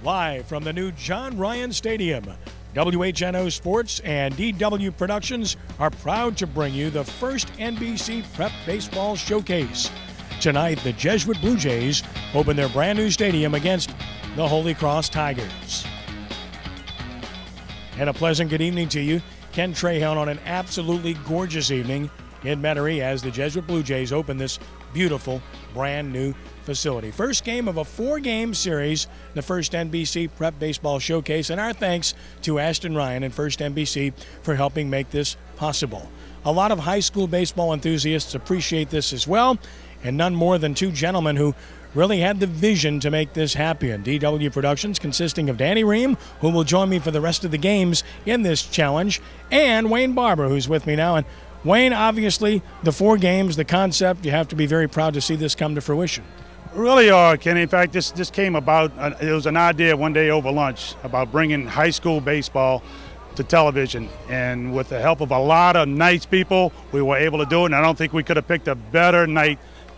Live from the new John Ryan Stadium, WHNO Sports and DW Productions are proud to bring you the first NBC Prep Baseball Showcase. Tonight, the Jesuit Blue Jays open their brand new stadium against the Holy Cross Tigers. And a pleasant good evening to you. Ken Trahan on an absolutely gorgeous evening in Metairie as the Jesuit Blue Jays open this beautiful brand new facility. First game of a 4-game series, the first NBC Prep Baseball Showcase, and our thanks to Ashton Ryan and First NBC for helping make this possible. A lot of high school baseball enthusiasts appreciate this as well, and none more than two gentlemen who really had the vision to make this happen. DW Productions, consisting of Danny Ream, who will join me for the rest of the games in this challenge, and Wayne Barber, who's with me now. And Wayne, obviously, the 4 games, the concept, you have to be very proud to see this come to fruition. Really are, Kenny. In fact, this came about, it was an idea one day over lunch about bringing high school baseball to television. And with the help of a lot of nice people, we were able to do it. And I don't think we could have picked a better night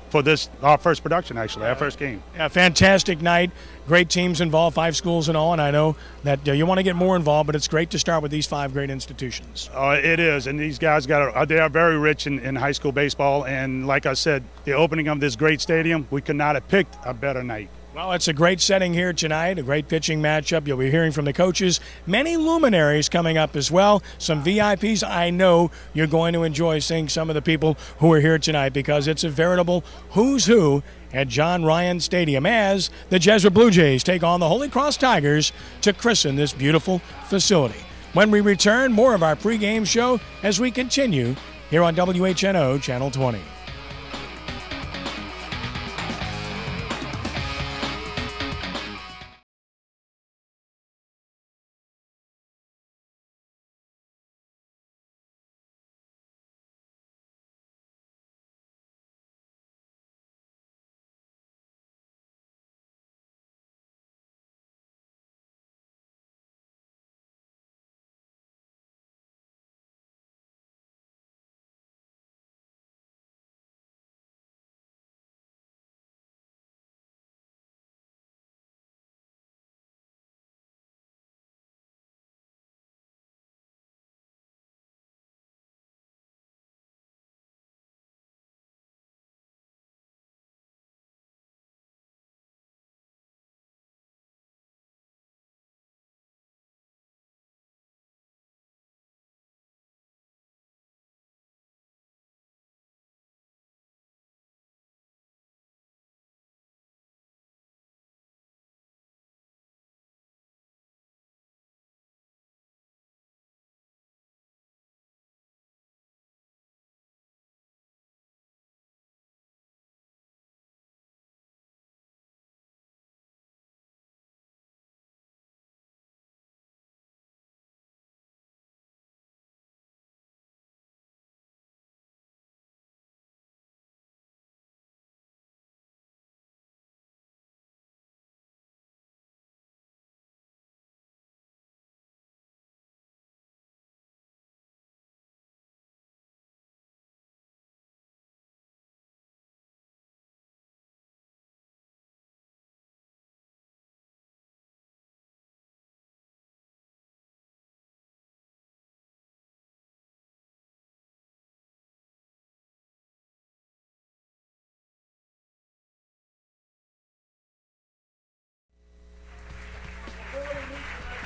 for this, our first production, actually, our first game. Yeah, fantastic night. Great teams involved, 5 schools and all. And I know that you want to get more involved, but it's great to start with these 5 great institutions. It is, and these guys they are very rich in high school baseball. And like I said, the opening of this great stadium, we could not have picked a better night. Well, it's a great setting here tonight, a great pitching matchup. You'll be hearing from the coaches. Many luminaries coming up as well. Some VIPs. I know you're going to enjoy seeing some of the people who are here tonight because it's a veritable who's who at John Ryan Stadium as the Jesuit Blue Jays take on the Holy Cross Tigers to christen this beautiful facility. When we return, more of our pregame show as we continue here on WHNO Channel 20.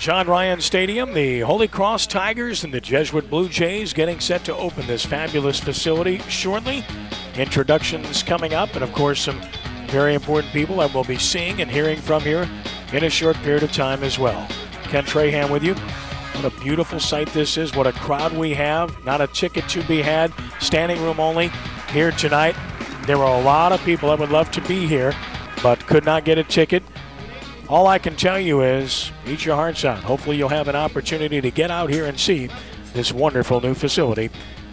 John Ryan Stadium, the Holy Cross Tigers and the Jesuit Blue Jays getting set to open this fabulous facility shortly. Introductions coming up, and of course some very important people that we'll be seeing and hearing from here in a short period of time as well. Ken Trahan with you. What a beautiful sight this is. What a crowd we have. Not a ticket to be had. Standing room only here tonight. There were a lot of people that would love to be here but could not get a ticket. All I can tell you is eat your hearts out. Hopefully you'll have an opportunity to get out here and see this wonderful new facility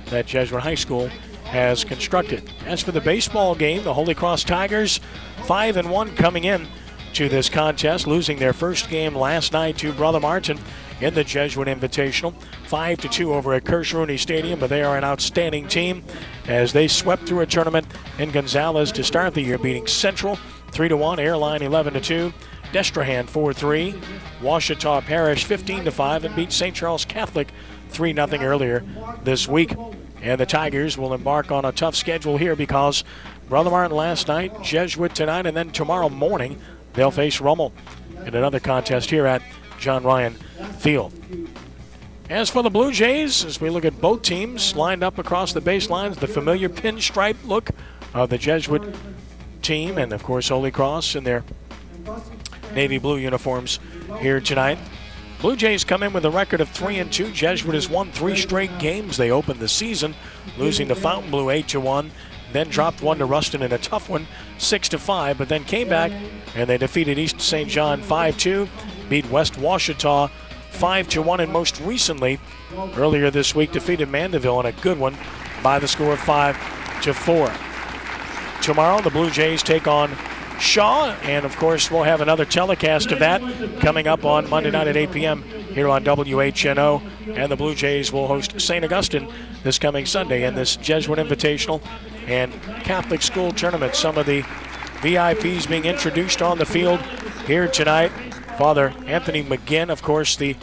that Jesuit High School has constructed. As for the baseball game, the Holy Cross Tigers 5-1 coming in to this contest, losing their first game last night to Brother Martin in the Jesuit Invitational. 5-2 over at Kirsch-Rooney Stadium, but they are an outstanding team as they swept through a tournament in Gonzales to start the year, beating Central 3-1, Airline 11-2. Destrehan 4-3, Ouachita Parish 15-5, and beat St. Charles Catholic 3-0 earlier this week. And the Tigers will embark on a tough schedule here because Brother Martin last night, Jesuit tonight, and then tomorrow morning they'll face Rummel in another contest here at John Ryan Field. As for the Blue Jays, as we look at both teams lined up across the baselines, the familiar pinstripe look of the Jesuit team, and of course Holy Cross in their navy blue uniforms here tonight. Blue Jays come in with a record of 3-2. Jesuit has won 3 straight games. They opened the season losing to Fontainebleau 8-1, then dropped one to Ruston in a tough one 6-5, but then came back and they defeated East St. John 5-2, beat West Ouachita 5-1, and most recently earlier this week defeated Mandeville in a good one by the score of 5-4. Tomorrow the Blue Jays take on Shaw, and of course we'll have another telecast of that coming up on Monday night at 8 p.m. here on WHNO, and the Blue Jays will host St. Augustine this coming Sunday in this Jesuit Invitational and Catholic School Tournament. Some of the VIPs being introduced on the field here tonight. Father Anthony McGinn, of course, the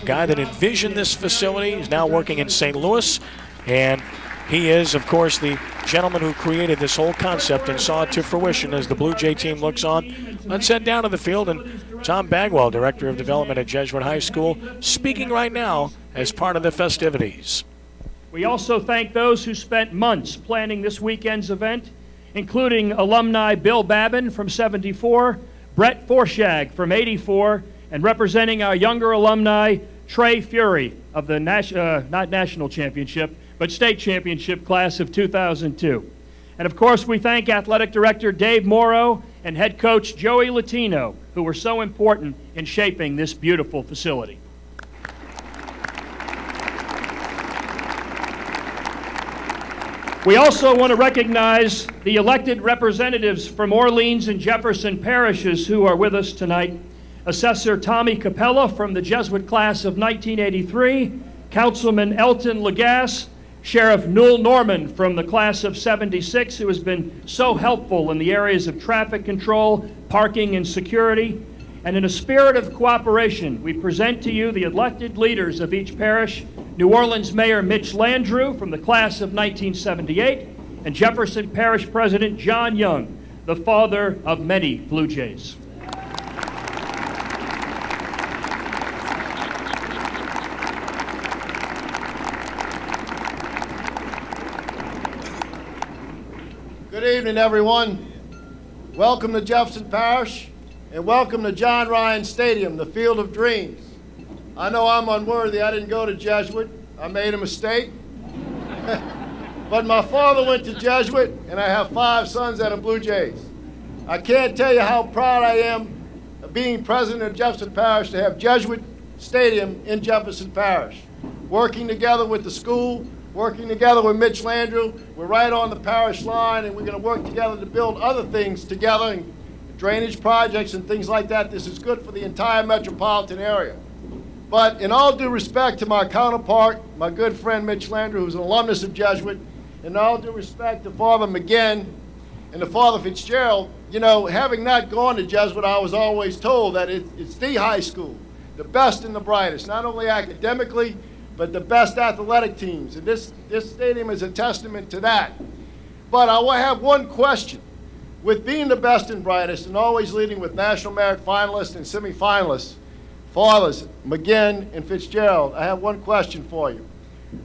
guy that envisioned this facility, is now working in St. Louis, and he is, of course, the gentleman who created this whole concept and saw it to fruition as the Blue Jay team looks on. Let's head down to the field, and Tom Bagwell, Director of Development at Jesuit High School, speaking right now as part of the festivities. We also thank those who spent months planning this weekend's event, including alumni Bill Babin from 74, Brett Forshag from 84, and representing our younger alumni, Trey Fury of the not national championship, but state championship class of 2002. And of course, we thank Athletic Director Dave Morrow and Head Coach Joey Latino, who were so important in shaping this beautiful facility. We also want to recognize the elected representatives from Orleans and Jefferson parishes who are with us tonight. Assessor Tommy Capella from the Jesuit class of 1983, Councilman Elton Lagasse, Sheriff Newell Norman from the class of 76, who has been so helpful in the areas of traffic control, parking, and security. And in a spirit of cooperation, we present to you the elected leaders of each parish: New Orleans Mayor Mitch Landrieu from the class of 1978, and Jefferson Parish President John Young, the father of many Blue Jays. Good evening, everyone. Welcome to Jefferson Parish, and welcome to John Ryan Stadium, the Field of Dreams. I know I'm unworthy. I didn't go to Jesuit. I made a mistake. But my father went to Jesuit, and I have 5 sons that are Blue Jays. I can't tell you how proud I am of being president of Jefferson Parish to have Jesuit Stadium in Jefferson Parish. Working together with the school, working together with Mitch Landrieu. We're right on the parish line, and we're going to work together to build other things together, and drainage projects and things like that. This is good for the entire metropolitan area. But in all due respect to my counterpart, my good friend Mitch Landrieu, who's an alumnus of Jesuit, in all due respect to Father McGinn and to Father Fitzgerald, you know, having not gone to Jesuit, I was always told that it's the high school, the best and the brightest, not only academically, but the best athletic teams. And this stadium is a testament to that. But I will have one question. With being the best and brightest and always leading with national merit finalists and semifinalists, Fathers, McGinn and Fitzgerald, I have one question for you.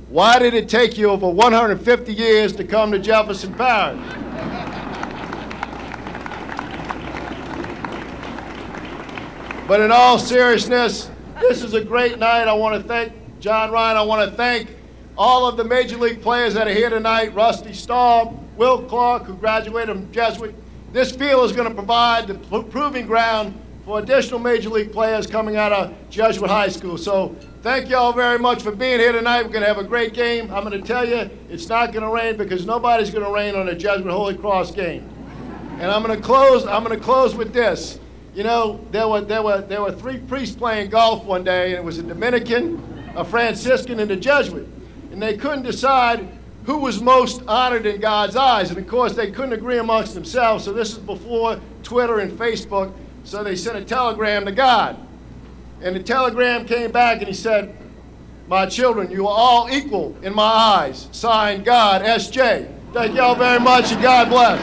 Why did it take you over 150 years to come to Jefferson Parish? But in all seriousness, this is a great night. I want to thank John Ryan. I want to thank all of the Major League players that are here tonight, Rusty Staub, Will Clark, who graduated from Jesuit. This field is going to provide the proving ground for additional Major League players coming out of Jesuit High School. So thank you all very much for being here tonight. We're going to have a great game. I'm going to tell you, it's not going to rain because nobody's going to rain on a Jesuit Holy Cross game. And I'm going to close with this. You know, there were 3 priests playing golf one day, and it was a Dominican, a Franciscan, and a Jesuit. And they couldn't decide who was most honored in God's eyes. And of course, they couldn't agree amongst themselves. So this is before Twitter and Facebook. So they sent a telegram to God. And the telegram came back and he said, "My children, you are all equal in my eyes. Signed, God, S.J." Thank y'all very much, and God bless.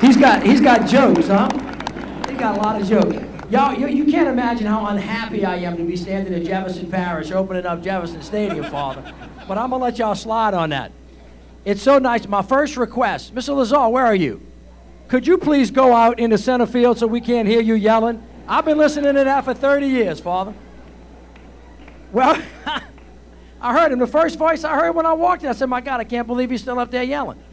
He's got jokes, huh? He got a lot of jokes. Y'all, you can't imagine how unhappy I am to be standing in Jefferson Parish opening up Jefferson Stadium, Father. But I'm going to let y'all slide on that. It's so nice. My first request, Mr. Lazar, where are you? Could you please go out into center field so we can't hear you yelling? I've been listening to that for 30 years, Father. Well, I heard him. The first voice I heard when I walked in, I said, my God, I can't believe he's still up there yelling.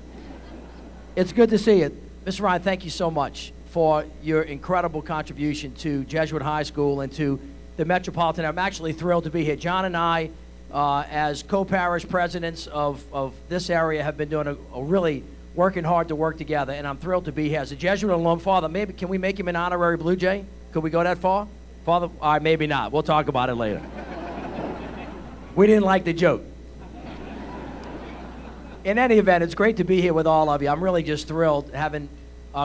It's good to see you. Mr. Ryan, thank you so much for your incredible contribution to Jesuit High School and to the Metropolitan. I'm actually thrilled to be here. John and I, as co-parish presidents of this area, have been doing a really working hard to work together, and I'm thrilled to be here. As a Jesuit alum, Father, maybe can we make him an honorary Blue Jay? Could we go that far? Father, all right, maybe not. We'll talk about it later. We didn't like the joke. In any event, it's great to be here with all of you. I'm really just thrilled having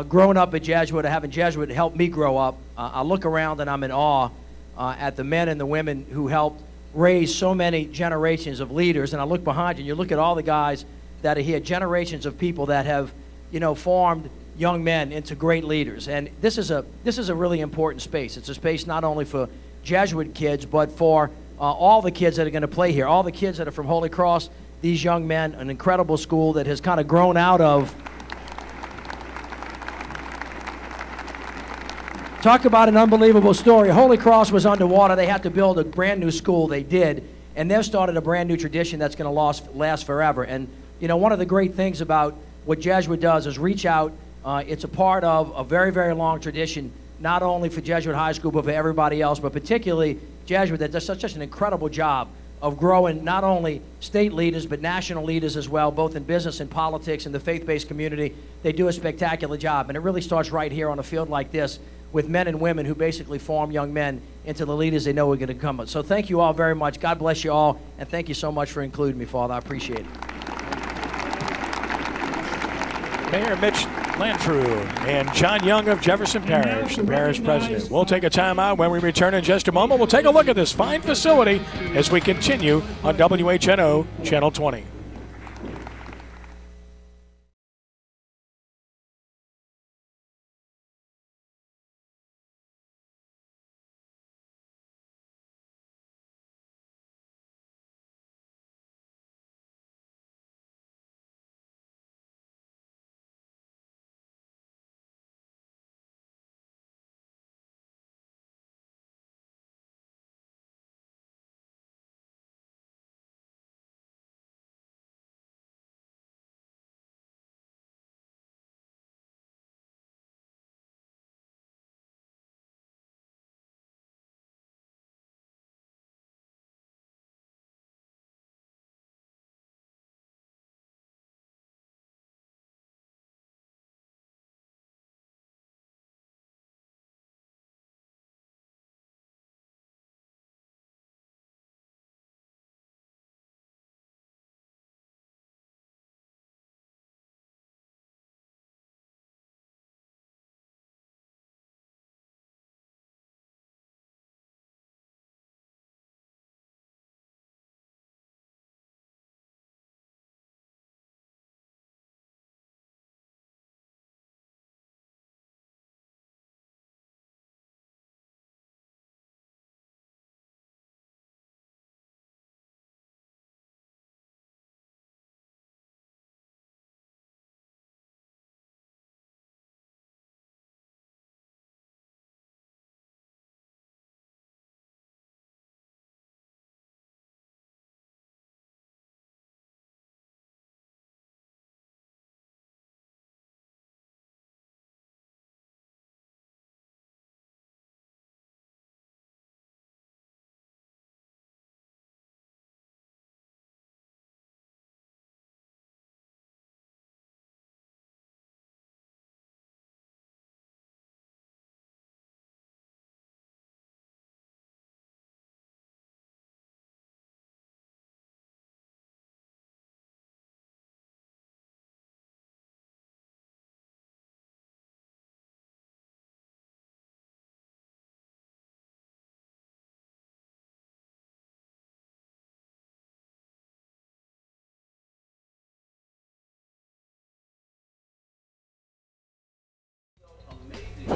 grown up at Jesuit, or having Jesuit help me grow up. I look around and I'm in awe at the men and the women who helped raise so many generations of leaders. And I look behind you and you look at all the guys that are here, generations of people that have, you know, formed young men into great leaders. And this is a really important space. It's a space not only for Jesuit kids, but for all the kids that are going to play here, all the kids that are from Holy Cross, these young men, an incredible school that has kind of grown out of. Talk about an unbelievable story. Holy Cross was underwater. They had to build a brand new school. They did. And they've started a brand new tradition that's going to last forever. And, you know, one of the great things about what Jesuit does is reach out. It's a part of a very, very long tradition, not only for Jesuit High School, but for everybody else, but particularly Jesuit that does such an incredible job of growing not only state leaders, but national leaders as well, both in business and politics and the faith-based community. They do a spectacular job. And it really starts right here on a field like this with men and women who basically form young men into the leaders they know we're going to become. So thank you all very much. God bless you all. And thank you so much for including me, Father. I appreciate it. Mayor Mitch Landrew and John Young of Jefferson Parish, the parish president. We'll take a timeout. When we return in just a moment, we'll take a look at this fine facility as we continue on WHNO Channel 20.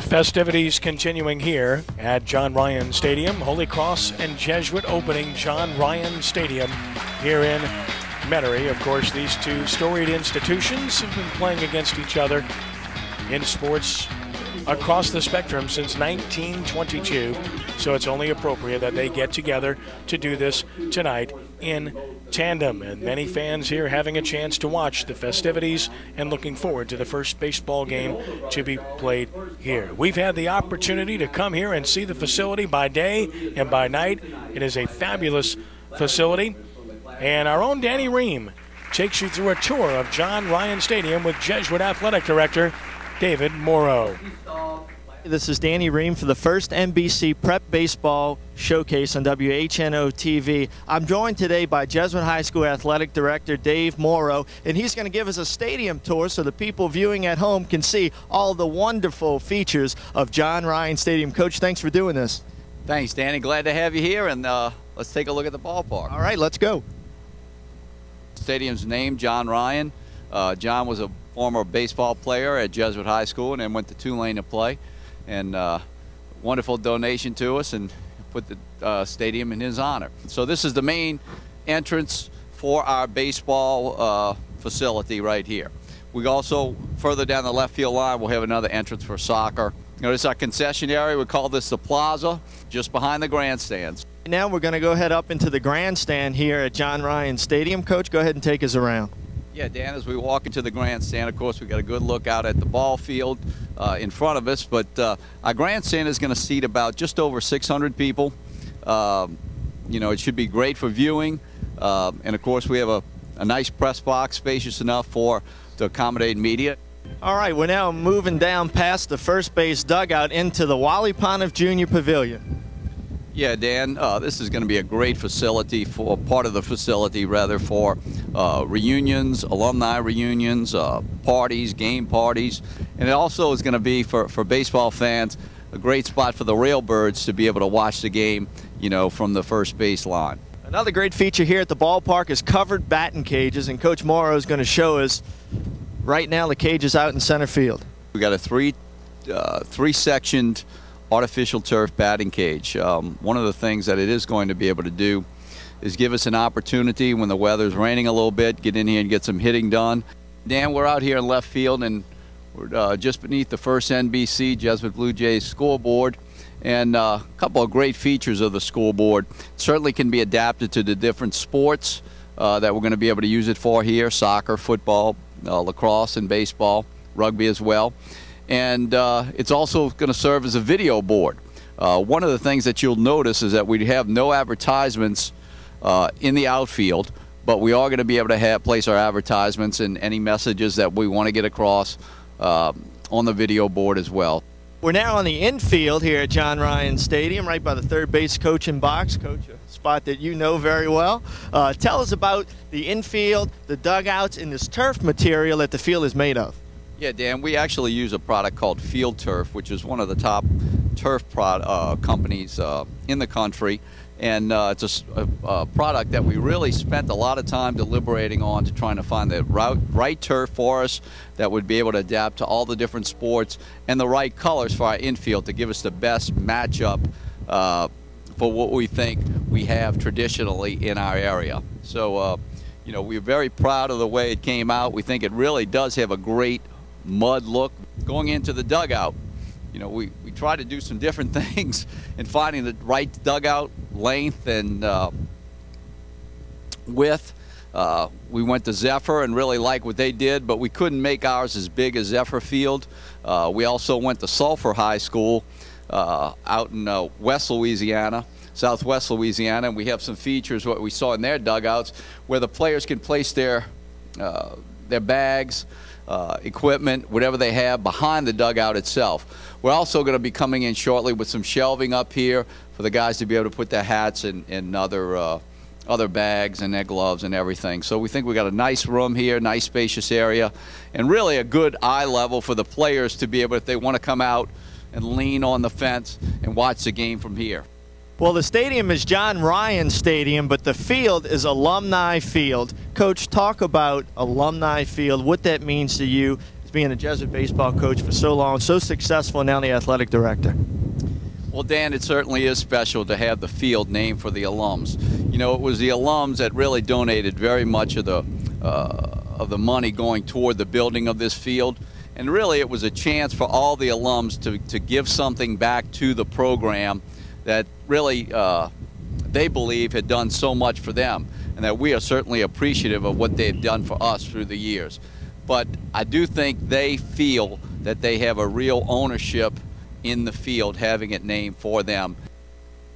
Festivities continuing here at John Ryan Stadium. Holy Cross and Jesuit opening John Ryan Stadium here in Metairie. Of course, these two storied institutions have been playing against each other in sports across the spectrum since 1922, so it's only appropriate that they get together to do this tonight in tandem. And many fans here having a chance to watch the festivities and looking forward to the first baseball game to be played here. We've had the opportunity to come here and see the facility by day and by night. It is a fabulous facility, and our own Danny Ream takes you through a tour of John Ryan Stadium with Jesuit Athletic Director David Morrow. This is Danny Ream for the first NBC Prep Baseball Showcase on WHNO TV. I'm joined today by Jesuit High School Athletic Director Dave Morrow, and he's going to give us a stadium tour so the people viewing at home can see all the wonderful features of John Ryan Stadium. Coach, thanks for doing this. Thanks, Danny. Glad to have you here, and let's take a look at the ballpark. All right, let's go. Stadium's name, John Ryan. John was a former baseball player at Jesuit High School and then went to Tulane to play. And wonderful donation to us, and put the stadium in his honor. So this is the main entrance for our baseball facility right here. We also, further down the left field line, we'll have another entrance for soccer. Notice our concession area. We call this the plaza, just behind the grandstands. Now we're going to go head up into the grandstand here at John Ryan Stadium. Coach, go ahead and take us around. Yeah, Dan, as we walk into the grandstand, of course, we got a good look out at the ball field in front of us, but our grandstand is going to seat about just over 600 people. You know, it should be great for viewing, and of course, we have a nice press box, spacious enough to accommodate media. All right, we're now moving down past the first base dugout into the Wally Pontiff Jr. Pavilion. Yeah, Dan, this is going to be a great facility, for part of the facility rather, for reunions, alumni reunions, parties, game parties, and it also is going to be for baseball fans a great spot for the railbirds to be able to watch the game, you know, from the first base line. Another great feature here at the ballpark is covered batting cages, and Coach Morrow is going to show us right now the cages out in center field. We got a three-sectioned artificial turf batting cage. One of the things that it is going to be able to do is give us an opportunity when the weather's raining a little bit, get in here and get some hitting done. Dan, we're out here in left field, and we're just beneath the first NBC Jesuit Blue Jays scoreboard, and a couple of great features of the scoreboard. It certainly can be adapted to the different sports that we're going to be able to use it for here: soccer, football, lacrosse, and baseball, rugby as well. And it's also going to serve as a video board. One of the things that you'll notice is that we have no advertisements in the outfield, but we are going to be able to place our advertisements and any messages that we want to get across on the video board as well. We're now on the infield here at John Ryan Stadium, right by the third base coaching box. Coach, a spot that you know very well. Tell us about the infield, the dugouts, and this turf material that the field is made of. Yeah, Dan, we actually use a product called Field Turf, which is one of the top turf companies in the country. And it's a product that we really spent a lot of time deliberating on to trying to find the right turf for us that would be able to adapt to all the different sports and the right colors for our infield to give us the best matchup for what we think we have traditionally in our area. So, you know, we're very proud of the way it came out. We think it really does have a great mud look. Going into the dugout, you know, we try to do some different things in finding the right dugout length and width. We went to Zephyr and really like what they did, but we couldn't make ours as big as Zephyr Field. We also went to Sulphur High School out in West Louisiana, Southwest Louisiana, and we have some features what we saw in their dugouts where the players can place their bags, equipment, whatever they have behind the dugout itself. We're also going to be coming in shortly with some shelving up here for the guys to be able to put their hats and other bags and their gloves and everything. So we think we got a nice room here, nice spacious area, and really a good eye level for the players to be able, if they want to come out and lean on the fence and watch the game from here. Well, the stadium is John Ryan Stadium, but the field is Alumni Field. Coach, talk about Alumni Field, what that means to you. It's being a Jesuit baseball coach for so long, so successful, and now the athletic director? Well, Dan, it certainly is special to have the field named for the alums. You know, it was the alums that really donated very much of the money going toward the building of this field. And really, it was a chance for all the alums to give something back to the program that really they believe had done so much for them, and that we are certainly appreciative of what they've done for us through the years. But I do think they feel that they have a real ownership in the field, having it named for them.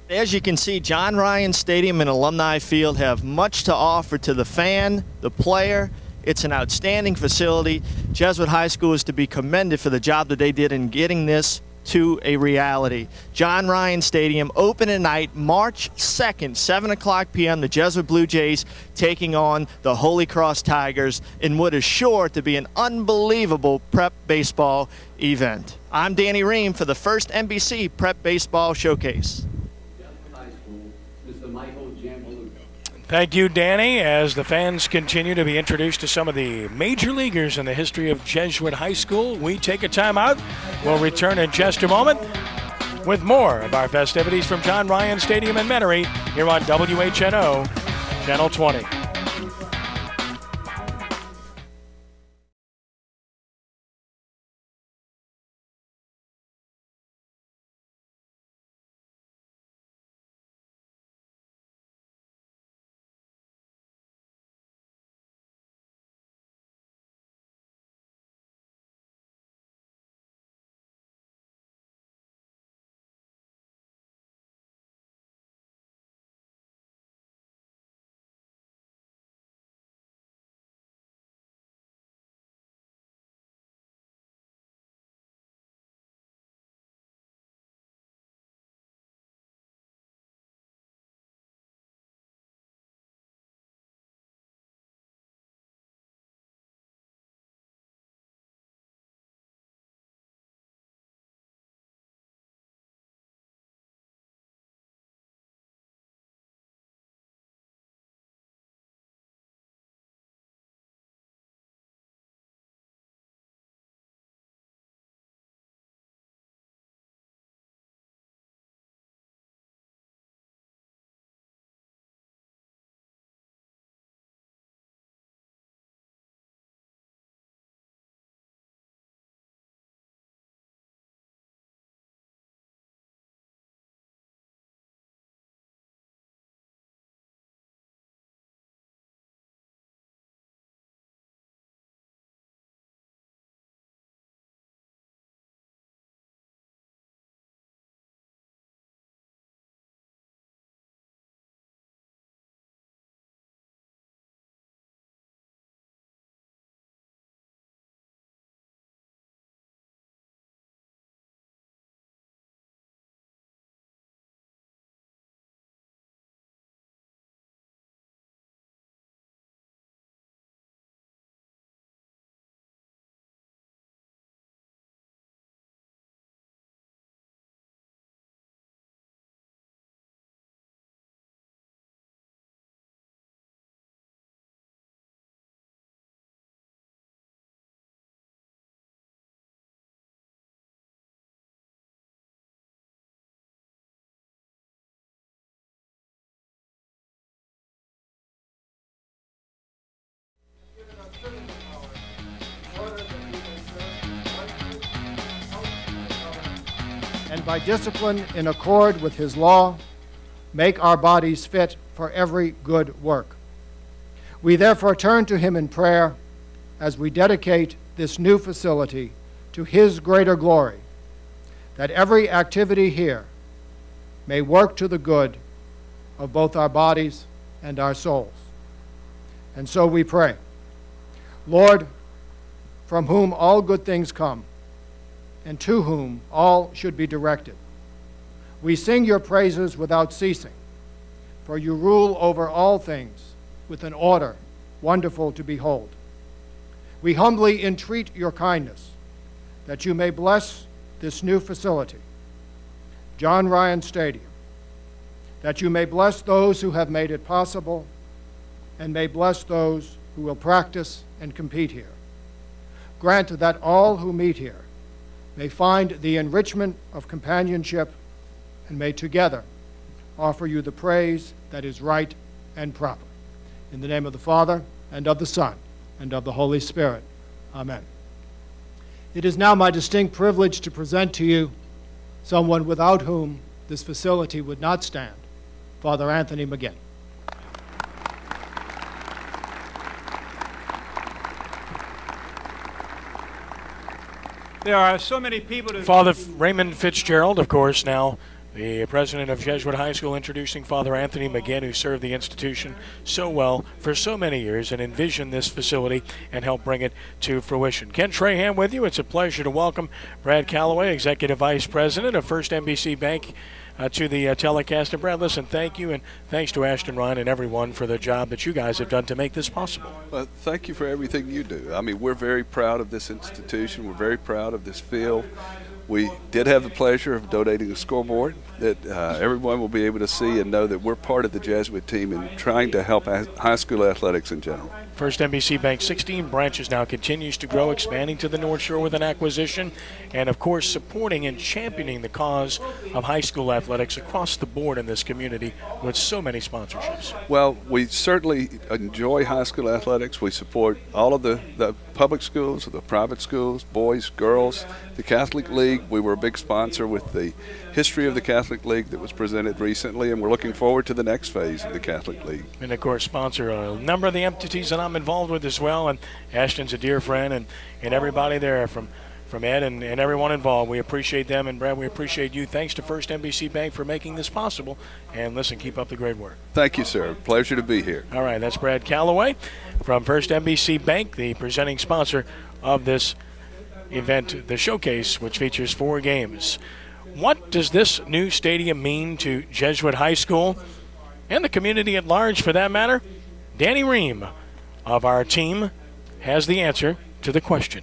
As you can see, John Ryan Stadium and Alumni Field have much to offer to the fan, the player. It's an outstanding facility. Jesuit High School is to be commended for the job that they did in getting this to a reality. John Ryan Stadium open tonight, March 2nd, 7 o'clock p.m. The Jesuit Blue Jays taking on the Holy Cross Tigers in what is sure to be an unbelievable prep baseball event. I'm Danny Ream for the first NBC Prep Baseball Showcase. Thank you, Danny, as the fans continue to be introduced to some of the major leaguers in the history of Jesuit High School. We take a timeout. We'll return in just a moment with more of our festivities from John Ryan Stadium in Metairie here on WHNO Channel 20. And by discipline in accord with his law, make our bodies fit for every good work. We therefore turn to him in prayer as we dedicate this new facility to his greater glory, that every activity here may work to the good of both our bodies and our souls. And so we pray, Lord, from whom all good things come, and to whom all should be directed, we sing your praises without ceasing, for you rule over all things with an order wonderful to behold. We humbly entreat your kindness, that you may bless this new facility, John Ryan Stadium, that you may bless those who have made it possible, and may bless those who will practice and compete here. grant that all who meet here may find the enrichment of companionship and may together offer you the praise that is right and proper. In the name of the Father, and of the Son, and of the Holy Spirit. Amen. It is now my distinct privilege to present to you someone without whom this facility would not stand, Father Anthony McGinn. There are so many people to... Father Raymond Fitzgerald, of course, now the president of Jesuit High School, introducing Father Anthony McGinn, who served the institution so well for so many years and envisioned this facility and helped bring it to fruition. Ken Trahan with you. It's a pleasure to welcome Brad Calloway, Executive Vice President of First NBC Bank, to the telecast. And Brad, listen, thank you, and thanks to Ashton Ryan and everyone for the job that you guys have done to make this possible. Well, thank you for everything you do. I mean, we're very proud of this institution. We're very proud of this field. We did have the pleasure of donating a scoreboard that everyone will be able to see and know that we're part of the Jesuit team in trying to help high school athletics in general. First NBC Bank, 16 branches now, continues to grow, expanding to the North Shore with an acquisition, and of course supporting and championing the cause of high school athletics across the board in this community with so many sponsorships. Well, we certainly enjoy high school athletics. We support all of the public schools, the private schools, boys, girls, the Catholic League. We were a big sponsor with the history of the Catholic League that was presented recently, and we're looking forward to the next phase of the Catholic League. And of course sponsor a number of the entities that I'm involved with as well, and Ashton's a dear friend, and everybody there from Ed and everyone involved. We appreciate them, and Brad, we appreciate you. Thanks to First NBC Bank for making this possible, and listen, keep up the great work. Thank you, sir. Pleasure to be here. All right, that's Brad Calloway from First NBC Bank, the presenting sponsor of this event, the Showcase, which features 4 games. What does this new stadium mean to Jesuit High School and the community at large, for that matter? Danny Ream of our team has the answer to the question.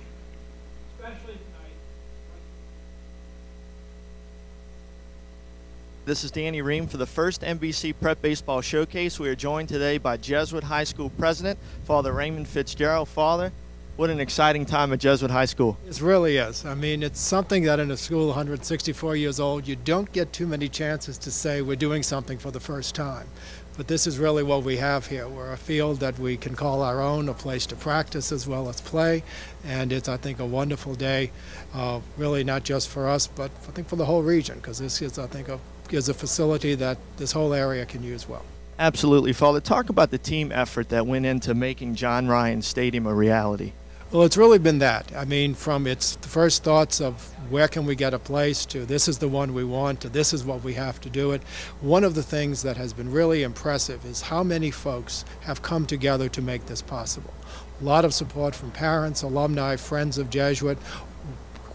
This is Danny Ream for the First NBC Prep Baseball Showcase. We are joined today by Jesuit High School President, Father Raymond Fitzgerald. Father, what an exciting time at Jesuit High School. It really is. I mean, it's something that in a school 164 years old, you don't get too many chances to say we're doing something for the first time. But this is really what we have here. We're a field that we can call our own, a place to practice as well as play. And it's, I think, a wonderful day, really not just for us, but I think for the whole region, because this is, I think, is a facility that this whole area can use well. Absolutely. Father, talk about the team effort that went into making John Ryan Stadium a reality. Well, it's really been that. I mean, from its first thoughts of where can we get a place to this is the one we want to this is what we have to do it. One of the things that has been really impressive is how many folks have come together to make this possible. A lot of support from parents, alumni, friends of Jesuit,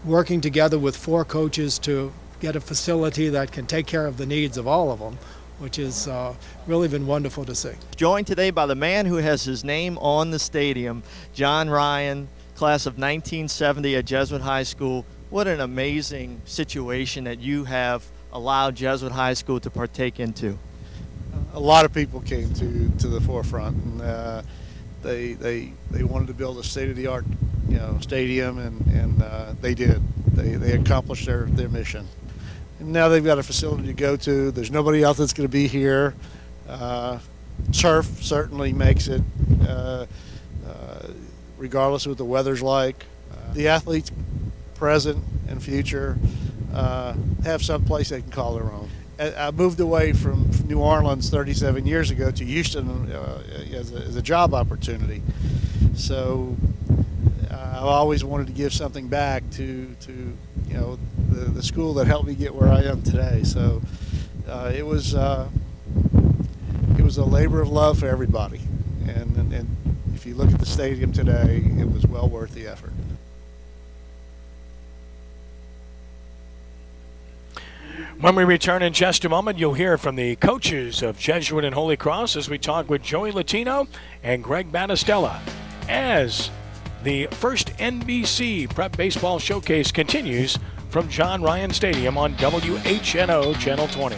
working together with 4 coaches to get a facility that can take care of the needs of all of them, which has really been wonderful to see. Joined today by the man who has his name on the stadium, John Ryan, class of 1970 at Jesuit High School. What an amazing situation that you have allowed Jesuit High School to partake into. A lot of people came to the forefront, and they wanted to build a state-of-the-art, stadium, and they did. They accomplished their mission. And now they've got a facility to go to. There's nobody else that's going to be here. Turf certainly makes it, regardless of what the weather's like. The athletes, present and future, have some place they can call their own. I moved away from New Orleans 37 years ago to Houston as a job opportunity. So I've always wanted to give something back to the school that helped me get where I am today. So it was a labor of love for everybody, and if you look at the stadium today, it was well worth the effort. When we return in just a moment, you'll hear from the coaches of Jesuit and Holy Cross as we talk with Joey Latino and Greg Battistella as the first NBC Prep Baseball Showcase continues from John Ryan Stadium on WHNO Channel 20.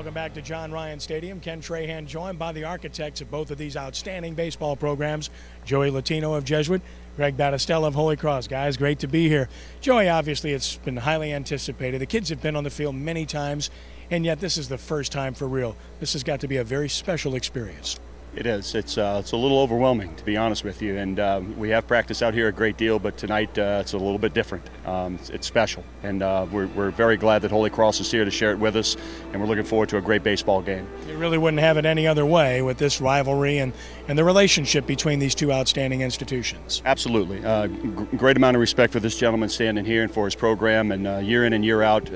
Welcome back to John Ryan Stadium. Ken Trahan joined by the architects of both of these outstanding baseball programs, Joey Latino of Jesuit, Greg Battistella of Holy Cross. Guys, great to be here. Joey, obviously it's been highly anticipated. The kids have been on the field many times, and yet this is the first time for real. This has got to be a very special experience. It is. It's a little overwhelming, to be honest with you. And we have practiced out here a great deal, but tonight it's a little bit different. It's special, and we're very glad that Holy Cross is here to share it with us, and we're looking forward to a great baseball game. You really wouldn't have it any other way with this rivalry and the relationship between these two outstanding institutions. Absolutely. Great amount of respect for this gentleman standing here and for his program, and year in and year out,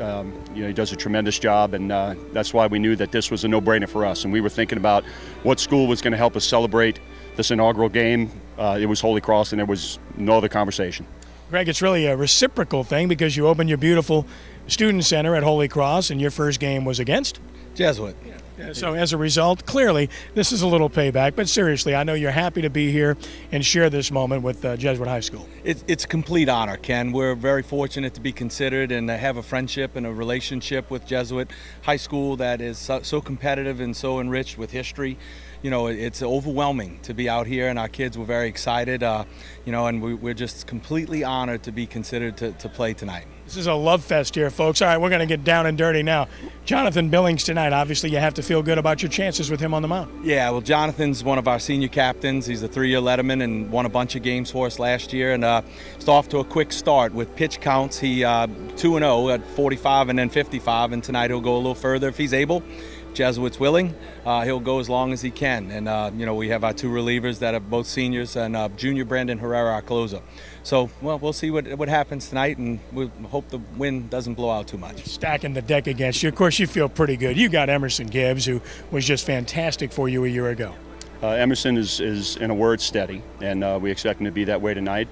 he does a tremendous job, and that's why we knew that this was a no-brainer for us. And we were thinking about what school was going to help us celebrate this inaugural game. It was Holy Cross, and there was no other conversation. Greg, it's really a reciprocal thing because you opened your beautiful student center at Holy Cross, and your first game was against Jesuit. So as a result, clearly, this is a little payback. But seriously, I know you're happy to be here and share this moment with Jesuit High School. It's a complete honor, Ken. We're very fortunate to be considered and to have a friendship and a relationship with Jesuit High School that is so competitive and so enriched with history. It's overwhelming to be out here, and our kids were very excited, and we're just completely honored to be considered to play tonight. This is a love fest here, folks. All right, we're going to get down and dirty now. Jonathan Billings tonight. Obviously, you have to feel good about your chances with him on the mound. Yeah, well, Jonathan's one of our senior captains. He's a 3-year letterman and won a bunch of games for us last year. And he's off to a quick start with pitch counts. He 2-0 at 45 and then 55, and tonight he'll go a little further if he's able. Jesuit's willing, he'll go as long as he can. And, we have our two relievers that are both seniors, and junior Brandon Herrera, our closer. So, well, we'll see what happens tonight, and we hope the wind doesn't blow out too much. Stacking the deck against you. Of course, you feel pretty good. You got Emerson Gibbs, who was just fantastic for you a year ago. Emerson is, in a word, steady, and we expect him to be that way tonight.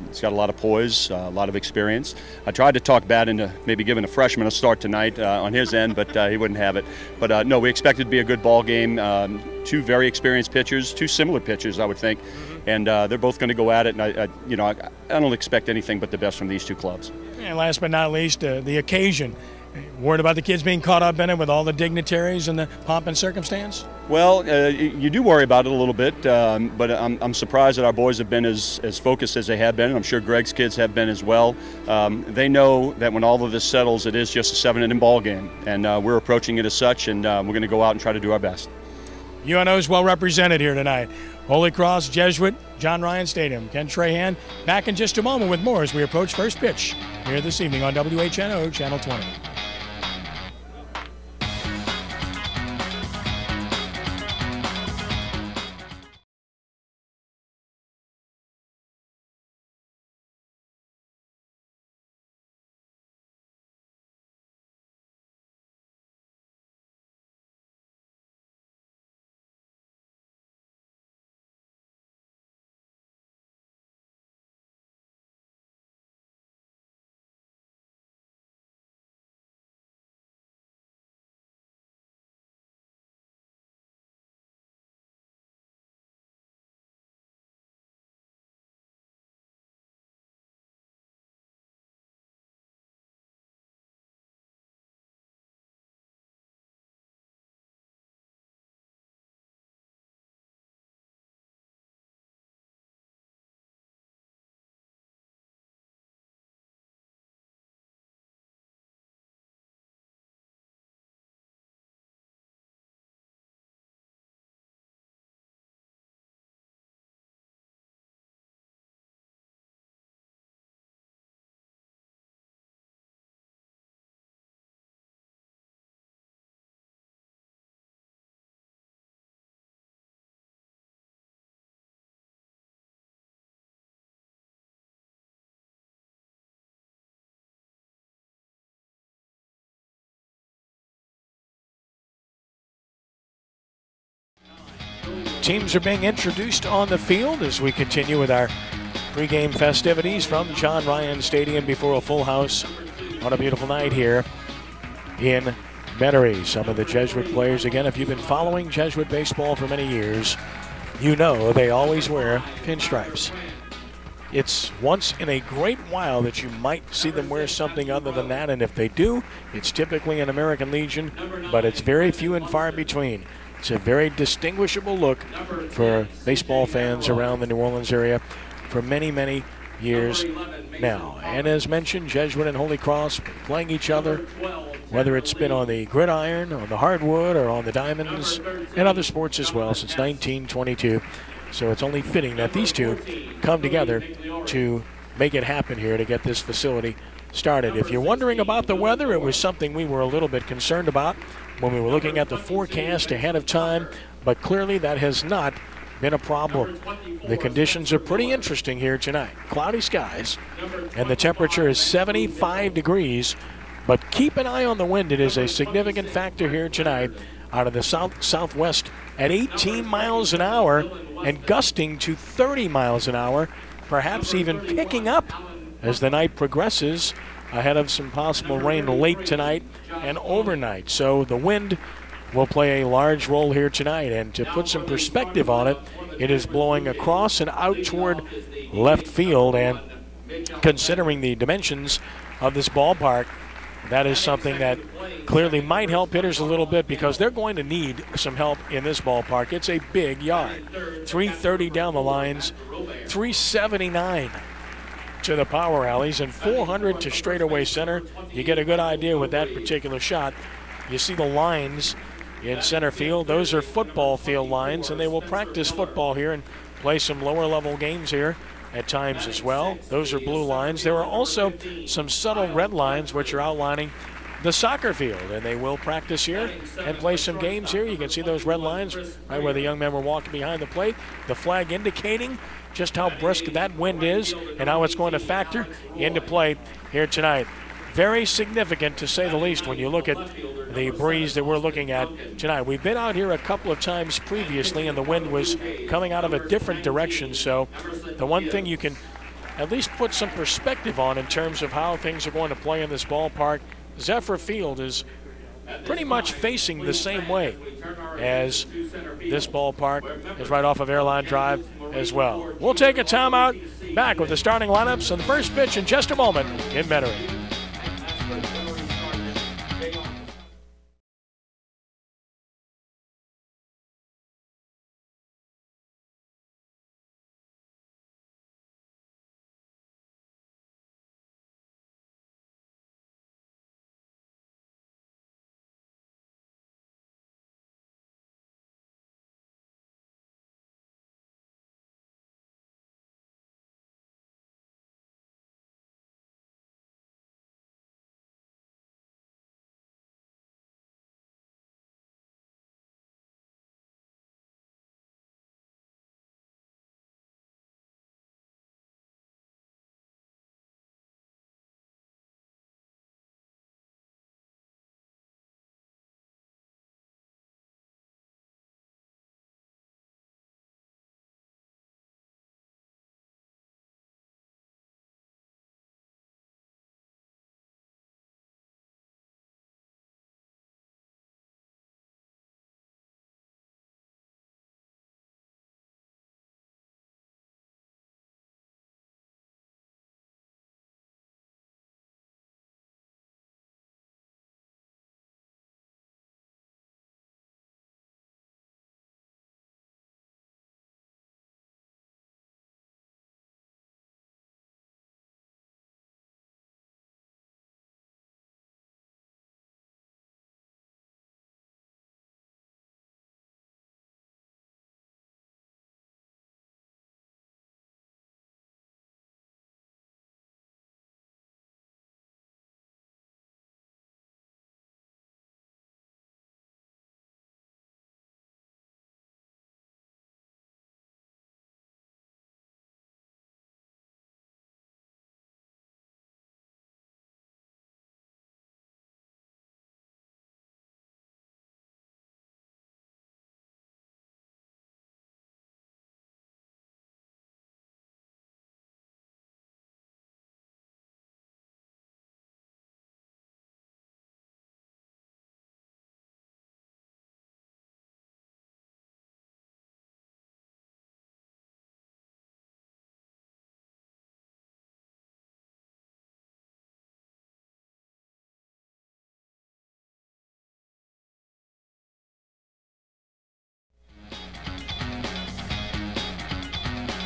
He's got a lot of poise, a lot of experience. I tried to talk Bat into maybe giving a freshman a start tonight on his end, but he wouldn't have it. But no, we expect it to be a good ball game. Two very experienced pitchers, two similar pitchers, I would think, and they're both going to go at it. And I don't expect anything but the best from these two clubs. And last but not least, the occasion. Worried about the kids being caught up in it with all the dignitaries and the pomp and circumstance? Well, you do worry about it a little bit, but I'm surprised that our boys have been as focused as they have been, and I'm sure Greg's kids have been as well. They know that when all of this settles, it is just a 7-inning ball game, and we're approaching it as such, and we're going to go out and try to do our best. UNO is well represented here tonight. Holy Cross, Jesuit, John Ryan Stadium. Ken Trahan back in just a moment with more as we approach first pitch here this evening on WHNO Channel 20. Teams are being introduced on the field as we continue with our pregame festivities from John Ryan Stadium before a full house on a beautiful night here in Metairie. Some of the Jesuit players, again, if you've been following Jesuit baseball for many years, you know they always wear pinstripes. It's once in a great while that you might see them wear something other than that, and if they do, it's typically an American Legion, but it's very few and far between. It's a very distinguishable look for baseball fans around the New Orleans area for many, many years now. And as mentioned, Jesuit and Holy Cross playing each other, whether it's been on the gridiron, on the hardwood, or on the diamonds, and other sports as well since 1922. So it's only fitting that these two come together to make it happen here to get this facility started. If you're wondering about the weather, it was something we were a little bit concerned about when we were looking at the forecast ahead of time, but clearly that has not been a problem. The conditions are pretty interesting here tonight. Cloudy skies, and the temperature is 75 degrees, but keep an eye on the wind. It is a significant factor here tonight out of the southwest at 18 miles an hour and gusting to 30 miles an hour, perhaps even picking up as the night progresses ahead of some possible rain late tonight and overnight. So the wind will play a large role here tonight, and to put some perspective on it, it is blowing across and out toward left field, and considering the dimensions of this ballpark, that is something that clearly might help hitters a little bit because they're going to need some help in this ballpark. It's a big yard. 330 down the lines, 379 to the power alleys, and 400 to straightaway center. You get a good idea with that particular shot. You see the lines in center field. Those are football field lines, and they will practice football here and play some lower level games here at times as well. Those are blue lines. There are also some subtle red lines which are outlining the soccer field, and they will practice here and play some games here. You can see those red lines right where the young men were walking behind the plate. The flag indicating just how brisk that wind is and how it's going to factor into play here tonight. Very significant, to say the least, when you look at the breeze that we're looking at tonight. We've been out here a couple of times previously, and the wind was coming out of a different direction. So the one thing you can at least put some perspective on in terms of how things are going to play in this ballpark, Zephyr Field is pretty much facing the same way as this ballpark is right off of Airline Drive as well. We'll take a timeout, back with the starting lineups and the first pitch in just a moment in Metairie.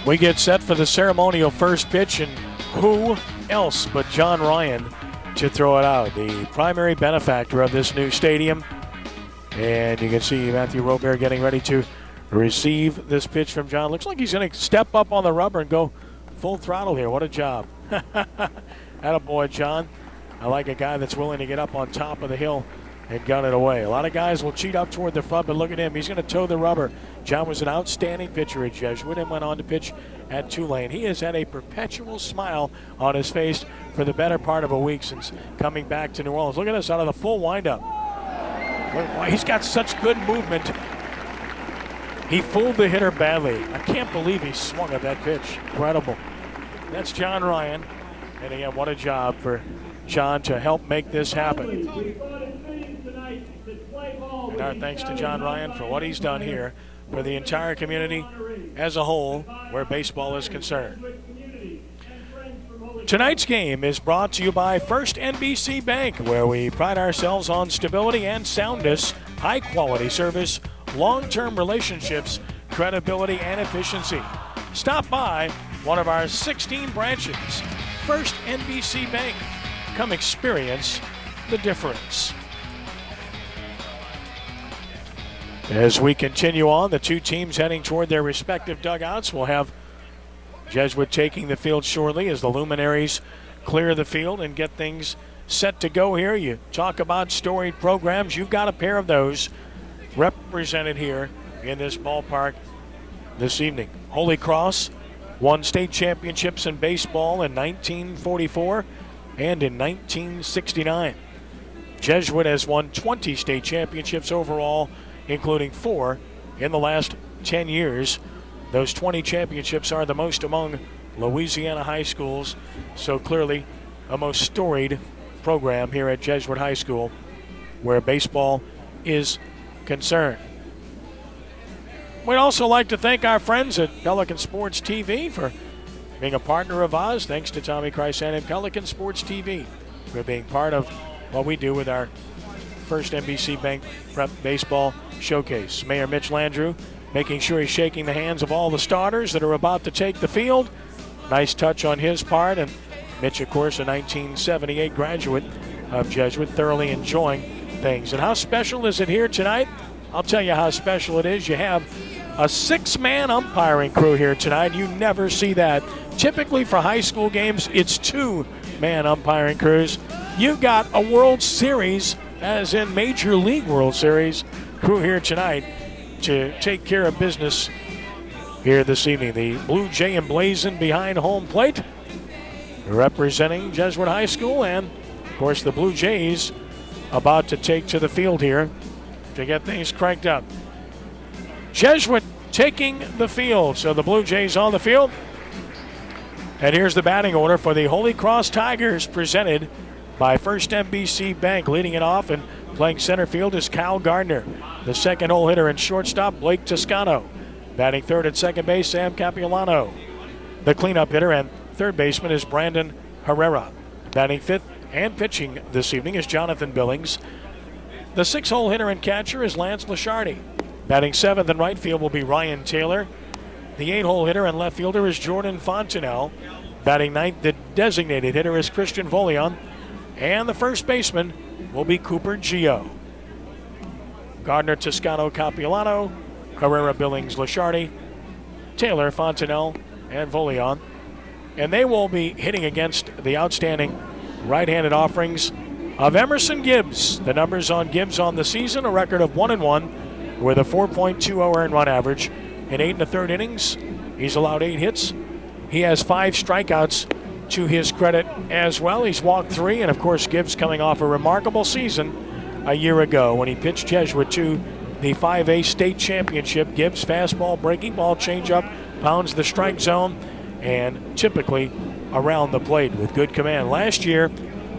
We get set for the ceremonial first pitch, and who else but John Ryan to throw it out, the primary benefactor of this new stadium. And you can see Matthew Robert getting ready to receive this pitch from John. Looks like he's going to step up on the rubber and go full throttle here. What a job. Attaboy, John. I like a guy that's willing to get up on top of the hill and gun it away. A lot of guys will cheat up toward the front, but look at him. He's going to toe the rubber. John was an outstanding pitcher at Jesuit and went on to pitch at Tulane. He has had a perpetual smile on his face for the better part of a week since coming back to New Orleans. Look at this out of the full windup. He's got such good movement. He fooled the hitter badly. I can't believe he swung at that pitch. Incredible. That's John Ryan. And again, what a job for John to help make this happen. And our thanks to John Ryan for what he's done here for the entire community as a whole where baseball is concerned. Tonight's game is brought to you by First NBC Bank, where we pride ourselves on stability and soundness, high-quality service, long-term relationships, credibility, and efficiency. Stop by one of our 16 branches. First NBC Bank. Come experience the difference. As we continue on, the two teams heading toward their respective dugouts. We'll have Jesuit taking the field shortly as the luminaries clear the field and get things set to go here. You talk about storied programs. You've got a pair of those represented here in this ballpark this evening. Holy Cross won state championships in baseball in 1944 and in 1969. Jesuit has won 20 state championships overall, including 4 in the last 10 years. Those 20 championships are the most among Louisiana high schools, so clearly a most storied program here at Jesuit High School where baseball is concerned. We'd also like to thank our friends at Pelican Sports TV for being a partner of ours. Thanks to Tommy Chrysan and Pelican Sports TV for being part of what we do with our First NBC Bank Prep Baseball Showcase. Mayor Mitch Landrieu making sure he's shaking the hands of all the starters that are about to take the field. Nice touch on his part. And Mitch, of course, a 1978 graduate of Jesuit, thoroughly enjoying things. And how special is it here tonight? I'll tell you how special it is. You have a 6-man umpiring crew here tonight. You never see that. Typically for high school games, it's 2-man umpiring crews. You've got a World Series, as in Major League World Series, crew here tonight to take care of business here this evening. The Blue Jay emblazoned behind home plate, representing Jesuit High School, and of course the Blue Jays about to take to the field here to get things cranked up. Jesuit taking the field, so the Blue Jays on the field. And here's the batting order for the Holy Cross Tigers, presented by First NBC Bank. Leading it off and playing center field is Cal Gardner. The second hole hitter and shortstop, Blake Toscano. Batting third and second base, Sam Capilano. The cleanup hitter and third baseman is Brandon Herrera. Batting fifth and pitching this evening is Jonathan Billings. The six-hole hitter and catcher is Lance Lashardi. Batting seventh in right field will be Ryan Taylor. The eight-hole hitter and left fielder is Jordan Fontenelle. Batting ninth, the designated hitter is Christian Volion. And the first baseman will be Cooper Gio. Gardner, Toscano, Capilano, Herrera, Billings, Lashardi, Taylor, Fontenelle, and Volion. And they will be hitting against the outstanding right-handed offerings of Emerson Gibbs. The numbers on Gibbs on the season, a record of 1-1 with a 4.20 earned run average in 8 1/3 innings. He's allowed 8 hits. He has 5 strikeouts to his credit as well. He's walked 3, and of course Gibbs coming off a remarkable season a year ago when he pitched Jesuit to the 5A state championship. Gibbs fastball, breaking ball, changeup, pounds the strike zone, and typically around the plate with good command. Last year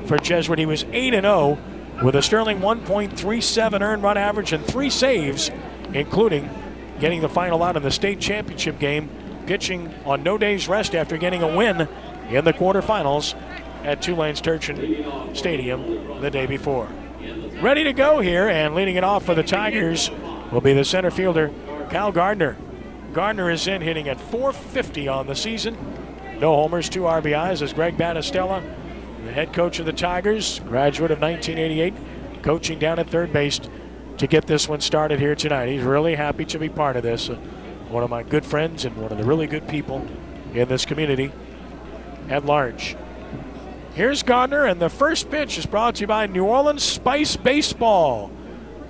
for Jesuit, he was 8-0 with a sterling 1.37 earned run average and 3 saves, including getting the final out in the state championship game, pitching on no day's rest after getting a win in the quarterfinals at Tulane's Turchin Stadium the day before. Ready to go here, and leading it off for the Tigers will be the center fielder, Cal Gardner. Gardner is in, hitting at .450 on the season. No homers, 2 RBIs as Greg Battistella, the head coach of the Tigers, graduate of 1988, coaching down at third base to get this one started here tonight. He's really happy to be part of this. One of my good friends and one of the really good people in this community at large. Here's Gardner, and the first pitch is brought to you by New Orleans Spice Baseball.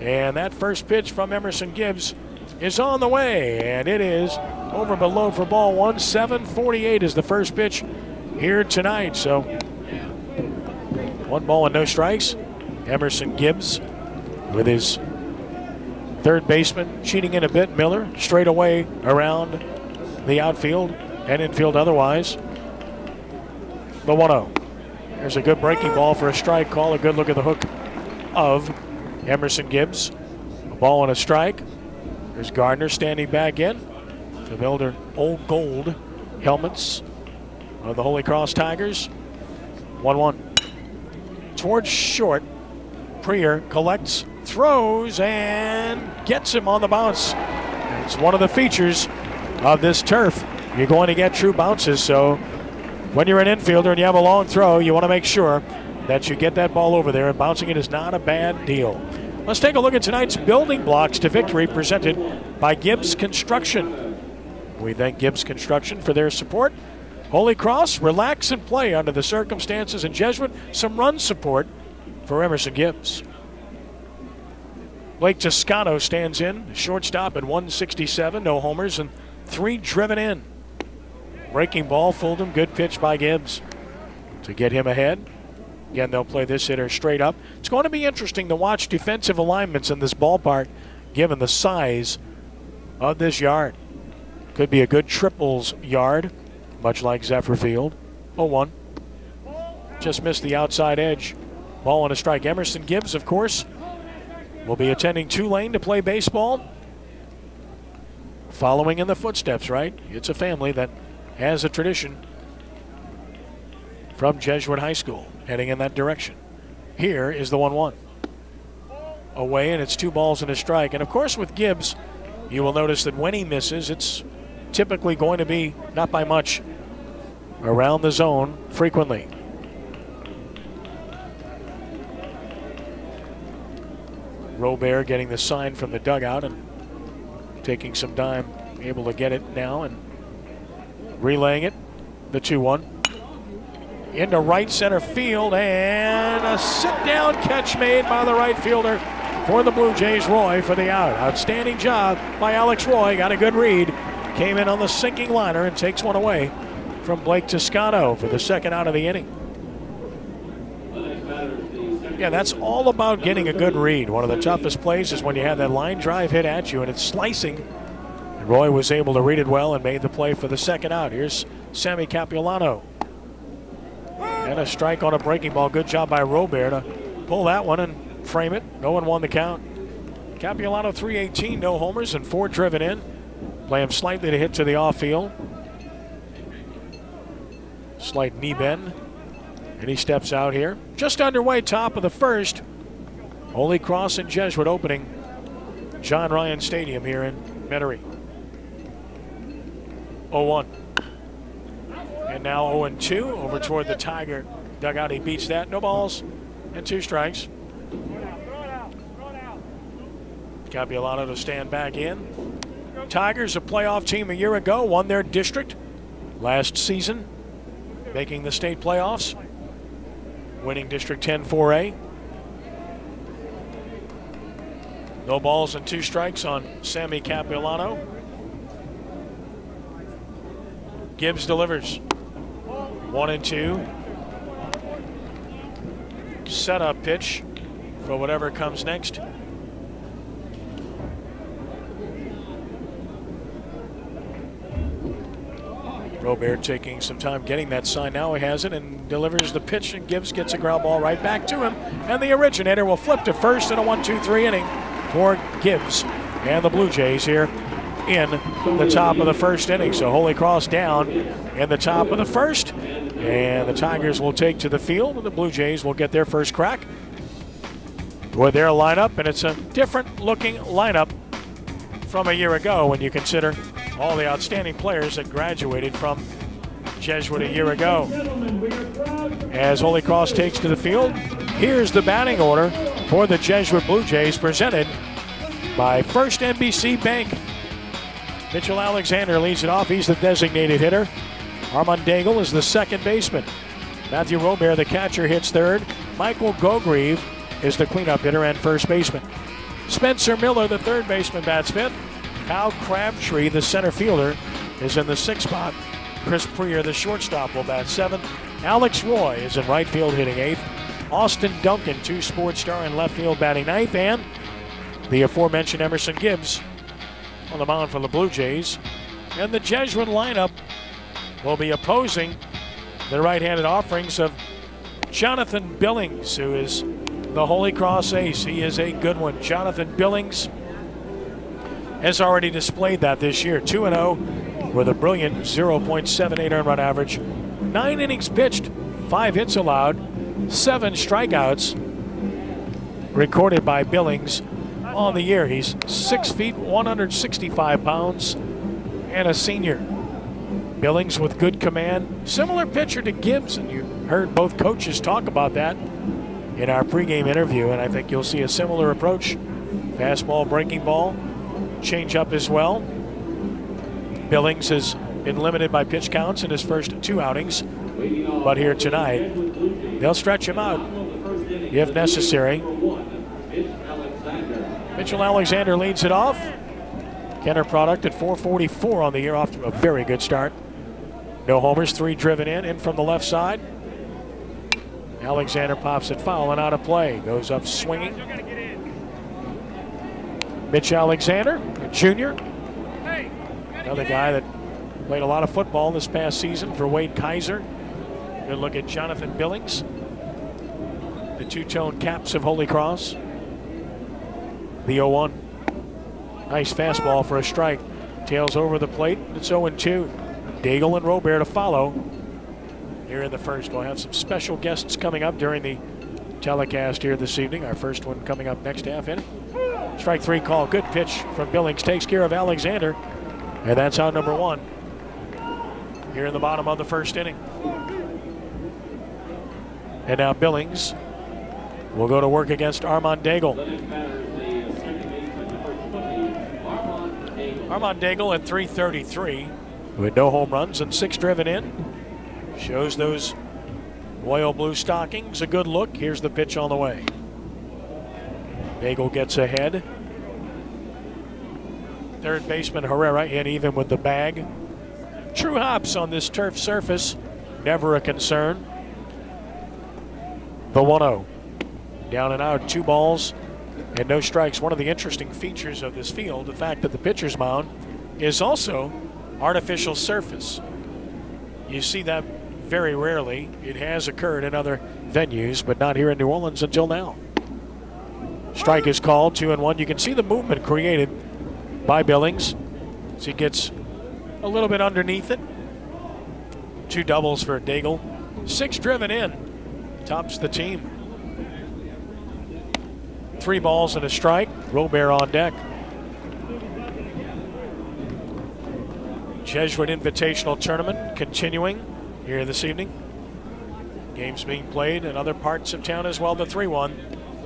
And that first pitch from Emerson Gibbs is on the way, and it is over below for ball one. 7:48 is the first pitch here tonight. So 1 ball and no strikes. Emerson Gibbs with his third baseman cheating in a bit. Miller straight away around the outfield and infield otherwise. The 1-0. There's a good breaking ball for a strike call. A good look at the hook of Emerson Gibbs. A ball and a strike. There's Gardner standing back in to build their old gold helmets of the Holy Cross Tigers. 1-1. Towards short. Prier collects, throws, and gets him on the bounce. It's one of the features of this turf. You're going to get true bounces, so when you're an infielder and you have a long throw, you want to make sure that you get that ball over there, and bouncing it is not a bad deal. Let's take a look at tonight's building blocks to victory presented by Gibbs Construction. We thank Gibbs Construction for their support. Holy Cross, relax and play under the circumstances, and Jesuit, some run support for Emerson Gibbs. Blake Toscano stands in, shortstop at 167, no homers and 3 driven in. Breaking ball fooled him, good pitch by Gibbs to get him ahead. Again, they'll play this hitter straight up. It's going to be interesting to watch defensive alignments in this ballpark given the size of this yard. Could be a good triples yard, much like Zephyr Field. 0-1. Just missed the outside edge. Ball and a strike. Emerson Gibbs, of course, will be attending Tulane to play baseball. Following in the footsteps, right? It's a family that has a tradition from Jesuit High School heading in that direction. Here is the 1-1. Away, and it's 2 balls and a strike. And of course with Gibbs, you will notice that when he misses, it's typically going to be, not by much, around the zone frequently. Robert getting the sign from the dugout and taking some time, able to get it now and relaying it. The 2-1. Into right center field, and a sit-down catch made by the right fielder for the Blue Jays, Roy, for the out. Outstanding job by Alex Roy. Got a good read. Came in on the sinking liner and takes one away from Blake Toscano for the second out of the inning. Yeah, that's all about getting a good read. One of the toughest plays is when you have that line drive hit at you and it's slicing. And Roy was able to read it well and made the play for the second out. Here's Sammy Capilano. And a strike on a breaking ball. Good job by Robert to pull that one and frame it. No one won the count. Capilano 318, no homers and 4 driven in. Play him slightly to hit to the off field. Slight knee bend. And he steps out here. Just underway, top of the first. Holy Cross and Jesuit opening John Ryan Stadium here in Metairie. 0-1. And now 0-2 over toward the Tiger dugout. He beats that. No balls and 2 strikes. Capilano to stand back in. Tigers, a playoff team a year ago, won their district last season, making the state playoffs, winning District 10 4A. No balls and 2 strikes on Sammy Capilano. Gibbs delivers. 1-2. Setup pitch for whatever comes next. Robert taking some time getting that sign. Now he has it and delivers the pitch, and Gibbs gets a ground ball right back to him. And the originator will flip to first in a 1-2-3 inning for Gibbs and the Blue Jays here in the top of the first inning. So Holy Cross down in the top of the first, and the Tigers will take to the field, and the Blue Jays will get their first crack with their lineup. And it's a different looking lineup from a year ago when you consider all the outstanding players that graduated from Jesuit a year ago. As Holy Cross takes to the field, here's the batting order for the Jesuit Blue Jays, presented by First NBC Bank. Mitchell Alexander leads it off. He's the designated hitter. Armand Daigle is the second baseman. Matthew Robert, the catcher, hits third. Michael Gogreve is the cleanup hitter and first baseman. Spencer Miller, the third baseman, bats fifth. Kyle Crabtree, the center fielder, is in the sixth spot. Chris Preer, the shortstop, will bat seventh. Alex Roy is in right field hitting eighth. Austin Duncan, two-sport star in left field, batting ninth. And the aforementioned Emerson Gibbs on the mound for the Blue Jays. And the Jesuit lineup will be opposing the right-handed offerings of Jonathan Billings, who is the Holy Cross ace. He is a good one. Jonathan Billings has already displayed that this year. 2-0 with a brilliant 0.78 earned run average. 9 innings pitched, 5 hits allowed, 7 strikeouts recorded by Billings on the year. He's 6 feet, 165 pounds, and a senior. Billings with good command. Similar pitcher to Gibbs, and you heard both coaches talk about that in our pregame interview, and I think you'll see a similar approach. Fastball, breaking ball, change up as well. Billings has been limited by pitch counts in his first 2 outings, but here tonight, they'll stretch him out if necessary. Mitchell Alexander leads it off. Kenner product at .444 on the year, off to a very good start. No homers, 3 driven in from the left side. Alexander pops it foul and out of play. Goes up swinging. Mitch Alexander, a junior. Another guy that played a lot of football this past season for Wade Kaiser. Good look at Jonathan Billings. The two-tone caps of Holy Cross. The 0-1. Nice fastball for a strike. Tails over the plate. It's 0-2. Daigle and Robert to follow here in the first. We'll have some special guests coming up during the telecast here this evening. Our first one coming up next half inning. Strike 3 call. Good pitch from Billings. Takes care of Alexander. And that's out number 1 here in the bottom of the first inning. And now Billings will go to work against Armand Daigle. Armand Daigle at .333 with no home runs and 6 driven in. Shows those royal blue stockings a good look. Here's the pitch on the way. Daigle gets ahead. Third baseman Herrera in even with the bag. True hops on this turf surface. Never a concern. The 1-0. Down and out, 2 balls and no strikes. One of the interesting features of this field, the fact that the pitcher's mound is also artificial surface. You see that very rarely. It has occurred in other venues, but not here in New Orleans until now. Strike is called, 2-1. You can see the movement created by Billings as he gets a little bit underneath it. 2 doubles for Daigle. 6 driven in. Tops the team. 3 balls and a strike. Robert on deck. Jesuit Invitational Tournament continuing here this evening. Games being played in other parts of town as well. The 3-1.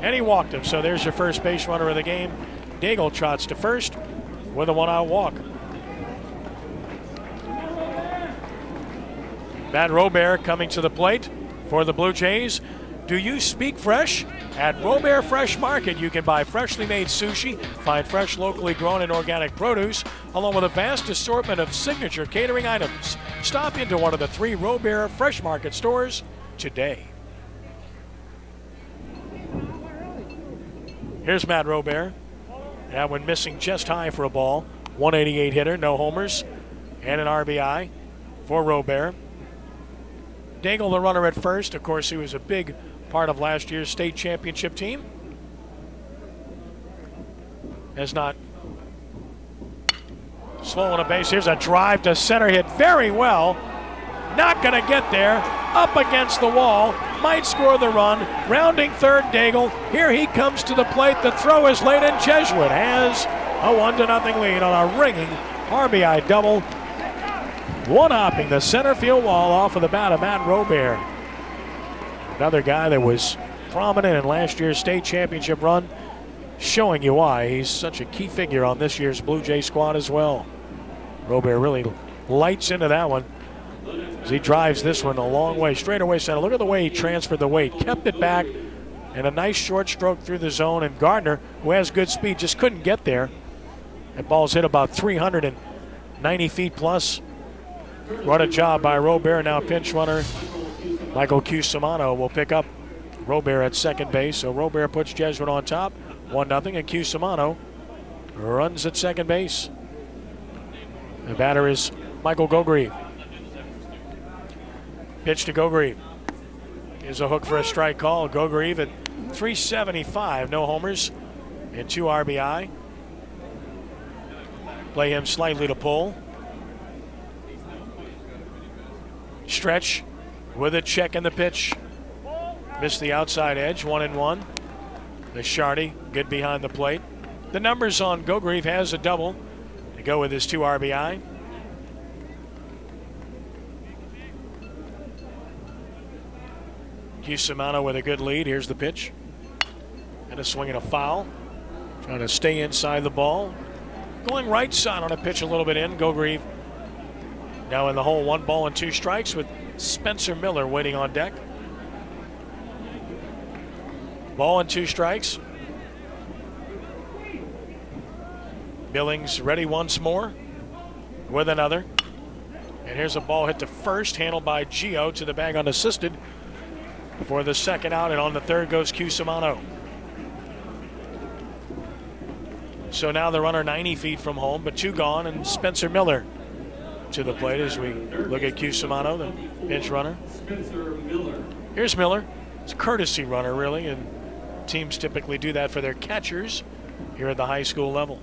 And he walked him, so there's your first base runner of the game. Daigle trots to first with a 1-out walk. Matt Robert coming to the plate for the Blue Jays. Do you speak fresh? At Robert Fresh Market, you can buy freshly made sushi, find fresh, locally grown and organic produce, along with a vast assortment of signature catering items. Stop into one of the 3 Robert Fresh Market stores today. Here's Matt Robert. That one missing just high for a ball. 188 hitter, no homers, and an RBI for Robert. Daigle, the runner at first. Of course, he was a big part of last year's state championship team. Has not stolen a base. Here's a drive to center, hit very well. Not going to get there. Up against the wall. Might score the run. Rounding third, Daigle. Here he comes to the plate. The throw is late, and Jesuit has a 1-0 lead on a ringing RBI double. One-hopping the center field wall off of the bat of Matt Robert. Another guy that was prominent in last year's state championship run, showing you why he's such a key figure on this year's Blue Jay squad as well. Robert really lights into that one as he drives this one a long way. Straight away center. Look at the way he transferred the weight. Kept it back, and a nice short stroke through the zone. And Gardner, who has good speed, just couldn't get there. That ball's hit about 390 feet plus. What a job by Robert. Now pinch runner Michael Cusimano will pick up Robert at second base. So Robert puts Jesuit on top, 1-0, and Cusimano runs at second base. The batter is Michael Gogrieve. Pitch to Gogrieve. Here's a hook for a strike call. Gogrieve at 375, no homers and 2 RBI. Play him slightly to pull. Stretch with a check in the pitch. Missed the outside edge, 1-1. The Shardy good behind the plate. The numbers on Gogrieve has a double to go with his 2 RBI. Cusimano with a good lead. Here's the pitch. And a swing and a foul. Trying to stay inside the ball. Going right side on a pitch a little bit in. Gogrieve now in the hole, 1 ball and 2 strikes with Spencer Miller waiting on deck. Ball and 2 strikes. Billings ready once more with another. And here's a ball hit to first, handled by Gio to the bag unassisted for the second out, and on the third goes Cusimano. So now the runner 90 feet from home, but 2 gone, and Spencer Miller to the plate as we look at Cusimano, the pinch runner. Here's Miller. It's a courtesy runner, really, and teams typically do that for their catchers here at the high school level.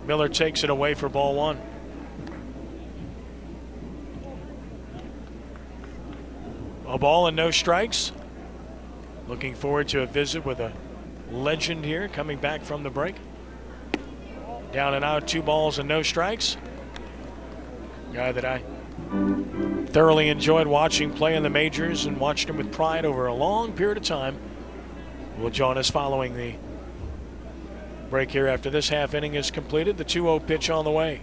Miller takes it away for ball 1. A ball and no strikes. Looking forward to a visit with a legend here coming back from the break. Down and out, 2 balls and no strikes. Guy that I thoroughly enjoyed watching play in the majors and watched him with pride over a long period of time. Will join us following the break here after this half inning is completed. The 2-0 pitch on the way.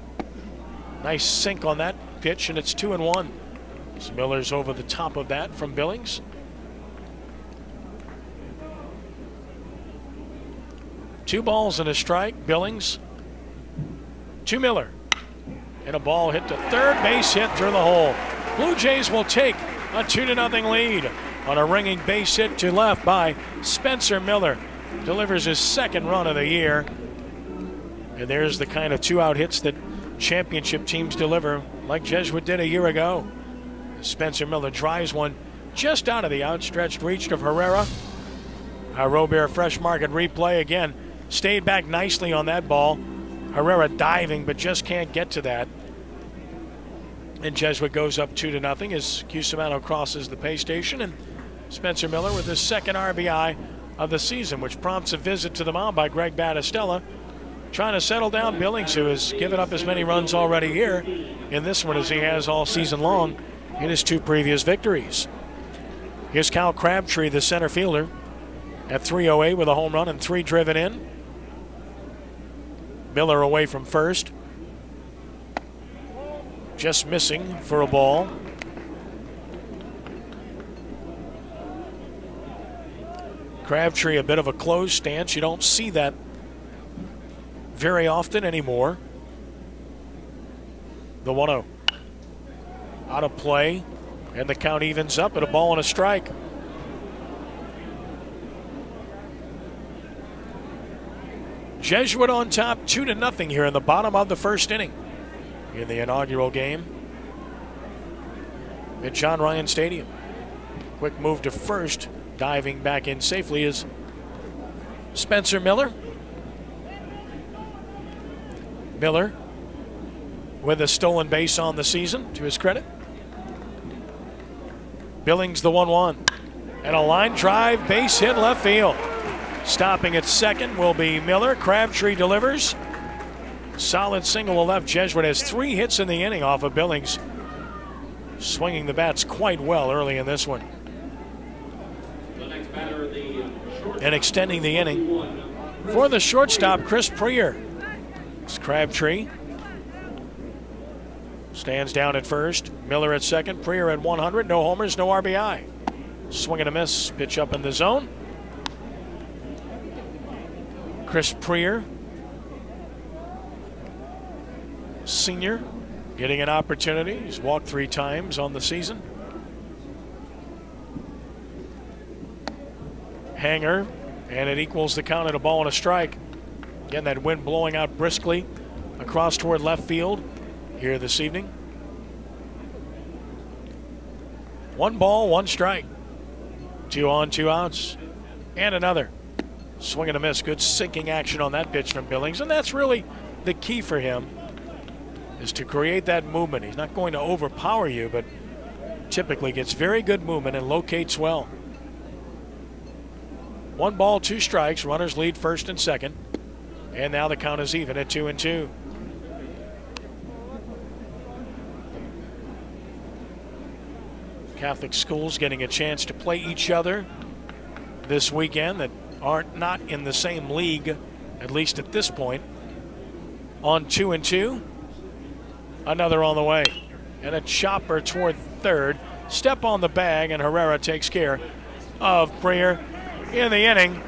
Nice sink on that pitch, and it's 2-1. So Miller's over the top of that from Billings. Two balls and a strike. Billings to Miller. And a ball hit to third, base hit through the hole. Blue Jays will take a 2-0 lead on a ringing base hit to left by Spencer Miller. Delivers his second run of the year. And there's the kind of 2-out hits that championship teams deliver, like Jesuit did a year ago. Spencer Miller drives one just out of the outstretched reach of Herrera. Robert fresh market replay again. Stayed back nicely on that ball. Herrera diving, but just can't get to that. And Jesuit goes up 2-0 as Cusimano crosses the pay station. And Spencer Miller with his second RBI of the season, which prompts a visit to the mound by Greg Battistella, trying to settle down Billings, who has given up as many runs already here in this one as he has all season long in his 2 previous victories. Here's Cal Crabtree, the center fielder, at 308 with a home run and 3 driven in. Miller away from first. Just missing for a ball. Crabtree, a bit of a closed stance. You don't see that very often anymore. The 1-0. Out of play, and the count evens up at a ball and a strike. Jesuit on top, 2-0 here in the bottom of the first inning in the inaugural game at John Ryan Stadium. Quick move to first, diving back in safely is Spencer Miller. Miller with a stolen base on the season, to his credit. Billings the 1-1. And a line drive, base hit left field. Stopping at second will be Miller. Crabtree delivers. Solid single to left. Jesuit has 3 hits in the inning off of Billings, swinging the bats quite well early in this one. And extending the inning for the shortstop, Chris Prier. It's Crabtree. Stands down at first. Miller at second. Prier at 100. No homers, no RBI. Swing and a miss. Pitch up in the zone. Chris Prier, senior, getting an opportunity. He's walked 3 times on the season. Hanger, and it equals the count at a ball and a strike. Again, that wind blowing out briskly across toward left field here this evening. 1 ball, 1 strike. 2 on, 2 outs, and another. Swing and a miss. Good sinking action on that pitch from Billings, and that's really the key for him, is to create that movement. He's not going to overpower you, but typically gets very good movement and locates well. 1 ball, 2 strikes. Runners lead first and second, and now the count is even at 2-2. Catholic schools getting a chance to play each other this weekend that are not in the same league, at least at this point. On 2-2. Another on the way. And a chopper toward third. Step on the bag, and Herrera takes care of Prier in the inning.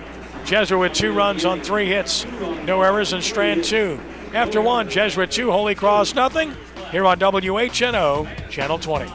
Jesuit with 2 runs on 3 hits. No errors in strand 2. After 1, Jesuit 2, Holy Cross nothing. Here on WHNO, Channel 20.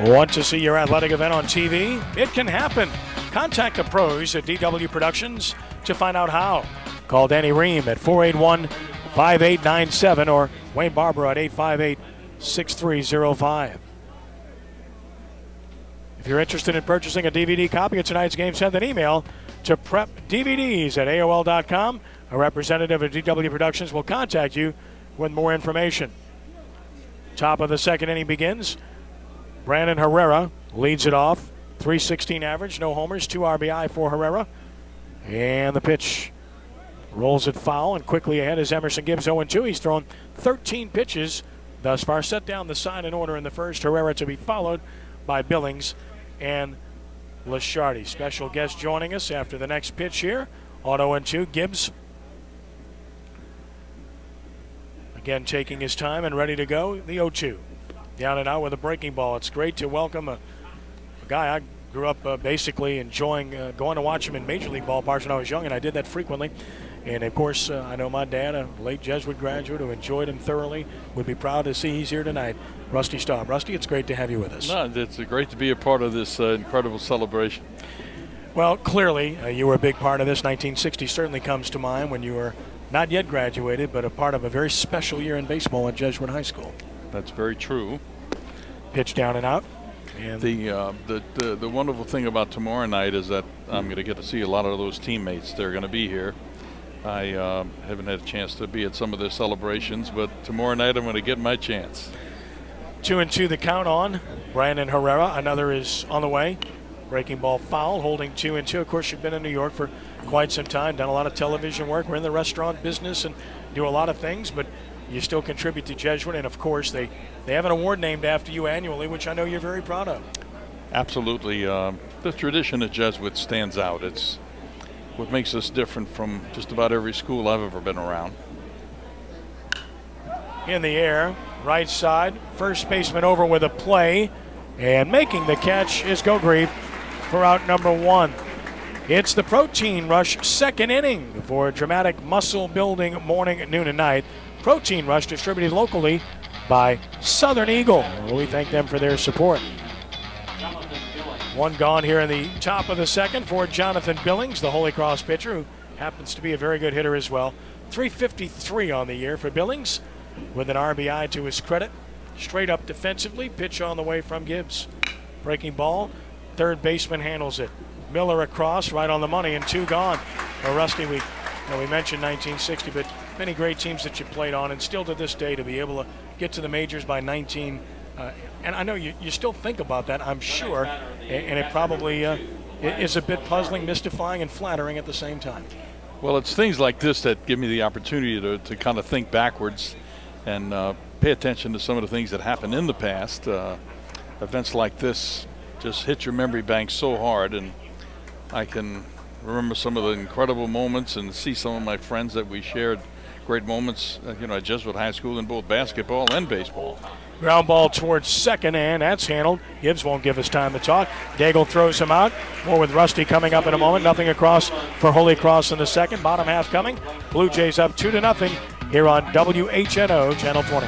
Want to see your athletic event on TV? It can happen. Contact the pros at DW Productions to find out how. Call Danny Ream at 481-5897 or Wayne Barber at 858-6305. If you're interested in purchasing a DVD copy of tonight's game, send an email to prepdvds@aol.com. A representative of DW Productions will contact you with more information. Top of the second inning begins. Brandon Herrera leads it off. 316 average, no homers, 2 RBI for Herrera. And the pitch rolls it foul, and quickly ahead is Emerson Gibbs 0-2. He's thrown 13 pitches thus far. Set down the sign in order in the first. Herrera to be followed by Billings and Lasciardi. Special guest joining us after the next pitch here on 0-2. Gibbs again taking his time and ready to go. The 0-2. Down and out with a breaking ball. It's great to welcome a guy I grew up basically enjoying going to watch him in Major League ballparks when I was young, and I did that frequently. And of course, I know my dad, a late Jesuit graduate who enjoyed him thoroughly, would be proud to see he's here tonight. Rusty Staub. Rusty, it's great to have you with us. No, it's great to be a part of this incredible celebration. Well, clearly, you were a big part of this. 1960 certainly comes to mind when you were not yet graduated, but a part of a very special year in baseball at Jesuit High School. That's very true. Pitch down and out. And the wonderful thing about tomorrow night is that I'm going to get to see a lot of those teammates. They're going to be here. I haven't had a chance to be at some of their celebrations, but tomorrow night I'm going to get my chance. 2-2 the count on Brandon Herrera. Another is on the way. Breaking ball foul, holding 2-2. Of course, you've been in New York for quite some time, done a lot of television work. We're in the restaurant business and do a lot of things, but you still contribute to Jesuit, and of course they have an award named after you annually, which I know you're very proud of. Absolutely. the tradition at Jesuit stands out. It's what makes us different from just about every school I've ever been around. In the air, right side, first baseman over with a play, and making the catch is Gogrief for out number 1. It's the Protein Rush second inning for dramatic muscle building morning, noon, and night. Protein Rush distributed locally by Southern Eagle. We thank them for their support. One gone here in the top of the second for Jonathan Billings, the Holy Cross pitcher, who happens to be a very good hitter as well. 353 on the year for Billings, with an RBI to his credit. Straight up defensively, pitch on the way from Gibbs. Breaking ball, third baseman handles it. Miller across, right on the money, and 2 gone. Well, Rusty, we mentioned 1960, but many great teams that you played on, and still to this day to be able to get to the majors by 19. And I know you still think about that, I'm sure, and it probably is a bit puzzling, mystifying, and flattering at the same time. Well, it's things like this that give me the opportunity to kind of think backwards and pay attention to some of the things that happened in the past. Events like this just hit your memory bank so hard, and I can remember some of the incredible moments and see some of my friends that we shared great moments, at Jesuit High School in both basketball and baseball. Ground ball towards second, and that's handled. Gibbs won't give us time to talk. Daigle throws him out. More with Rusty coming up in a moment. Nothing across for Holy Cross in the second. Bottom half coming. Blue Jays up 2-0 here on WHNO Channel 20.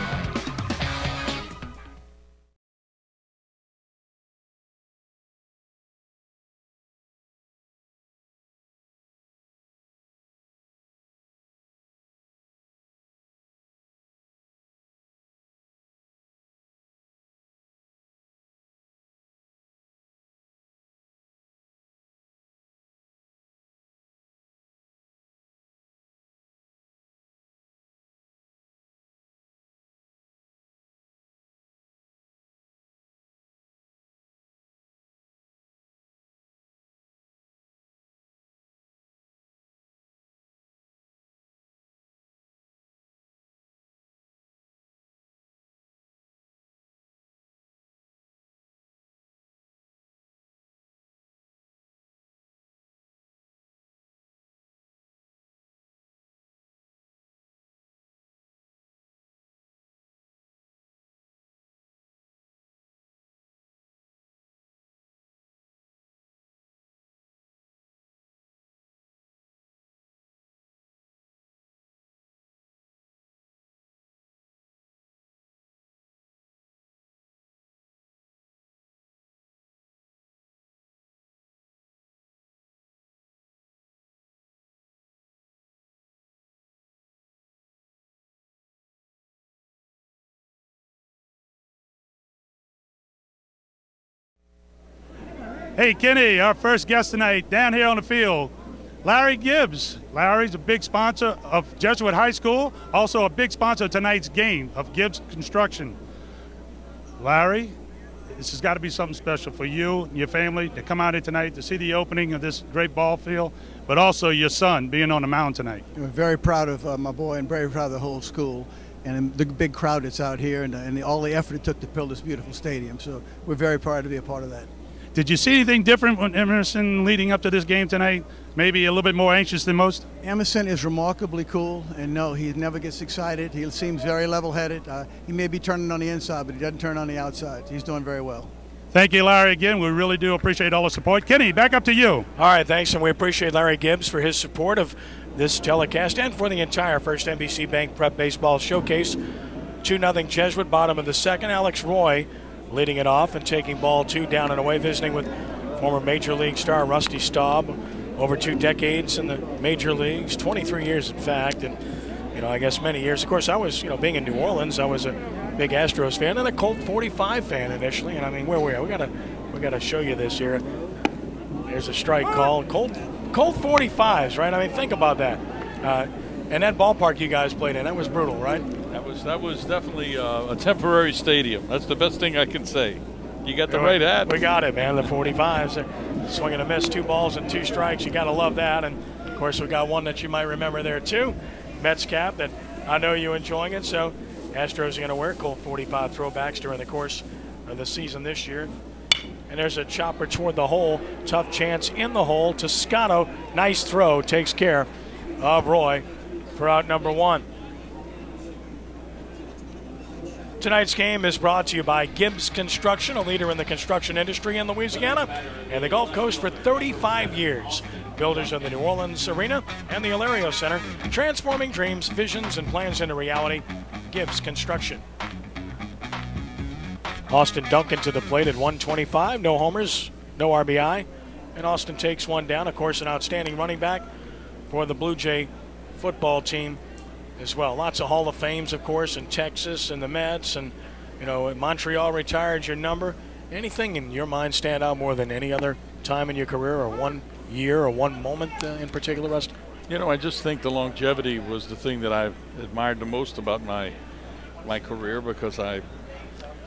Hey, Kenny, our first guest tonight down here on the field, Larry Gibbs. Larry's a big sponsor of Jesuit High School, also a big sponsor of tonight's game of Gibbs Construction. Larry, this has got to be something special for you and your family to come out here tonight to see the opening of this great ball field, but also your son being on the mound tonight. We're very proud of my boy and very proud of the whole school and the big crowd that's out here and all the effort it took to build this beautiful stadium. So we're very proud to be a part of that. Did you see anything different when Emerson leading up to this game tonight? Maybe a little bit more anxious than most? Emerson is remarkably cool, and no, he never gets excited. He seems very level-headed. He may be turning on the inside, but he doesn't turn on the outside. He's doing very well. Thank you, Larry, again. We really do appreciate all the support. Kenny, back up to you. All right, thanks, and we appreciate Larry Gibbs for his support of this telecast and for the entire First NBC Bank Prep Baseball Showcase. 2-0 Jesuit, bottom of the second. Alex Roy leading it off and taking ball 2 down and away, visiting with former Major League star Rusty Staub. Over 2 decades in the major leagues, 23 years in fact, and I guess many years. Of course, I was, being in New Orleans, I was a big Astros fan and a Colt 45 fan initially. And I mean, where we are, we gotta show you this here. There's a strike call. Colt 45s, right? I mean, think about that. And that ballpark you guys played in, that was brutal, right? That was definitely a temporary stadium. That's the best thing I can say. You got the right hat. We got it, man. The 45s, swinging a miss, 2 balls and 2 strikes. You got to love that. And, of course, we got one that you might remember there, too. Mets cap that I know you enjoying it. So Astros are going to wear Colt 45 throwbacks during the course of the season this year. And there's a chopper toward the hole. Tough chance in the hole. Toscano, nice throw, takes care of Roy for out number 1. Tonight's game is brought to you by Gibbs Construction, a leader in the construction industry in Louisiana and the Gulf Coast for 35 years. Builders of the New Orleans Arena and the Hilario Center, transforming dreams, visions, and plans into reality. Gibbs Construction. Austin Duncan to the plate at 125. No homers, no RBI. And Austin takes one down. Of course, an outstanding running back for the Blue Jay football team as well. Lots of Hall of Fames, of course, in Texas and the Mets, and Montreal retired your number. Anything in your mind stand out more than any other time in your career, or one year or one moment in particular, Rusty? I just think the longevity was the thing that I've admired the most about my career, because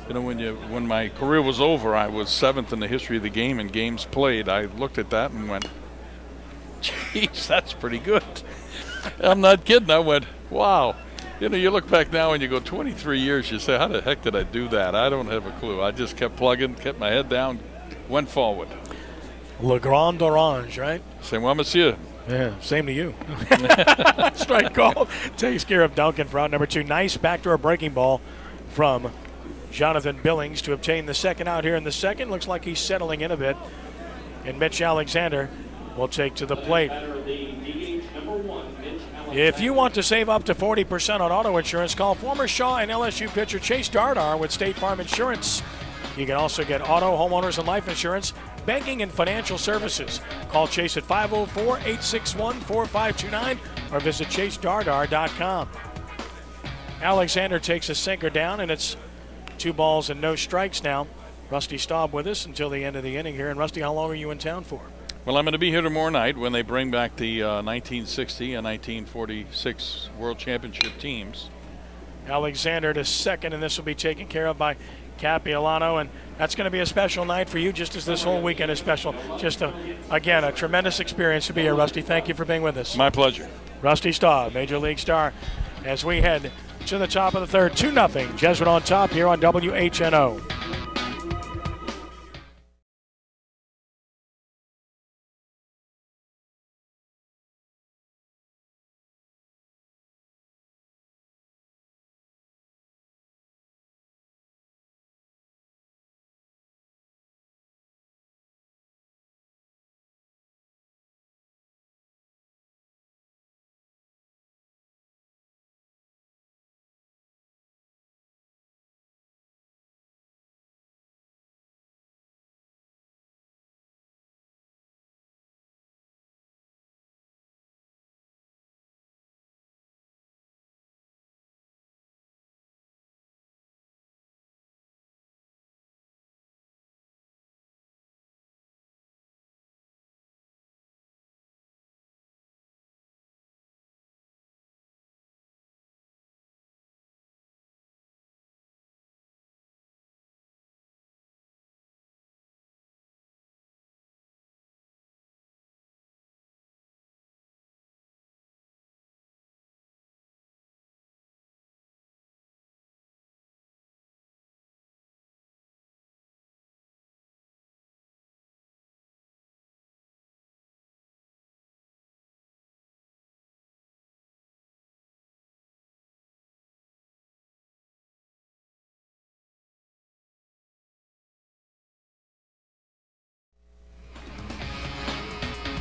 when my career was over, I was 7th in the history of the game in games played. I looked at that and went, geez, that's pretty good. I'm not kidding. I went, wow. You look back now and you go 23 years, you say, how the heck did I do that? I don't have a clue. I just kept plugging, kept my head down, went forward. Le Grand Orange, right? C'est moi, monsieur. Yeah, same to you. Strike call. Takes care of Duncan for out number 2. Nice backdoor breaking ball from Jonathan Billings to obtain the second out here in the second. Looks like he's settling in a bit. And Mitch Alexander will take to the plate. If you want to save up to 40% on auto insurance, call former Shaw and LSU pitcher Chase Dardar with State Farm Insurance. You can also get auto, homeowners, and life insurance, banking, and financial services. Call Chase at 504-861-4529 or visit chasedardar.com. Alexander takes a sinker down, and it's 2 balls and no strikes now. Rusty Staub with us until the end of the inning here. And Rusty, how long are you in town for? Well, I'm going to be here tomorrow night when they bring back the 1960 and 1946 World Championship teams. Alexander to second, and this will be taken care of by Capielano, and that's going to be a special night for you, just as this whole weekend is special. Just, again, a tremendous experience to be here, Rusty. Thank you for being with us. My pleasure. Rusty Staub, Major League star, as we head to the top of the third. 2-0, Jesuit on top here on WHNO.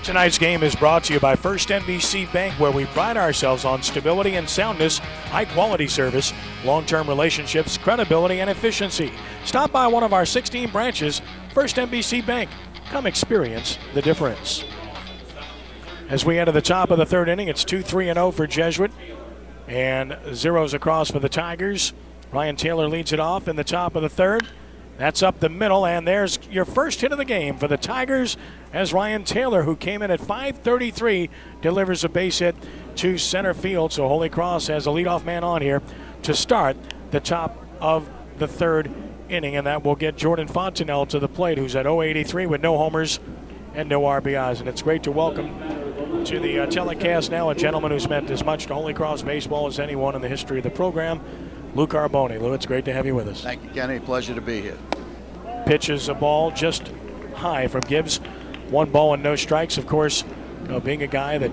Tonight's game is brought to you by First NBC Bank, where we pride ourselves on stability and soundness, high-quality service, long-term relationships, credibility, and efficiency. Stop by one of our 16 branches. First NBC Bank. Come experience the difference. As we enter the top of the third inning, it's 2-3-0 for Jesuit, and zeros across for the Tigers. Ryan Taylor leads it off in the top of the third. That's up the middle, and there's your first hit of the game for the Tigers, as Ryan Taylor, who came in at 5:33, delivers a base hit to center field. So Holy Cross has a leadoff man on here to start the top of the third inning, and that will get Jordan Fontenelle to the plate, who's at 083 with no homers and no RBIs. And it's great to welcome to the telecast now a gentleman who's meant as much to Holy Cross baseball as anyone in the history of the program, Lou Carboni. Lou, it's great to have you with us. Thank you, Kenny. Pleasure to be here. pitches a ball just high from Gibbs. 1 ball and no strikes. Of course, being a guy that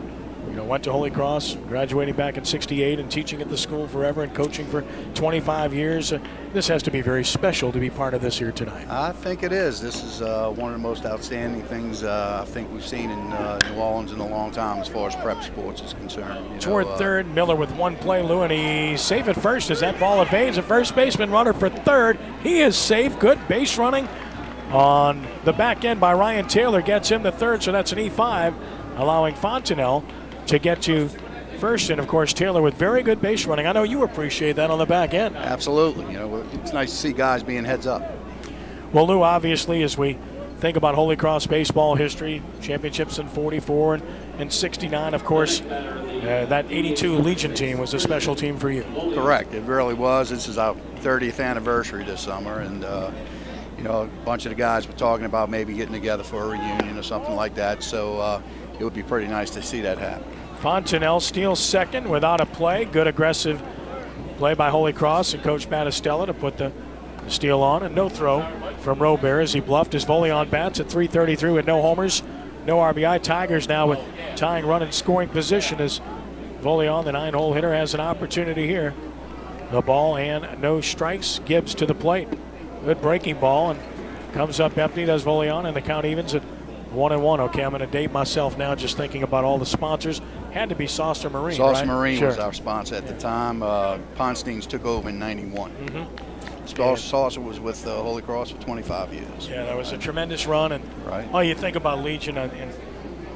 went to Holy Cross, graduating back in '68 and teaching at the school forever and coaching for 25 years. This has to be very special to be part of this here tonight. I think it is. This is one of the most outstanding things I think we've seen in New Orleans in a long time as far as prep sports is concerned. Toward third, Miller with 1 play, Lou, and he's safe at first as that ball evades a first baseman runner for third. He is safe. Good base running on the back end by Ryan Taylor. Gets him to third, so that's an E5, allowing Fontenelle to get to first. And of course, Taylor with very good base running. I know you appreciate that on the back end. Absolutely. It's nice to see guys being heads up. Well, Lou, obviously, as we think about Holy Cross baseball history, championships in '44 and '69, of course, that '82 Legion team was a special team for you. Correct. It really was. This is our 30th anniversary this summer, and a bunch of the guys were talking about maybe getting together for a reunion or something like that. So it would be pretty nice to see that happen. Fontenelle steals second without a play. Good aggressive play by Holy Cross and Coach Battistella to put the steal on. And no throw from Robert as he bluffed his Voleon bats at .333 with no homers, no RBI. Tigers now with tying run and scoring position as Voleon, the 9-hole hitter, has an opportunity here. The ball and no strikes. Gibbs to the plate. Good breaking ball and comes up empty. Does Voleon, and the count evens at 1-1. Okay, I'm going to date myself now just thinking about all the sponsors. Had to be Saucer Marine, Saucer right? Marine Sure. was our sponsor at the time. Ponstein's took over in '91. Saucer was with Holy Cross for 25 years. Yeah, that was a tremendous run. And right. Oh, you think about Legion, and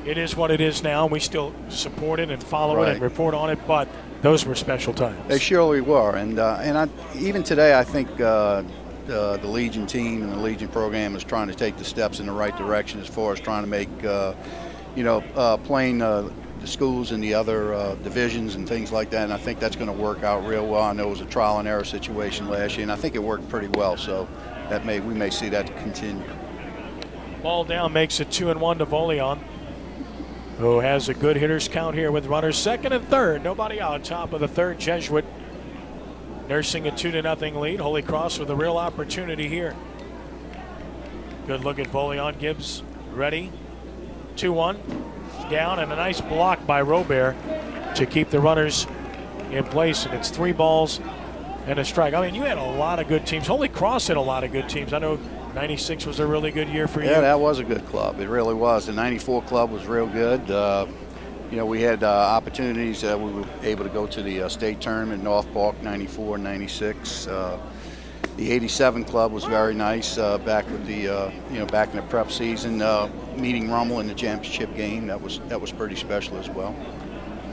it is what it is now. We still support it and follow it and report on it, but those were special times. They surely were. And even today, I think the Legion team and the Legion program is trying to take the steps in the right direction as far as trying to make, playing the schools in the other divisions and things like that. And I think that's going to work out real well. I know it was a trial and error situation last year, and I think it worked pretty well. So we may see that continue. Ball down makes it 2-1 to Voleon, who has a good hitter's count here with runners second and third. Nobody out. Top of the third, Jesuit nursing a 2-0 lead. Holy Cross with a real opportunity here. Good look at Voleon. Gibbs ready. 2-1. Down, and a nice block by Robert to keep the runners in place. And it's 3 balls and a strike. I mean, you had a lot of good teams. Holy Cross had a lot of good teams. I know '96 was a really good year for you. Yeah, that was a good club. It really was. The '94 club was real good. We had opportunities. We were able to go to the state tournament in North Park, '94 and '96. The '87 club was very nice. Back with the, back in the prep season, meeting Rummel in the championship game. That was pretty special as well.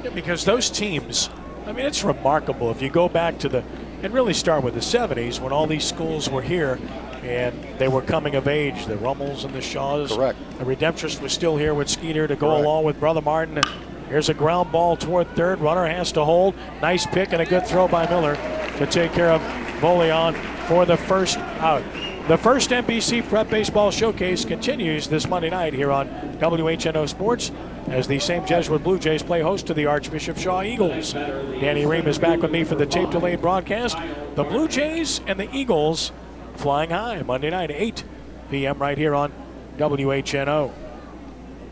Yeah, because those teams, I mean, it's remarkable. If you go back to and really start with the '70s when all these schools were here and they were coming of age, the Rummels and the Shaws. Correct. The Redemptress was still here with Skeeter to go Correct. along with Brother Martin. Here's a ground ball toward third. Runner has to hold. Nice pick and a good throw by Miller to take care of Voleon for the first out. The first NBC Prep Baseball Showcase continues this Monday night here on WHNO Sports as the same Jesuit Blue Jays play host to the Archbishop Shaw Eagles. Danny Ream is back with me for the tape-delayed broadcast. The Blue Jays and the Eagles flying high Monday night, 8 p.m. right here on WHNO.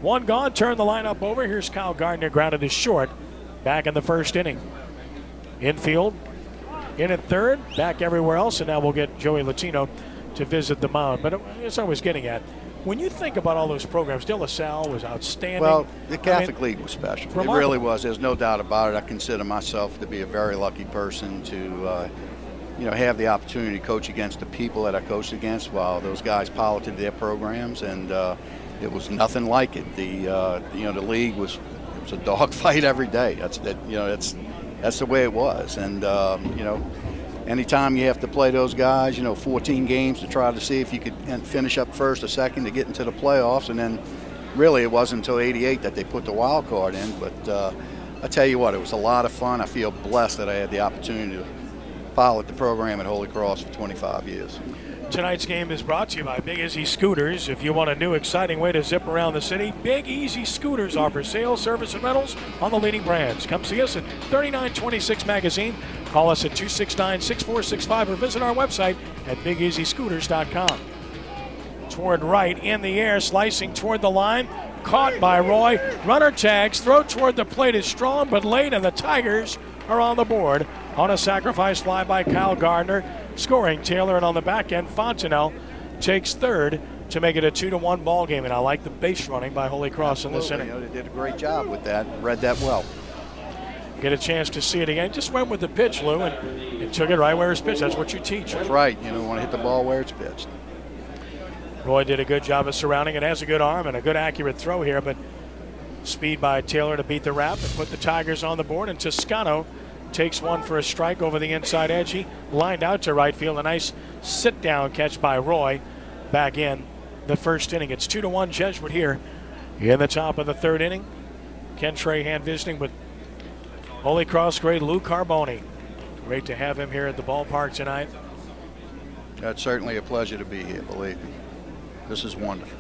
1 gone, turn the lineup over. Here's Kyle Gardner, grounded to short, back in the first inning. Infield, in at third, back everywhere else, and now we'll get Joey Latino to visit the mound. But as I was getting at, when you think about all those programs, De La Salle was outstanding. Well, the Catholic League was special. Remarkable. It really was. There's no doubt about it. I consider myself to be a very lucky person to, have the opportunity to coach against the people that I coached against while those guys piloted their programs, and it was nothing like it. The league was a dogfight every day. That's the way it was, and anytime you have to play those guys, 14 games to try to see if you could finish up first or second to get into the playoffs, and then really it wasn't until '88 that they put the wild card in. But I tell you what, it was a lot of fun. I feel blessed that I had the opportunity to pilot the program at Holy Cross for 25 years. Tonight's game is brought to you by Big Easy Scooters. If you want a new exciting way to zip around the city, Big Easy Scooters offers sales, service, and rentals on the leading brands. Come see us at 3926 Magazine. Call us at 269-6465 or visit our website at BigEasyScooters.com. toward right, in the air, slicing toward the line. Caught by Roy. Runner tags, throw toward the plate is strong but late, and the Tigers are on the board on a sacrifice fly by Kyle Gardner. Scoring Taylor, and on the back end, Fontenelle takes third to make it a 2-1 ball game. And I like the base running by Holy Cross in this inning. They did a great job with that, read that well. Get a chance to see it again. Just went with the pitch, Lou, and it took it right where it's pitched. That's what you teach. That's right. You want to hit the ball where it's pitched. Roy did a good job of surrounding it. Has a good arm and a good accurate throw here, but speed by Taylor to beat the wrap and put the Tigers on the board. And Toscano takes one for a strike over the inside edge. He lined out to right field. A nice sit-down catch by Roy back in the first inning. It's 2-1 Jesuit here in the top of the third inning. Ken Trahan visiting with Holy Cross great Lou Carboni. Great to have him here at the ballpark tonight. It's certainly a pleasure to be here, believe me. This is wonderful.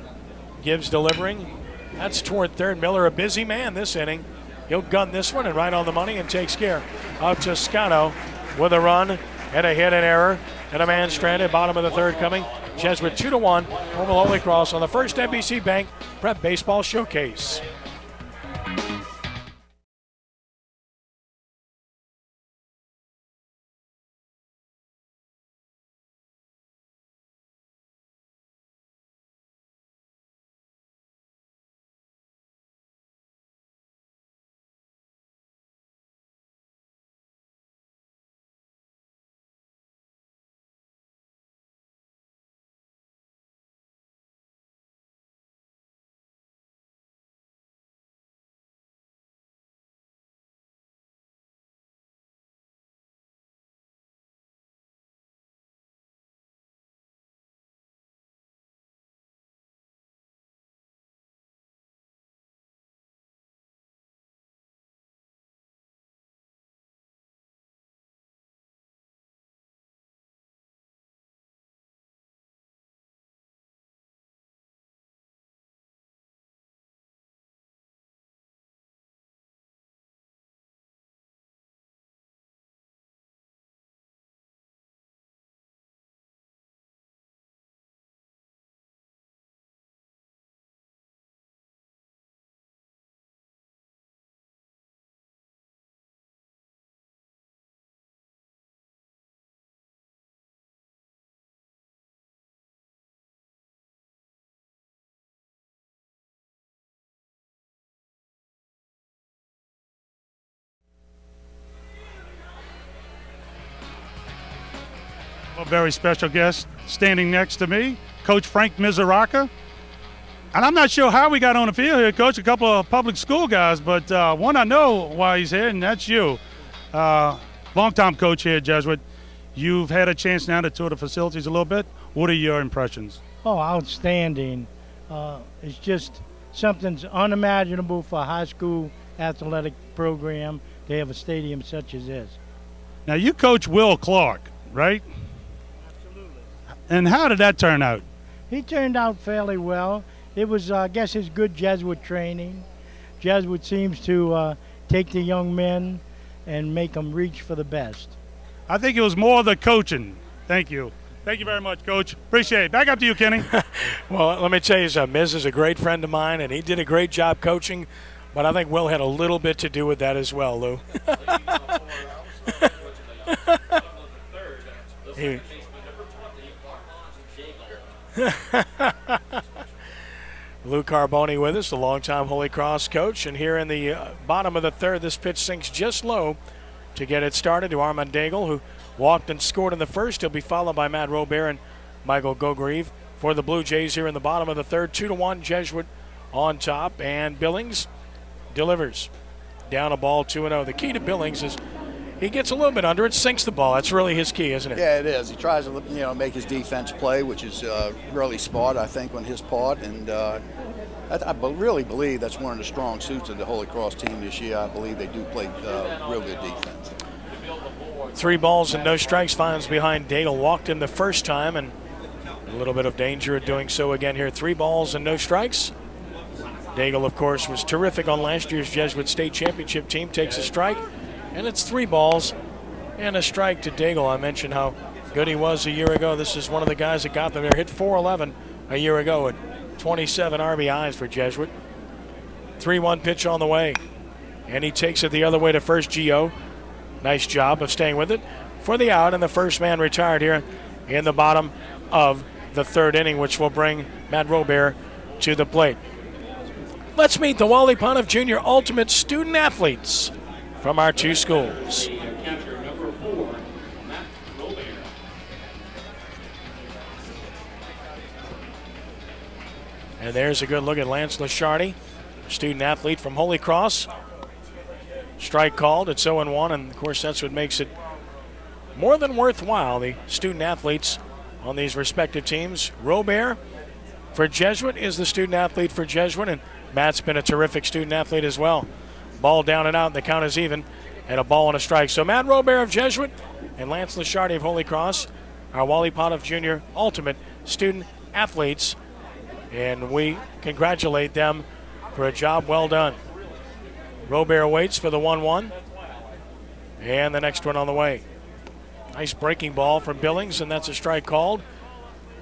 Gibbs delivering. That's toward third. Miller, a busy man this inning. He'll gun this one and right on the money and takes care of Toscano with a run and a hit and error and a man stranded. Bottom of the third coming. Jesuit 2-1 over Holy Cross on the first NBC Bank Prep Baseball Showcase. A very special guest standing next to me, Coach Frank Miseraca. And I'm not sure how we got on the field here, Coach. A couple of public school guys, but one I know why he's here, and that's you. Long-time coach here at Jesuit. You've had a chance now to tour the facilities a little bit. What are your impressions? Oh, outstanding. It's just something's unimaginable for a high school athletic program to have a stadium such as this. Now, you coach Will Clark, right? And how did that turn out? He turned out fairly well. It was, I guess, his good Jesuit training. Jesuit seems to take the young men and make them reach for the best. I think it was more the coaching. Thank you. Thank you very much, Coach. Appreciate it. Back up to you, Kenny. Well, let me tell you something. Miz is a great friend of mine, and he did a great job coaching, but I think Will had a little bit to do with that as well, Lou. Lou Carboni with us, the longtime Holy Cross coach. And here in the bottom of the third, this pitch sinks just low to get it started to Armand Daigle, who walked and scored in the first. He'll be followed by Matt Robert and Michael Gogrieve for the Blue Jays here in the bottom of the third. 2-1 Jesuit on top, and Billings delivers down a ball 2-0. The key to Billings is he gets a little bit under it, sinks the ball. That's really his key, isn't it? Yeah, it is. He tries to make his defense play, which is really smart, I think, on his part. And I really believe that's one of the strong suits of the Holy Cross team this year. I believe they do play real good defense. 3 balls and no strikes finds behind Daigle. Walked in the first time, and a little bit of danger of doing so again here. 3 balls and no strikes. Daigle, of course, was terrific on last year's Jesuit State Championship team. Takes a strike, and it's 3 balls and a strike to Daigle. I mentioned how good he was a year ago. This is one of the guys that got them there. Hit .411 a year ago at 27 RBIs for Jesuit. 3-1 pitch on the way. And he takes it the other way to first. Gio. Nice job of staying with it for the out, and the first man retired here in the bottom of the third inning, which will bring Matt Robert to the plate. Let's meet the Wally Pontiff Jr. Ultimate Student Athletes from our two schools. And there's a good look at Lance Lashardi, student athlete from Holy Cross. Strike called, it's 0-1, and of course that's what makes it more than worthwhile. The student athletes on these respective teams. Robert for Jesuit is the student athlete for Jesuit, and Matt's been a terrific student athlete as well. Ball down and out, and the count is even, and a ball and a strike. So Matt Robert of Jesuit and Lance Lashardi of Holy Cross, our Wally Pontiff Jr. Ultimate Student Athletes, and we congratulate them for a job well done. Robert waits for the 1-1, and the next one on the way. Nice breaking ball from Billings, and that's a strike called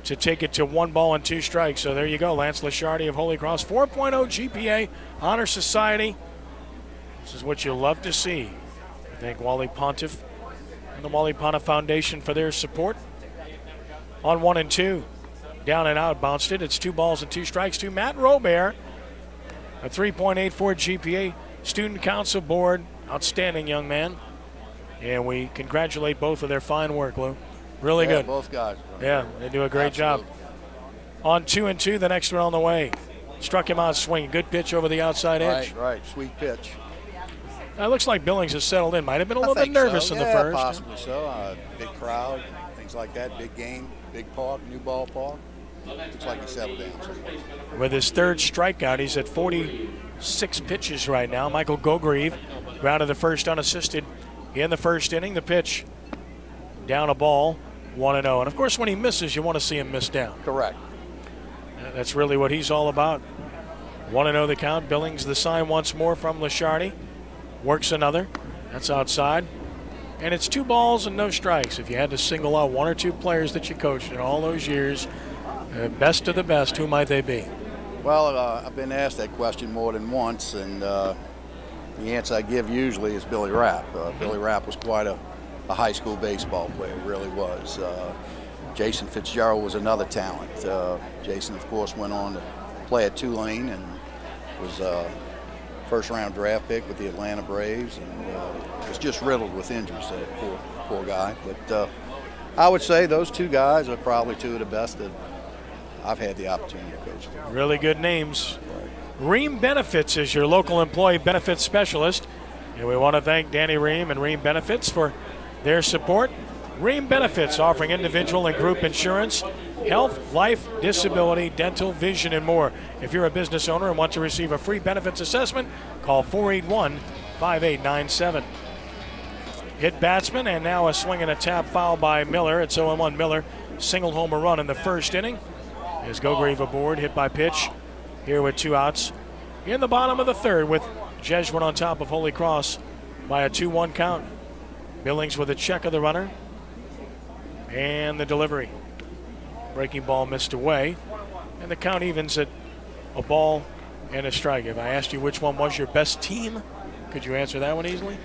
to take it to 1 ball and 2 strikes. So there you go, Lance Lashardi of Holy Cross, 4.0 GPA, Honor Society. This is what you love to see. I thank Wally Pontiff and the Wally Pontiff Foundation for their support. On 1 and 2, down and out, bounced it. It's 2 balls and 2 strikes to Matt Robert, a 3.84 GPA. Student Council Board, outstanding young man. And we congratulate both of their fine work, Lou. Really good. Both guys. Yeah, they do a great job. On 2 and 2, the next one on the way. Struck him out swinging. Good pitch over the outside edge. Right. Sweet pitch. It looks like Billings has settled in. Might have been a little bit nervous in the first. Possibly so. Big crowd, things like that. Big game, big park, new ballpark. Looks like he settled in. With his third strikeout, he's at 46 pitches right now. Michael Gogrieve grounded the first unassisted in the first inning. The pitch down a ball, 1-0. And of course, when he misses, you want to see him miss down. Correct. That's really what he's all about. 1-0 the count. Billings the sign once more from Lashardi. Works another. That's outside. And it's 2 balls and no strikes. If you had to single out 1 or 2 players that you coached in all those years, best of the best, who might they be? Well, I've been asked that question more than once, and the answer I give usually is Billy Rapp. Billy Rapp was quite a high school baseball player, really was. Jason Fitzgerald was another talent. Jason, of course, went on to play at Tulane and was a first-round draft pick with the Atlanta Braves, and was just riddled with injuries, poor guy. But I would say those 2 guys are probably 2 of the best that I've had the opportunity to coach. Really good names. Ream Benefits is your local employee benefits specialist, and we want to thank Danny Ream and Ream Benefits for their support. Ream Benefits, offering individual and group insurance, health, life, disability, dental, vision, and more. If you're a business owner and want to receive a free benefits assessment, call 481-5897. Hit batsman, and now a swing and a tap foul by Miller. It's 0-1. Miller singled home a run in the first inning. As Gogrieve aboard, hit by pitch here with 2 outs in the bottom of the third, with Jesuit on top of Holy Cross by a 2-1 count. Billings with a check of the runner and the delivery. Breaking ball missed away, and the count evens at a ball and a strike. If I asked you which one was your best team, could you answer that one easily?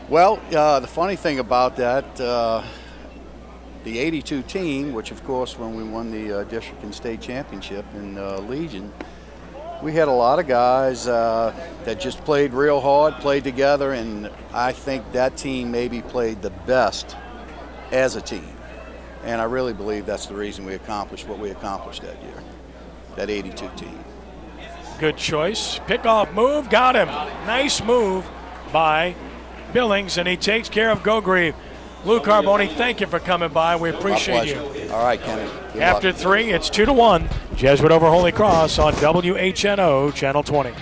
Well, the funny thing about that, the 82 team, which of course when we won the district and state championship in Legion, we had a lot of guys that just played real hard, played together, and I think that team maybe played the best as a team. And I really believe that's the reason we accomplished what we accomplished that year, that 82 team. Good choice. Pickoff move, got him. Nice move by Billings, and he takes care of Gogrieve. Lou Carboni, thank you for coming by. We appreciate you. All right, Kenny. After 3, it's 2-1. Jesuit over Holy Cross on WHNO Channel 20.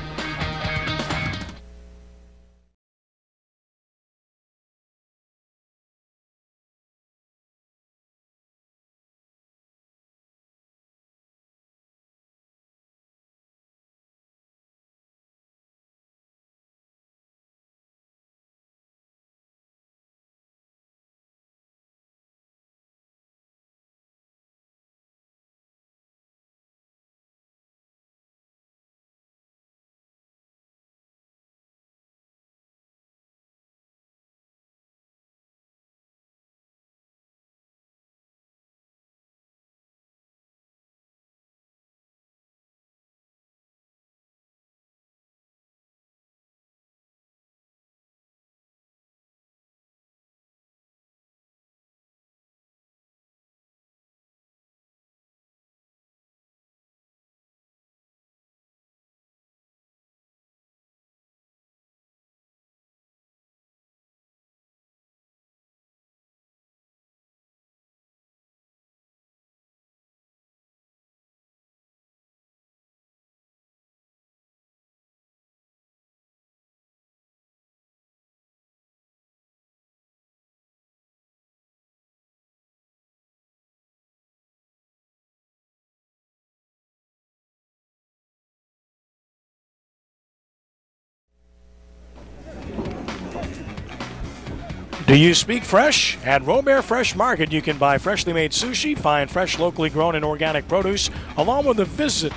Do you speak fresh? At Robert Fresh Market, you can buy freshly made sushi, find fresh, locally grown and organic produce, along with a visit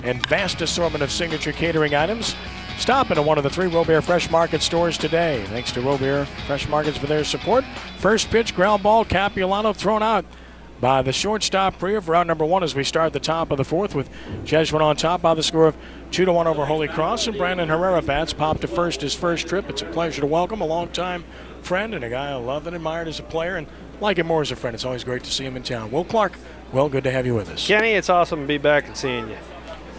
and vast assortment of signature catering items. Stop into one of the 3 Robert Fresh Market stores today. Thanks to Robert Fresh Markets for their support. First pitch, ground ball, Capilano thrown out by the shortstop Priya for out number 1 as we start the top of the 4th with Jesuit on top by the score of 2-1 over Holy Cross. And Brandon Herrera bats, popped to first his first trip. It's a pleasure to welcome a longtime friend and a guy I loved and admired as a player and like him more as a friend. It's always great to see him in town. Will Clark, well, good to have you with us. Kenny, it's awesome to be back and seeing you.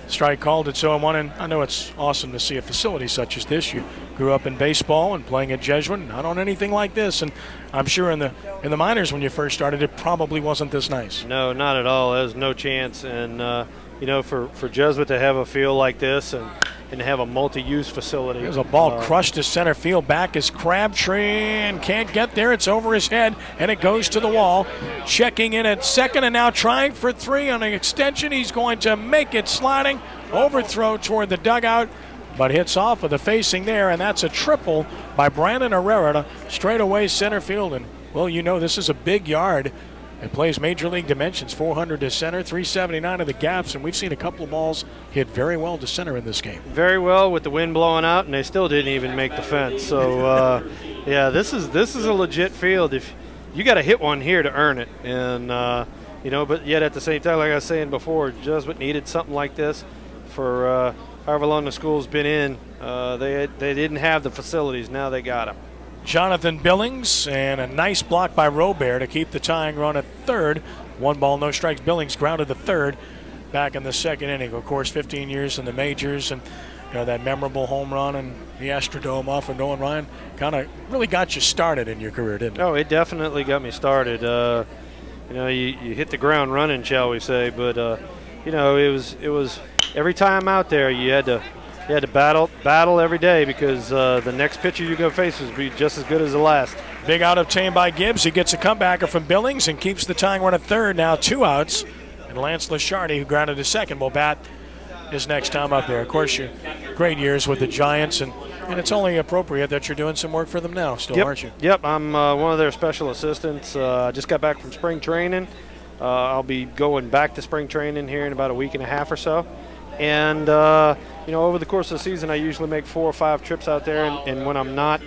Strike called at 0-1, and I know it's awesome to see a facility such as this. You grew up in baseball and playing at Jesuit, not on anything like this, and I'm sure in the minors when you first started, it probably wasn't this nice. No, not at all. There's no chance, and you know, for Jesuit to have a field like this and have a multi-use facility. There's a ball crushed to center field. Back is Crabtree and can't get there. It's over his head, and it goes to the wall. Checking in at second and now trying for 3 on an extension. He's going to make it sliding. Overthrow toward the dugout, but hits off of the facing there, and that's a triple by Brandon Herrera to straightaway center field. And, well, you know, this is a big yard. It plays major league dimensions, 400 to center, 379 of the gaps, and we've seen a couple of balls hit very well to center in this game. Very well with the wind blowing out, and they still didn't even make the fence. So, yeah, this is a legit field. If you got to hit one here to earn it, and you know, but yet at the same time, like I was saying before, Jesuit needed something like this for however long the school's been in. They didn't have the facilities. Now they got them. Jonathan Billings, and a nice block by Robert to keep the tying run at third. 1 ball, no strikes. Billings grounded to third back in the second inning. Of course, 15 years in the majors, and you know that memorable home run and the Astrodome off of Nolan Ryan kind of really got you started in your career, didn't it? Oh, it definitely got me started. You know, you hit the ground running, shall we say? But you know, it was every time out there you had to battle every day because the next pitcher you're going to face is be just as good as the last. Big out obtained by Gibbs. He gets a comebacker from Billings and keeps the tying run at third. Now 2 outs. And Lance Lashardi, who grounded to second, will bat his next time up there. Of course, your great years with the Giants, and it's only appropriate that you're doing some work for them now still, aren't you? Yep, I'm one of their special assistants. I just got back from spring training. I'll be going back to spring training here in about a week and a half or so. And you know, over the course of the season, I usually make 4 or 5 trips out there. And when I'm not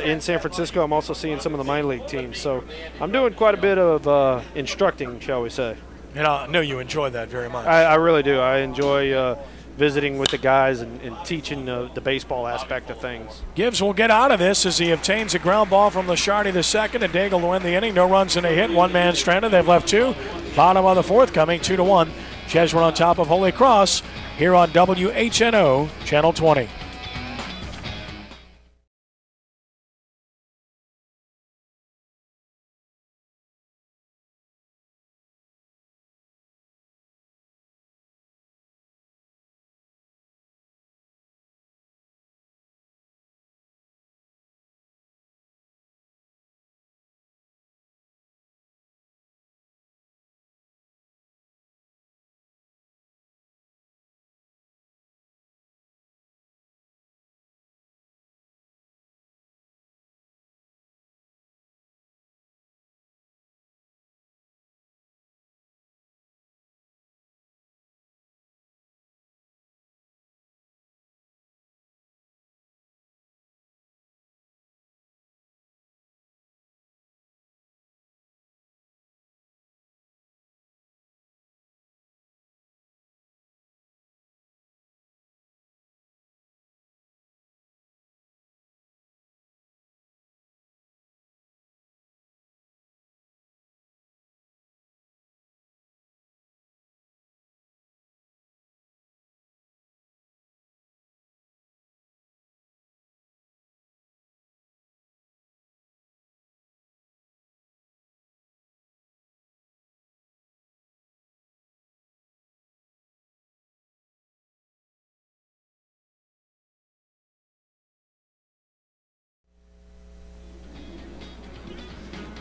in San Francisco, I'm also seeing some of the minor league teams. So I'm doing quite a bit of instructing, shall we say. And I know you enjoy that very much. I really do. I enjoy visiting with the guys and teaching the baseball aspect of things. Gibbs will get out of this as he obtains a ground ball from Lashardi the second, and Daigle will end the inning. No runs and a hit. 1 man stranded. They've left 2. Bottom of the 4th coming, 2-1. Jesuit on top of Holy Cross here on WHNO Channel 20.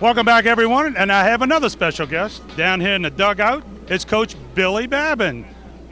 Welcome back, everyone, and I have another special guest down here in the dugout. It's Coach Billy Babin,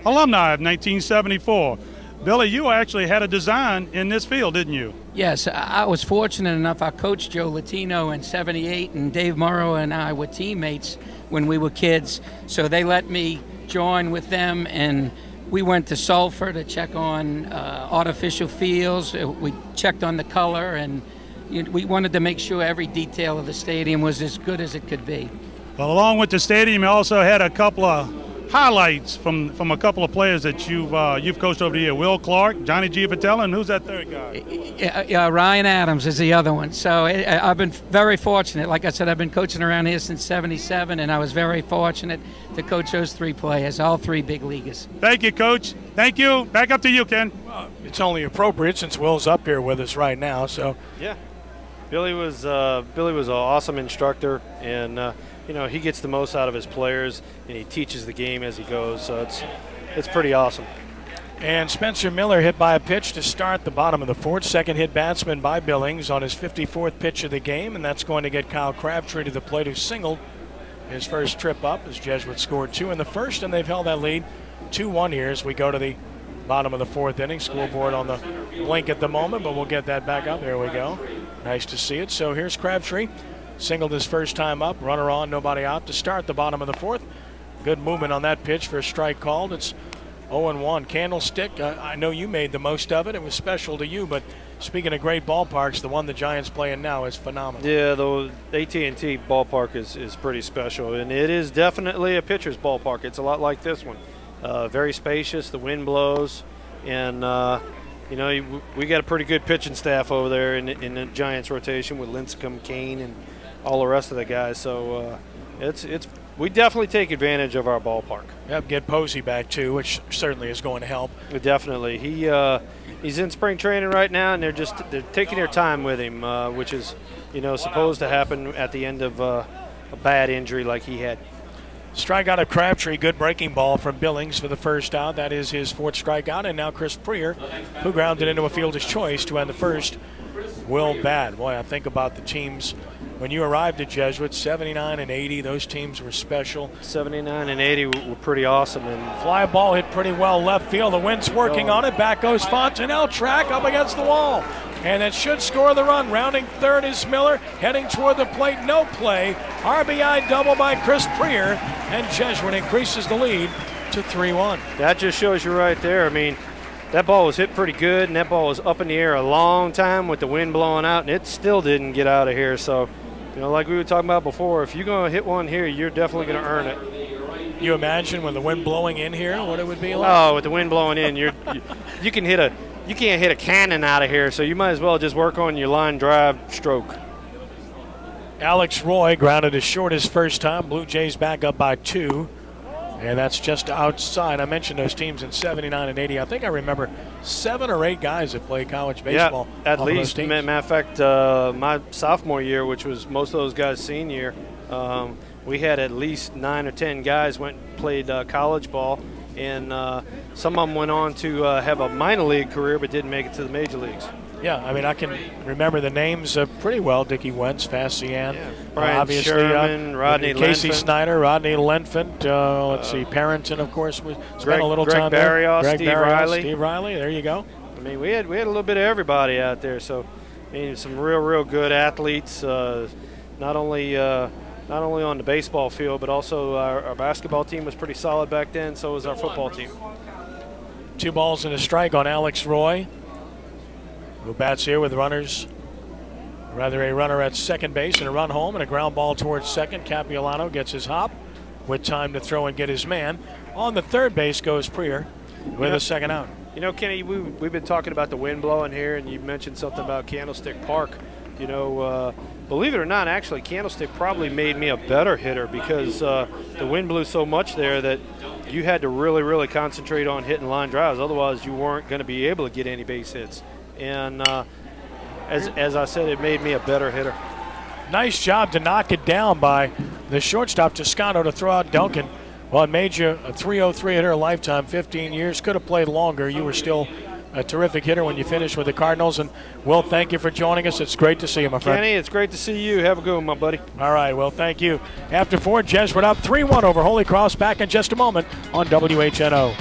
alumni of 1974. Billy, you actually had a design in this field, didn't you? Yes, I was fortunate enough. Our coach, Joe Latino, in '78, and Dave Morrow and I were teammates when we were kids. So they let me join with them, and we went to Sulphur to check on artificial fields. We checked on the color, and we wanted to make sure every detail of the stadium was as good as it could be. Well, along with the stadium, you also had a couple of highlights from a couple of players that you've coached over the year. Will Clark, Johnny Giavatello, and who's that third guy? Ryan Adams is the other one. So I've been very fortunate. Like I said, I've been coaching around here since '77, and I was very fortunate to coach those 3 players, all 3 big leaguers. Thank you, Coach. Thank you. Back up to you, Ken. It's only appropriate since Will's up here with us right now. So yeah, Billy was an awesome instructor, and you know, he gets the most out of his players, and he teaches the game as he goes. So it's pretty awesome. And Spencer Miller hit by a pitch to start the bottom of the 4th. Second hit batsman by Billings on his 54th pitch of the game, and that's going to get Kyle Crabtree to the plate, who singled his first trip up as Jesuit scored 2 in the first, and they've held that lead 2-1 here as we go to the bottom of the 4th inning. Scoreboard on the blink at the moment, but we'll get that back up. There we go. Nice to see it. So here's Crabtree. Singled his first time up, runner on, nobody out to start the bottom of the 4th. Good movement on that pitch for a strike called. It's 0-1. Candlestick, I know you made the most of it. It was special to you, but speaking of great ballparks, the one the Giants play in now is phenomenal. Yeah, the AT&T ballpark is pretty special, and it is definitely a pitcher's ballpark. It's a lot like this one. Very spacious, the wind blows, and you know, we got a pretty good pitching staff over there in the Giants rotation with Lincecum, Kane, and all the rest of the guys. So we definitely take advantage of our ballpark. Yep, get Posey back too, which certainly is going to help. Definitely. He's in spring training right now, and they're taking their time with him, which is, you know, supposed to happen at the end of a bad injury like he had. Strikeout of Crabtree, good breaking ball from Billings for the first out. That is his 4th strikeout, and now Chris Preer, who grounded into a fielder's choice to end the first, will bat. Boy, I think about the teams when you arrived at Jesuit, 79 and 80, those teams were special. 79 and 80 were pretty awesome. And fly ball hit pretty well left field. The wind's working on it. Back goes Fontenelle, track up against the wall. And it should score the run. Rounding third is Miller, heading toward the plate, no play. RBI double by Chris Preer, and Jesuit increases the lead to 3-1. That just shows you right there. I mean, that ball was hit pretty good, and that ball was up in the air a long time with the wind blowing out, and it still didn't get out of here. So, you know, like we were talking about before, if you're going to hit one here, you're definitely going to earn it. You imagine with the wind blowing in here, what it would be like? Oh, with the wind blowing in, you can't hit a cannon out of here, so you might as well just work on your line drive stroke. Alex Roy grounded as short his first time. Blue Jays back up by 2. And that's just outside. I mentioned those teams in 79 and 80. I think I remember 7 or 8 guys that play college baseball. Yeah, at least. Matter of fact, my sophomore year, which was most of those guys' senior year, we had at least 9 or 10 guys went and played college ball. And some of them went on to have a minor league career but didn't make it to the major leagues. Yeah, I mean, I can remember the names pretty well. Dickie Wentz, Facian, Brian obviously, Sherman, Rodney Casey Lenfant. Snyder, Rodney Lenfant. Let's see, Parrington, of course, spent a little time Barrios, there. Steve Riley. Steve Riley, there you go. I mean, we had a little bit of everybody out there. So, I mean, some real good athletes. Not only on the baseball field, but also our basketball team was pretty solid back then. So was our football team. 2 balls and a strike on Alex Roy, who bats here with runners, rather a runner at second base and a run home and a ground ball towards second. Capiolano gets his hop with time to throw and get his man. On the third base goes Preer with a second out. You know, Kenny, we've been talking about the wind blowing here, and you mentioned something about Candlestick Park. You know, believe it or not, actually, Candlestick probably made me a better hitter because the wind blew so much there that you had to really concentrate on hitting line drives. Otherwise, you weren't going to be able to get any base hits. And as I said, it made me a better hitter. Nice job to knock it down by the shortstop Toscano to throw out Duncan. Well, it made you a .303 hitter a lifetime, 15 years. Could have played longer. You were still a terrific hitter when you finished with the Cardinals. And, Will, thank you for joining us. It's great to see you, my friend. Kenny, it's great to see you. Have a good one, my buddy. All right, well, thank you. After 4, Jesuit up 3-1 over Holy Cross. Back in just a moment on WHNO.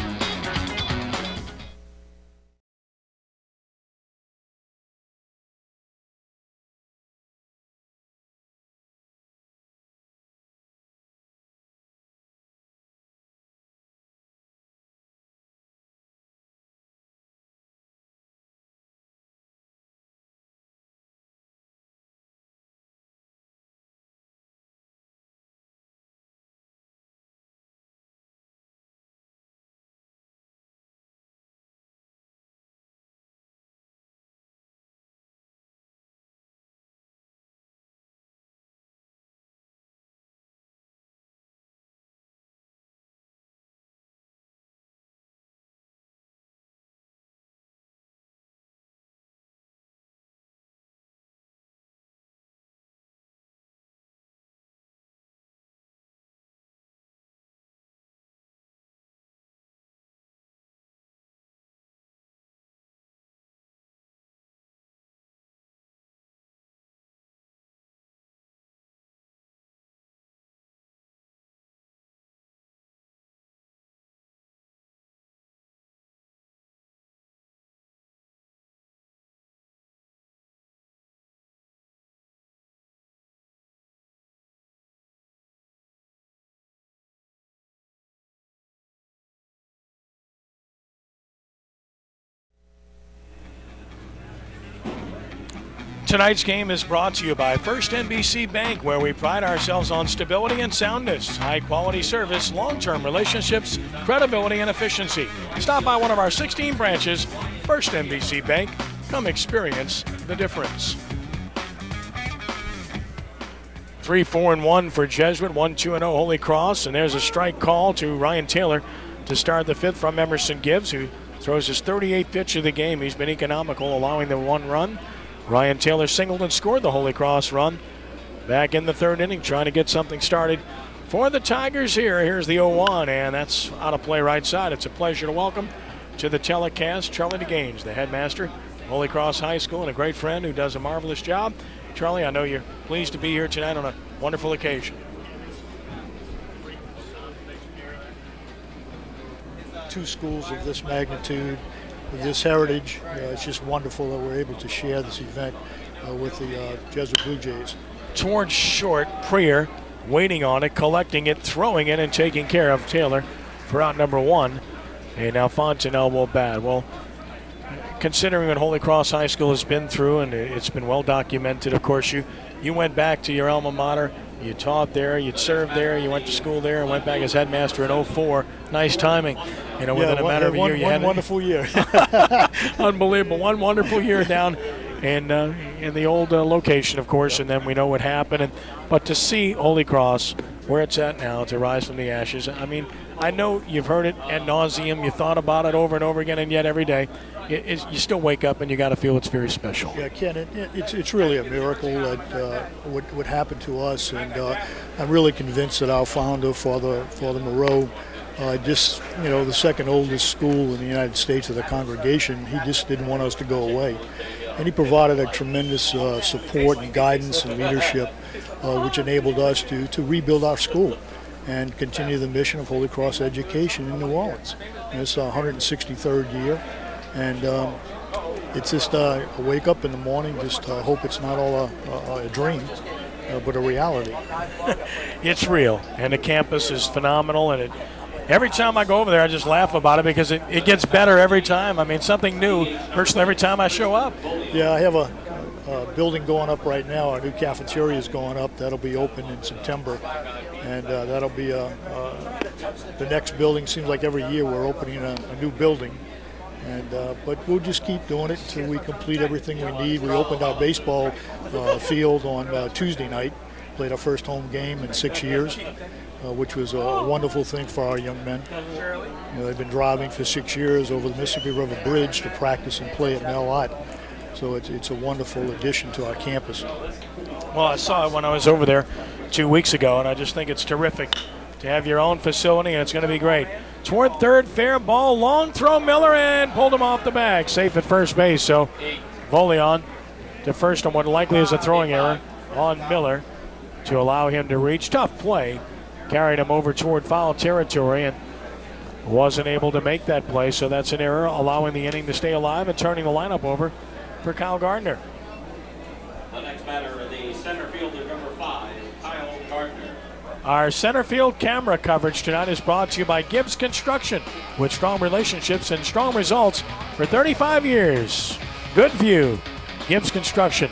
Tonight's game is brought to you by First NBC Bank, where we pride ourselves on stability and soundness, high-quality service, long-term relationships, credibility, and efficiency. Stop by one of our 16 branches. First NBC Bank. Come experience the difference. 3-4-1 for Jesuit, 1-2-0 Holy Cross, and there's a strike call to Ryan Taylor to start the fifth from Emerson Gibbs, who throws his 38th pitch of the game. He's been economical, allowing the one run. Ryan Taylor singled and scored the Holy Cross run back in the third inning, trying to get something started for the Tigers here. Here's the 0-1, and that's out of play right side. It's a pleasure to welcome to the telecast Charlie DeGaines, the headmaster, Holy Cross High School, and a great friend who does a marvelous job. Charlie, I know you're pleased to be here tonight on a wonderful occasion. Two schools of this magnitude, with this heritage, it's just wonderful that we're able to share this event with the Jesuit Blue Jays. Towards short, Prier waiting on it, collecting it, throwing it, and taking care of Taylor for out number one. And now Fontenelle will bat. Well, considering what Holy Cross High School has been through, and it's been well documented, of course, you went back to your alma mater, you taught there, you served there, you went to school there, and went back as headmaster in 04. Nice timing. You know, within a matter of a year, you had one wonderful year. Unbelievable. One wonderful year down in the old location, of course, and then we know what happened. But to see Holy Cross where it's at now, to rise from the ashes, I mean, I know you've heard it ad nauseum, you thought about it over and over again, and yet every day, you still wake up and you got to feel it's very special. Yeah, Ken, it's really a miracle that what happened to us, and I'm really convinced that our founder, Father Moreau, just, you know, the second oldest school in the United States of the congregation, he just didn't want us to go away. And he provided a tremendous support and guidance and leadership, which enabled us to rebuild our school and continue the mission of Holy Cross education in New Orleans. And it's our 163rd year, and it's just I wake up in the morning, just hope it's not all a dream, but a reality. It's real, and the campus is phenomenal, and every time I go over there, I just laugh about it because it gets better every time. I mean, something new virtually every time I show up. Yeah, I have a building going up right now. Our new cafeteria is going up. That'll be open in September, and that'll be the next building. Seems like every year we're opening a new building, and but we'll just keep doing it until we complete everything we need. We opened our baseball field on Tuesday night, played our first home game in 6 years. Which was a wonderful thing for our young men. You know, they've been driving for 6 years over the Mississippi River Bridge to practice and play at Mel Ott. So it's a wonderful addition to our campus. Well, I saw it when I was over there 2 weeks ago, and I just think it's terrific to have your own facility, and it's going to be great. Toward third, fair ball, long throw, Miller, and pulled him off the bag. Safe at first base, so Volion to first on what likely is a throwing error on Miller to allow him to reach. Tough play. Carried him over toward foul territory and wasn't able to make that play, so that's an error, allowing the inning to stay alive and turning the lineup over for Kyle Gardner. The next batter, the center fielder, number 5, Kyle Gardner. Our center field camera coverage tonight is brought to you by Gibbs Construction, with strong relationships and strong results for 35 years. Good view, Gibbs Construction.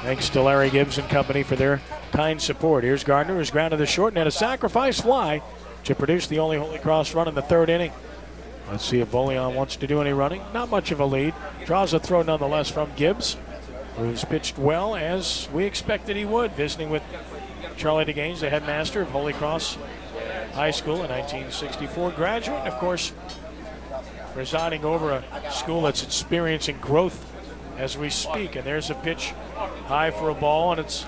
Thanks to Larry Gibbs and company for their kind support. Here's Gardner, who's grounded to short and had a sacrifice fly to produce the only Holy Cross run in the third inning. Let's see if Volion wants to do any running. Not much of a lead. Draws a throw nonetheless from Gibbs, who's pitched well as we expected he would, visiting with Charlie DeGaines, the headmaster of Holy Cross High School, a 1964 graduate, and of course presiding over a school that's experiencing growth as we speak. And there's a pitch high for a ball, and it's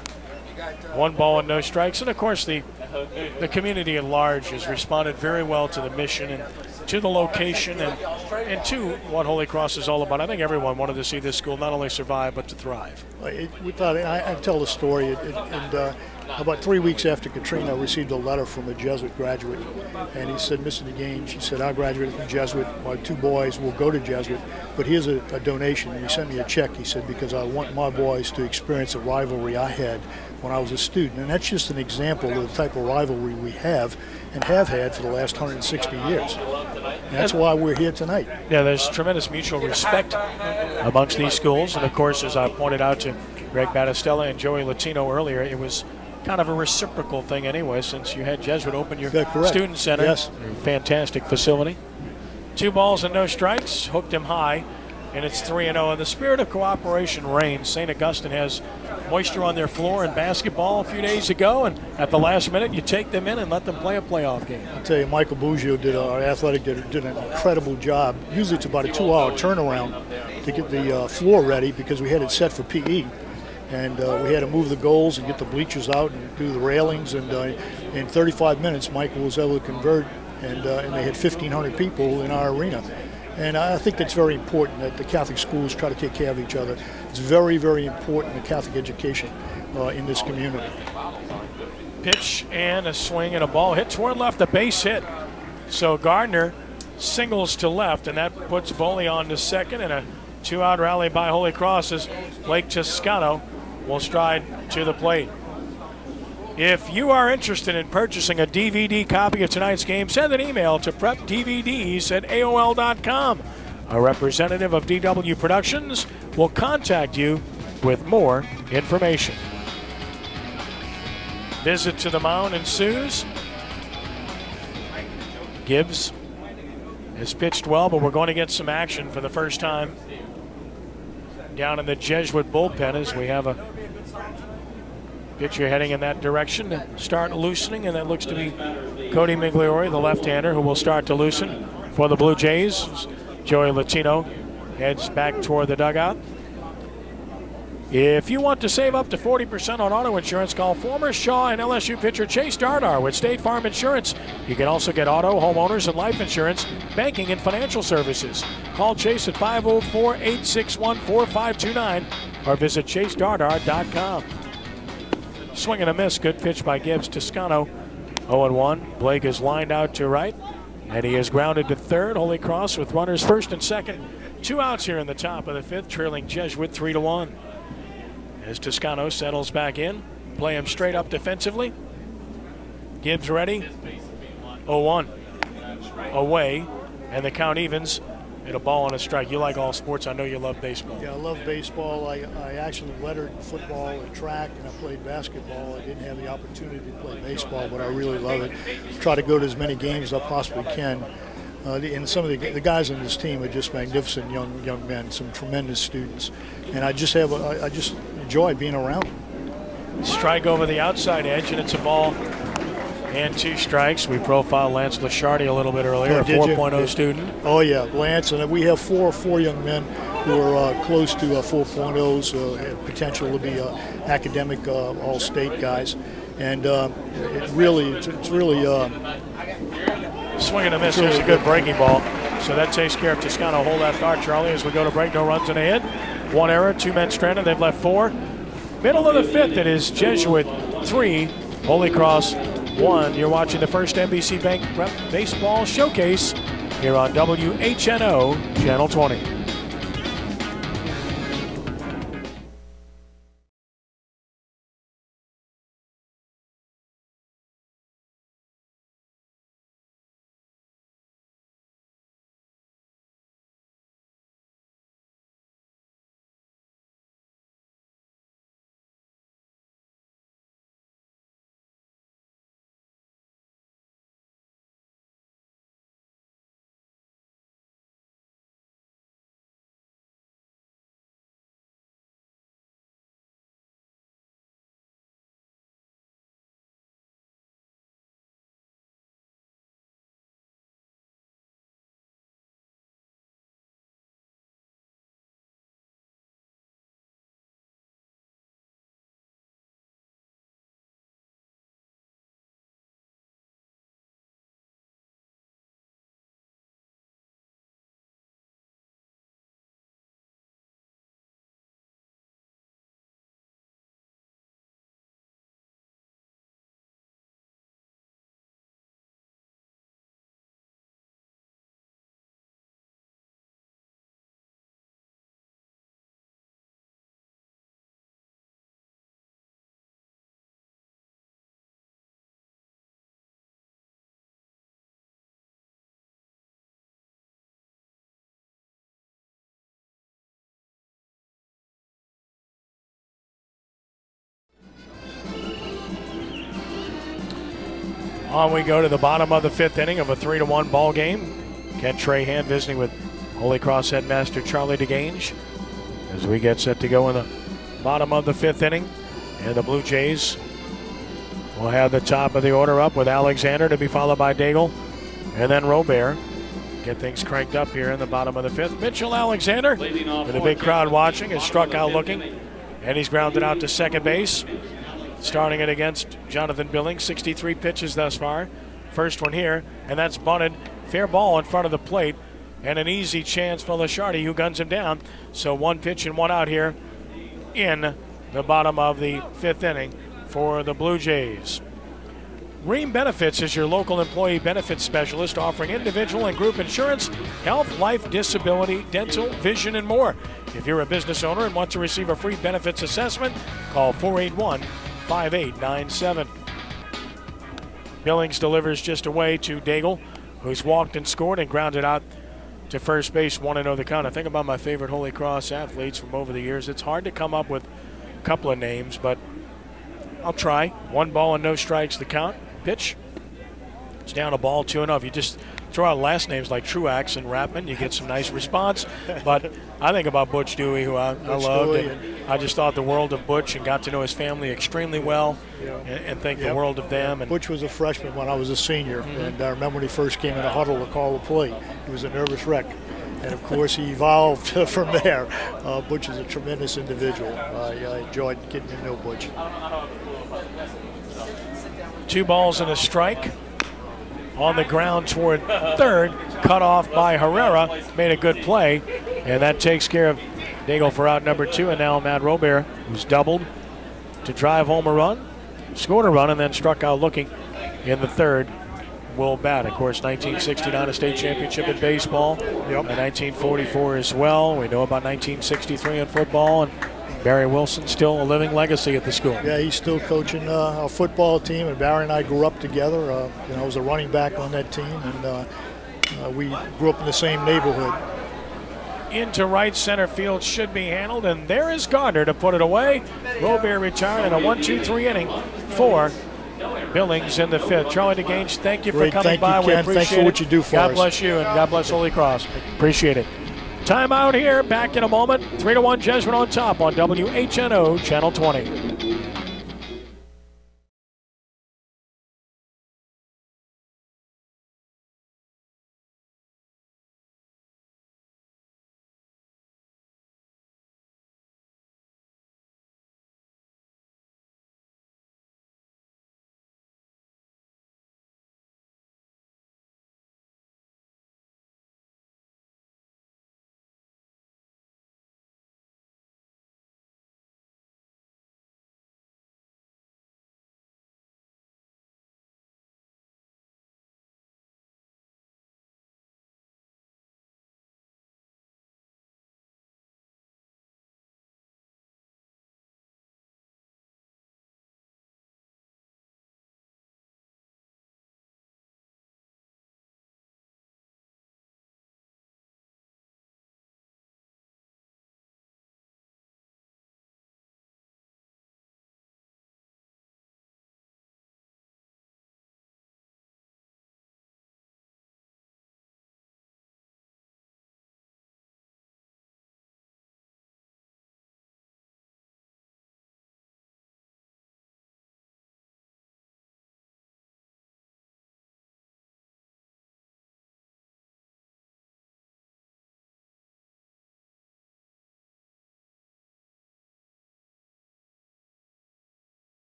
1 ball and no strikes. And of course the community at large has responded very well to the mission and to the location and to what Holy Cross is all about. I think everyone wanted to see this school not only survive but to thrive. We thought I'd tell the story, and about 3 weeks after Katrina, I received a letter from a Jesuit graduate, and he said, Mr. DeGaines, he said, I graduated from Jesuit, my 2 boys will go to Jesuit, but here's a donation. And he sent me a check, he said, because I want my boys to experience a rivalry I had when I was a student. And that's just an example of the type of rivalry we have and have had for the last 160 years. And that's why we're here tonight. Yeah, there's tremendous mutual respect amongst these schools. And, of course, as I pointed out to Greg Battistella and Joey Latino earlier, it was kind of a reciprocal thing anyway, since you had Jesuit open your student center. Yes. Fantastic facility. 2 balls and no strikes. Hooked him high, and it's 3-0. In the spirit of cooperation reigns. St. Augustine has moisture on their floor in basketball a few days ago, and at the last minute you take them in and let them play a playoff game. I'll tell you, Michael Buggio, our athletic, did an incredible job. Usually it's about a 2-hour turnaround to get the floor ready because we had it set for PE. And we had to move the goals and get the bleachers out and do the railings. And in 35 minutes, Michael was able to convert, and they had 1,500 people in our arena. And I think that's very important that the Catholic schools try to take care of each other. It's very, very important, the Catholic education in this community. Pitch and a swing and a ball hit toward left, a base hit. So Gardner singles to left, and that puts Boley on to second, and a 2-out rally by Holy Cross as Blake Toscano will stride to the plate. If you are interested in purchasing a DVD copy of tonight's game, send an email to prepdvds@aol.com. A representative of DW Productions will contact you with more information. Visit to the mound ensues. Gibbs has pitched well, but we're going to get some action for the first time down in the Jesuit bullpen as we have a pitcher heading in that direction to start loosening, and that looks to be Cody Migliori, the left-hander, who will start to loosen for the Blue Jays. Joey Latino heads back toward the dugout. If you want to save up to 40% on auto insurance, call former Shaw and LSU pitcher Chase Dardar with State Farm Insurance. You can also get auto, homeowners, and life insurance, banking, and financial services. Call Chase at 504-861-4529 or visit chasedardar.com. Swing and a miss. Good pitch by Gibbs. Toscano 0-1. Blake is lined out to right, and he is grounded to third. Holy Cross with runners first and second. 2 outs here in the top of the 5th, trailing Jesuit 3-1. As Toscano settles back in, play him straight up defensively. Gibbs ready. 0-1. Away, and the count evens. And a ball and a strike. You like all sports. I know you love baseball. Yeah, I love baseball. I actually lettered in football and track, and I played basketball. I didn't have the opportunity to play baseball, but I really love it. Try to go to as many games as I possibly can. And some of the guys on this team are just magnificent young men, some tremendous students, and I just enjoy being around them. Strike over the outside edge, and it's a ball and 2 strikes. We profiled Lance Lashardi a little bit earlier, a 4.0 student. Oh yeah, Lance, and we have four young men who are close to 4.0s, potential to be academic all-state guys, and it's really. Swing and a miss. Here's a good breaking ball. So that takes care of Toscano. Hold that thought, Charlie, as we go to break. No runs in a hit. 1 error, 2 men stranded. They've left 4. Middle of the 5th, it is Jesuit 3, Holy Cross 1. You're watching the first NBC Bank Prep Baseball Showcase here on WHNO Channel 20. On we go to the bottom of the 5th inning of a 3-1 ball game. Ken Trahan visiting with Holy Cross headmaster Charlie DeGange as we get set to go in the bottom of the 5th inning. And the Blue Jays will have the top of the order up with Alexander to be followed by Daigle and then Robert. Get things cranked up here in the bottom of the 5th. Mitchell Alexander, with a big crowd watching, is struck out looking, and he's grounded out to second base. Starting it against Jonathan Billings, 63 pitches thus far. First one here, and that's bunted. Fair ball in front of the plate, and an easy chance for Lasciardi, who guns him down. So 1 pitch and 1 out here in the bottom of the 5th inning for the Blue Jays. Ream Benefits is your local employee benefits specialist offering individual and group insurance, health, life, disability, dental, vision, and more. If you're a business owner and want to receive a free benefits assessment, call 481-5897. Billings delivers just away to Daigle, who's walked and scored and grounded out to first base, 1-0 the count. I think about my favorite Holy Cross athletes from over the years. It's hard to come up with a couple of names, but I'll try. 1 ball and no strikes the count. Pitch. It's down a ball, 2-0. If you just throw out last names like Truax and Rapman, you get some nice response. But I think about Butch Dewey, who I loved. And I just thought the world of Butch and got to know his family extremely well, and think the world of them. And Butch was a freshman when I was a senior, and I remember when he first came in a huddle to call the play. He was a nervous wreck. And, of course, he evolved from there. Butch is a tremendous individual. I enjoyed getting to know Butch. 2 balls and a strike. On the ground toward third, cut off by Herrera, made a good play, and that takes care of Daigle for out number 2. And now Matt Robert, who's doubled to drive home a run, scored a run, and then struck out looking in the 3rd, will bat. Of course, 1969, a state championship in baseball, and 1944 as well. We know about 1963 in football, and Barry Wilson still a living legacy at the school. Yeah, he's still coaching our football team, and Barry and I grew up together. I was a running back on that team, and we grew up in the same neighborhood. Into right center field should be handled, and there is Gardner to put it away. Robert retired in a 1-2-3 inning for Billings in the 5th. Charlie DeGange, thank you for coming by. We appreciate it. Thanks for what you do for us. God bless you, and God bless Holy Cross. Appreciate it. Time out here. Back in a moment. 3-1 Jesuit on top on WHNO Channel 20.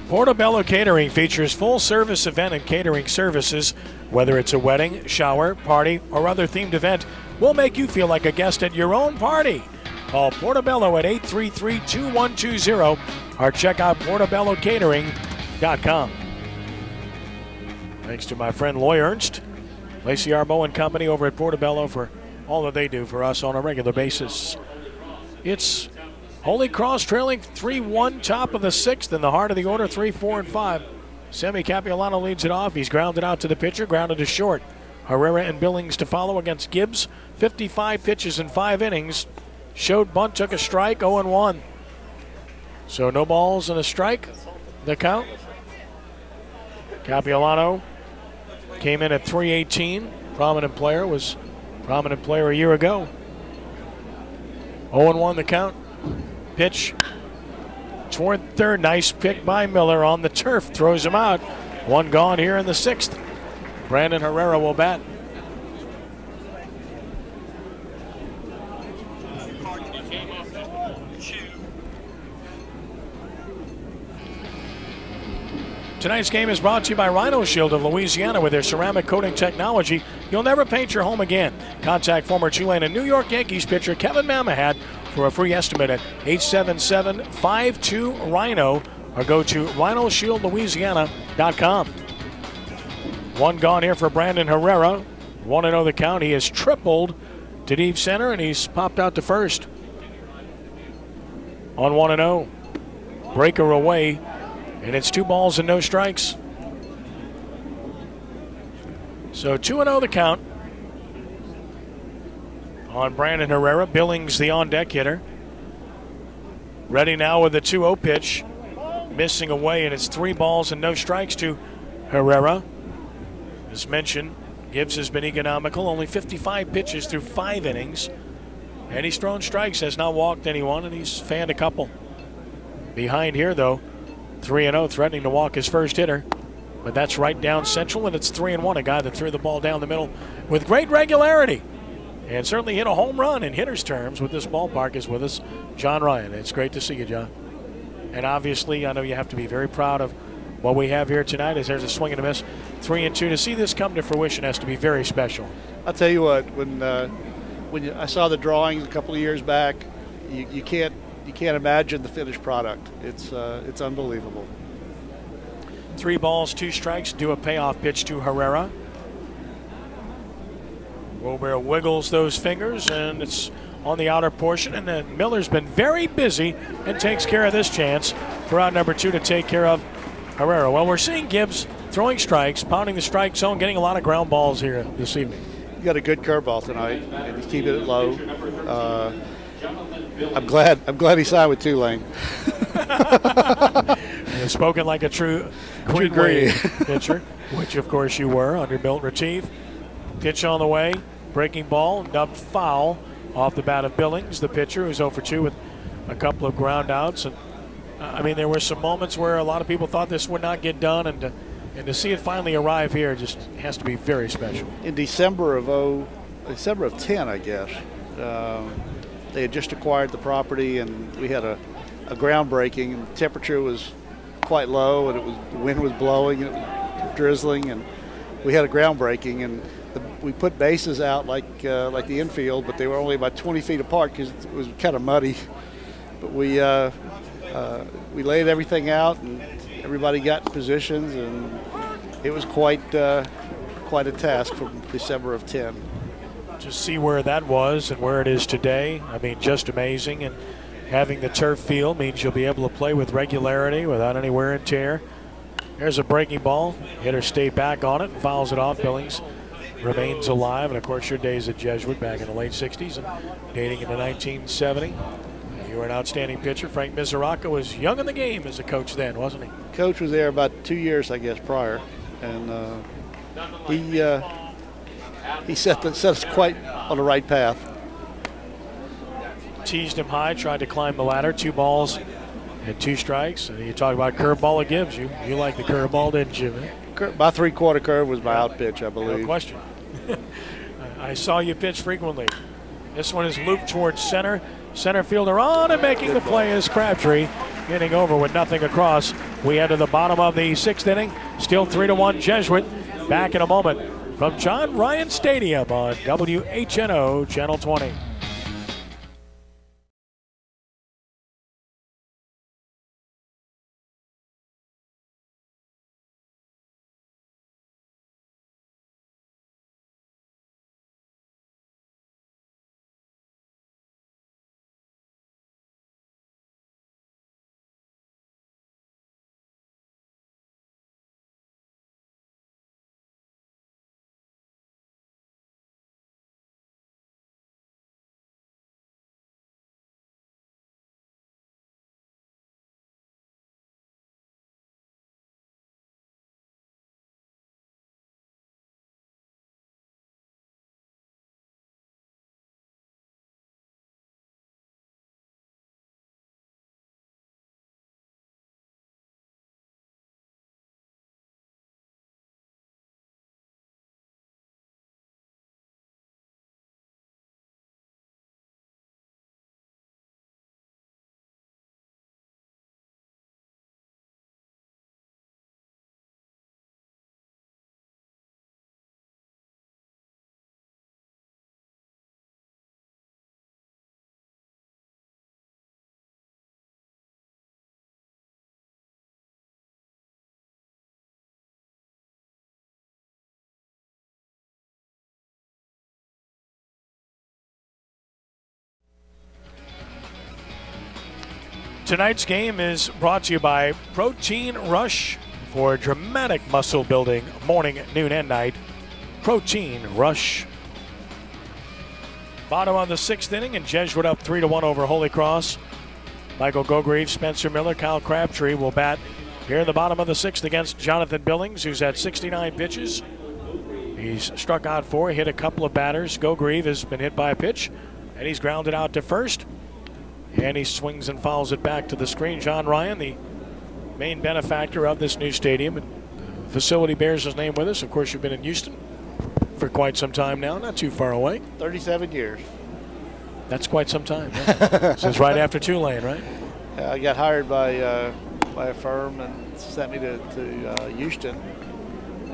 Portobello Catering features full-service event and catering services. Whether it's a wedding, shower, party, or other themed event, we'll make you feel like a guest at your own party. Call Portobello at 833-2120 or check out portobellocatering.com. Thanks to my friend Loy Ernst, Lacey Arbo and company over at Portobello for all that they do for us on a regular basis. It's Holy Cross trailing 3-1, top of the 6th, in the heart of the order, 3, 4, and 5. Semi Capiolano leads it off. He's grounded out to the pitcher, grounded to short. Herrera and Billings to follow against Gibbs. 55 pitches in 5 innings. Showed bunt, took a strike, 0-1. So no balls and a strike, the count. Capiolano came in at 318. Prominent player, was prominent player a year ago. 0-1 the count. Pitch toward third. Nice pick by Miller on the turf. Throws him out. One gone here in the sixth. Brandon Herrera will bat. Tonight's game is brought to you by Rhino Shield of Louisiana. With their ceramic coating technology, you'll never paint your home again. Contact former Tulane and New York Yankees pitcher Kevin Mamahat for a free estimate at 877-52-RHINO or go to rhinoshieldlouisiana.com. One gone here for Brandon Herrera. 1-0 the count. He has tripled to deep center, and he's popped out to first. On 1-0. Breaker away. And it's 2 balls and no strikes. So 2-0 the count on Brandon Herrera. Billings, the on-deck hitter. Ready now with the 2-0 pitch. Missing away, and it's 3 balls and no strikes to Herrera. As mentioned, Gibbs has been economical. Only 55 pitches through 5 innings. And he's thrown strikes, has not walked anyone, and he's fanned a couple. Behind here, though, 3-0, threatening to walk his first hitter. But that's right down central, and it's 3-1, a guy that threw the ball down the middle with great regularity. And certainly hit a home run in hitter's terms with this ballpark. Is with us, John Ryan. It's great to see you, John. And obviously, I know you have to be very proud of what we have here tonight, as there's a swing and a miss. 3-2. To see this come to fruition has to be very special. I'll tell you what, when I saw the drawings a couple of years back, you can't imagine the finished product. It's unbelievable. 3 balls, 2 strikes. Do a payoff pitch to Herrera. Robert wiggles those fingers, and it's on the outer portion. And then Miller's been very busy and takes care of this chance for out number 2 to take care of Herrera. Well, we're seeing Gibbs throwing strikes, pounding the strike zone, getting a lot of ground balls here this evening. You got a good curveball tonight, and he's keeping it low. I'm glad he signed with Tulane. Spoken like a true Queen Wave pitcher, which of course you were under Milt Retief. Pitch on the way, breaking ball, dubbed foul off the bat of Billings, the pitcher, who's 0 for 2 with a couple of ground outs. And I mean, there were some moments where a lot of people thought this would not get done, and to see it finally arrive here just has to be very special. In December of 10, I guess. They had just acquired the property, and we had a groundbreaking, and the temperature was quite low, and the wind was blowing, and it was drizzling, and we had a groundbreaking, and we put bases out like the infield, but they were only about 20 feet apart because it was kind of muddy. But we laid everything out, and everybody got in positions, and it was quite a task from December of 10. To see where that was and where it is today, I mean, just amazing. And having the turf field means you'll be able to play with regularity without any wear and tear. There's a breaking ball. Hitter stayed back on it and fouls it off. Billings remains alive. And, of course, your days at Jesuit back in the late 60s and dating into 1970. You were an outstanding pitcher. Frank Miseraca was young in the game as a coach then, wasn't he? Coach was there about 2 years, I guess, prior. And he set us quite on the right path. Teased him high, tried to climb the ladder. 2 balls and 2 strikes. And you talk about curveball it gives you. You like the curveball, didn't you? My 3/4 curve was my out pitch, I believe. No question. I saw you pitch frequently. This one is looped towards center. Center fielder on and making the play is Crabtree. Getting over with nothing across. We head to the bottom of the 6th inning. Still 3-1 Jesuit. Back in a moment from John Ryan Stadium on WHNO Channel 20. Tonight's game is brought to you by Protein Rush for dramatic muscle building morning, noon, and night. Protein Rush. Bottom of the 6th inning, and Jesuit up 3-1 over Holy Cross. Michael Gogreave, Spencer Miller, Kyle Crabtree will bat here in the bottom of the 6th against Jonathan Billings, who's had 69 pitches. He's struck out 4, hit a couple of batters. Gogreave has been hit by a pitch, and he's grounded out to first. And he swings and fouls it back to the screen. John Ryan, the main benefactor of this new stadium, and the facility bears his name with us. Of course, you've been in Houston for quite some time now, not too far away. 37 years. That's quite some time. Yeah. So it's right after Tulane, right? I got hired by a firm and sent me to Houston.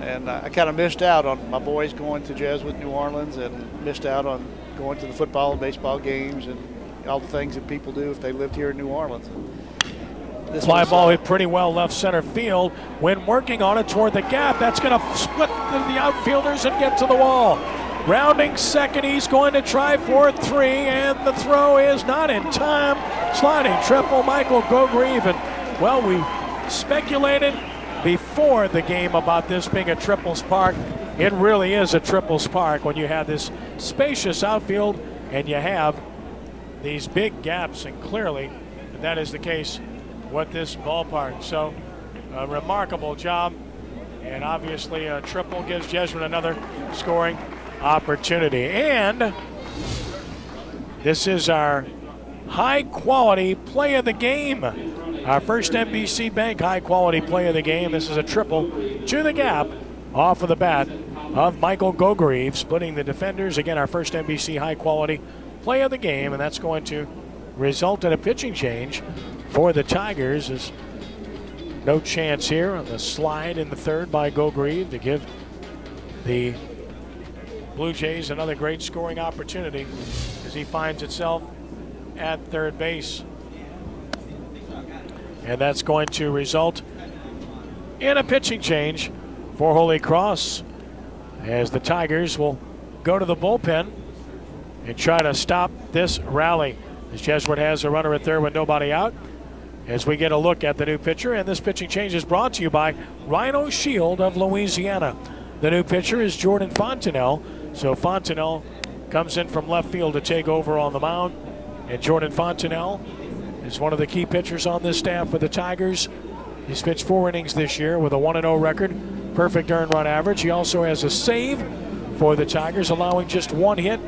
And I kind of missed out on my boys going to Jesuit New Orleans, and missed out on going to the football and baseball games and all the things that people do if they lived here in New Orleans. Fly ball hit pretty well left center field. When working on it toward the gap, that's going to split the outfielders and get to the wall. Rounding second, he's going to try for 3, and the throw is not in time. Sliding triple, Michael Gogreave. And, well, we speculated before the game about this being a triples park. It really is a triples park when you have this spacious outfield and you have these big gaps, and clearly that is the case with this ballpark. So a remarkable job, and obviously a triple gives Jesuit another scoring opportunity. And this is our high quality play of the game. Our first NBC Bank high quality play of the game. This is a triple to the gap off of the bat of Michael Gogreave, splitting the defenders. Again, our first NBC high quality play of the game, and that's going to result in a pitching change for the Tigers. There's no chance here on the slide in the third by Gogreave to give the Blue Jays another great scoring opportunity as he finds itself at third base. And that's going to result in a pitching change for Holy Cross, as the Tigers will go to the bullpen and try to stop this rally. As Jesuit has a runner at third with nobody out, as we get a look at the new pitcher. And this pitching change is brought to you by Rhino Shield of Louisiana. The new pitcher is Jordan Fontenelle. So Fontenelle comes in from left field to take over on the mound. And Jordan Fontenelle is one of the key pitchers on this staff for the Tigers. He's pitched 4 innings this year with a 1-0 record, perfect earned run average. He also has a save for the Tigers, allowing just 1 hit.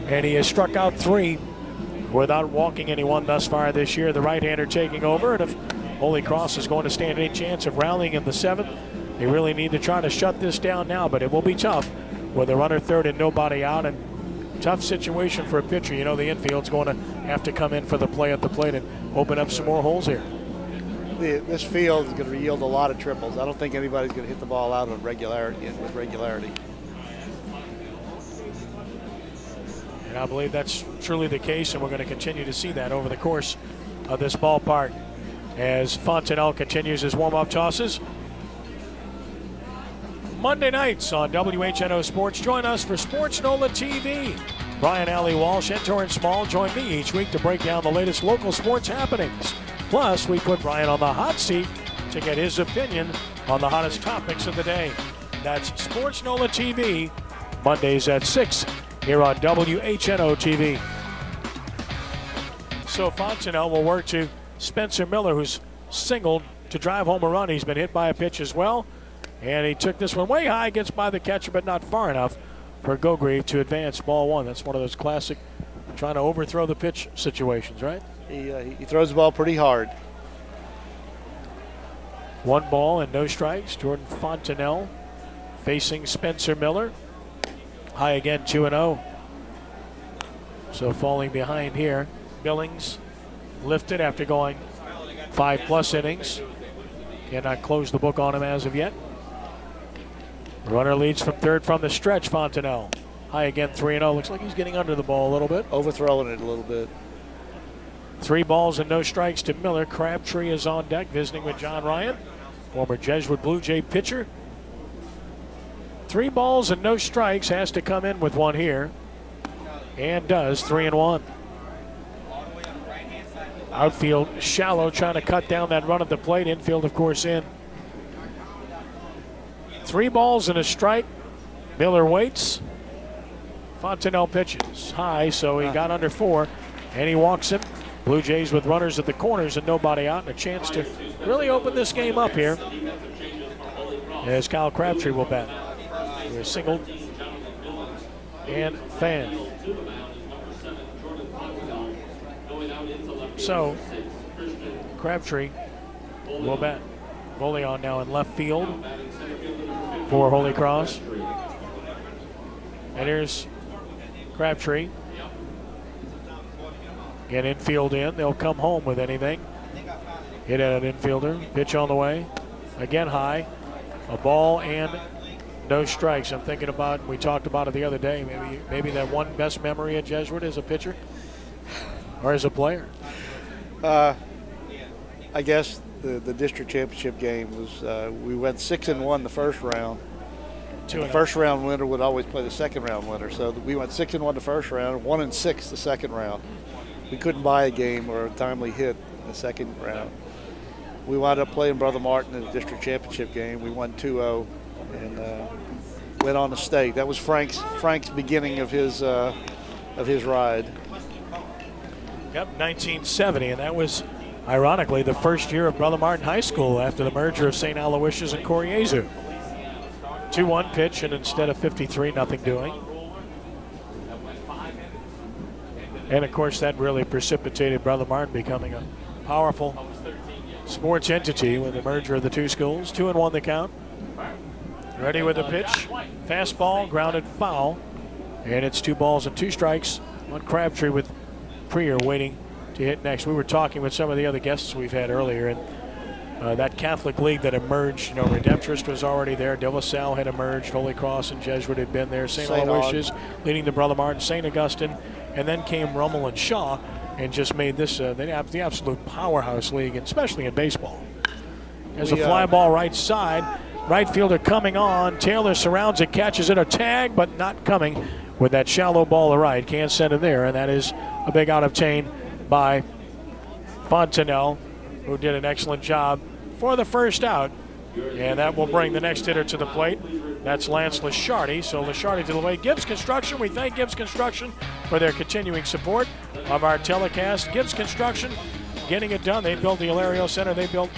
And he has struck out 3 without walking anyone thus far this year. The right-hander taking over, and if Holy Cross is going to stand any chance of rallying in the 7th, they really need to try to shut this down now, but it will be tough with a runner third and nobody out, and tough situation for a pitcher. You know the infield's going to have to come in for the play at the plate and open up some more holes here. This field is going to yield a lot of triples. I don't think anybody's going to hit the ball out with regularity. And I believe that's truly the case, and we're going to continue to see that over the course of this ballpark as Fontenelle continues his warm-up tosses. Monday nights on WHNO Sports. Join us for Sports NOLA TV. Brian Alley Walsh and Torrance Small join me each week to break down the latest local sports happenings. Plus, we put Brian on the hot seat to get his opinion on the hottest topics of the day. That's Sports NOLA TV, Mondays at 6 here on WHNO TV. So Fontenelle will work to Spencer Miller, who's singled to drive home a run. He's been hit by a pitch as well. And he took this one way high, gets by the catcher, but not far enough for Gogreave to advance ball 1. That's one of those classic trying to overthrow the pitch situations, right? He throws the ball pretty hard. 1 ball and no strikes. Jordan Fontenelle facing Spencer Miller. High again, 2-0. So falling behind here. Billings lifted after going 5+ innings. Cannot close the book on him as of yet. Runner leads from third from the stretch, Fontenelle. High again, 3-0. Looks like he's getting under the ball a little bit. Overthrowing it a little bit. 3 balls and no strikes to Miller. Crabtree is on deck visiting with John Ryan, former Jesuit Blue Jay pitcher. 3 balls and no strikes, has to come in with 1 here. And does, 3-1. Outfield shallow, trying to cut down that run at the plate. Infield, of course, in. 3 balls and a strike. Miller waits. Fontenelle pitches high, so he got under 4, and he walks him. Blue Jays with runners at the corners and nobody out, and a chance to really open this game up here as Kyle Crabtree will bat. We're singled and fan. So, Crabtree will bat. Voleon now in left field for Holy Cross. And here's Crabtree. Get infield in. They'll come home with anything. Hit at an infielder. Pitch on the way. Again high. A ball and no strikes. I'm thinking about, we talked about it the other day, maybe that one best memory at Jesuit as a pitcher or as a player. I guess the district championship game was, we went 6-1 the first round. The first round winner would always play the second round winner. So we went 6-1 the first round, 1-6 the second round. We couldn't buy a game or a timely hit in the second round. We wound up playing Brother Martin in the district championship game. We won 2-0 and went on to state. That was Frank's beginning of his ride. Yep, 1970, and that was ironically the first year of Brother Martin High School after the merger of St. Aloysius and Coriezu. 2-1 pitch, and instead of 53, nothing doing. And of course, that really precipitated Brother Martin becoming a powerful sports entity with the merger of the two schools. 2-1 the count. Ready with the pitch. Fastball, grounded foul. And it's 2 balls and 2 strikes on Crabtree with Prier waiting to hit next. We were talking with some of the other guests we've had earlier, and that Catholic League that emerged, Redemptorist was already there. De La Salle had emerged. Holy Cross and Jesuit had been there. St. Aloysius leading to Brother Martin, St. Augustine, and then came Rummel and Shaw and just made this the absolute powerhouse league, and especially in baseball. There's a fly ball right side. Right fielder coming on. Taylor surrounds it, catches it, a tag, but not coming with that shallow ball to right. Can't send it there, and that is a big out obtained by Fontenelle, who did an excellent job for the first out. And that will bring the next hitter to the plate. That's Lance Lasciardi. So Lasciardi to the plate. Gibbs Construction, we thank Gibbs Construction for their continuing support of our telecast. Gibbs Construction getting it done. They built the Hilario Center. They built,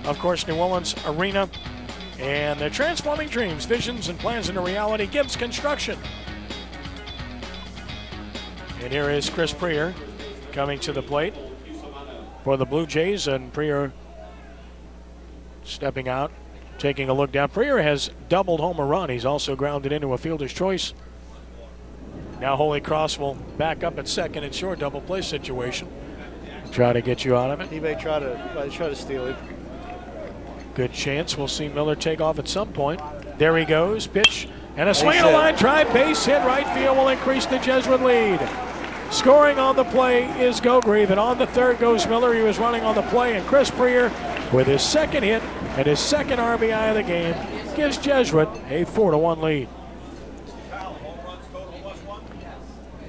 of course, New Orleans Arena. And they're transforming dreams, visions, and plans into reality. Gibbs Construction. And here is Chris Prier coming to the plate for the Blue Jays, and Prier stepping out, taking a look down. Prier has doubled home a run. He's also grounded into a fielder's choice. Now Holy Cross will back up at second and short, double play situation. Try to get you out of it. He may try to steal it. Good chance. We'll see Miller take off at some point. There he goes. Pitch and a swing on the line drive. Base hit. Right field will increase the Jesuit lead. Scoring on the play is Gogrieve, and on the third goes Miller. He was running on the play, and Chris Prier, with his second hit and his second RBI of the game, gives Jesuit a 4-1 lead.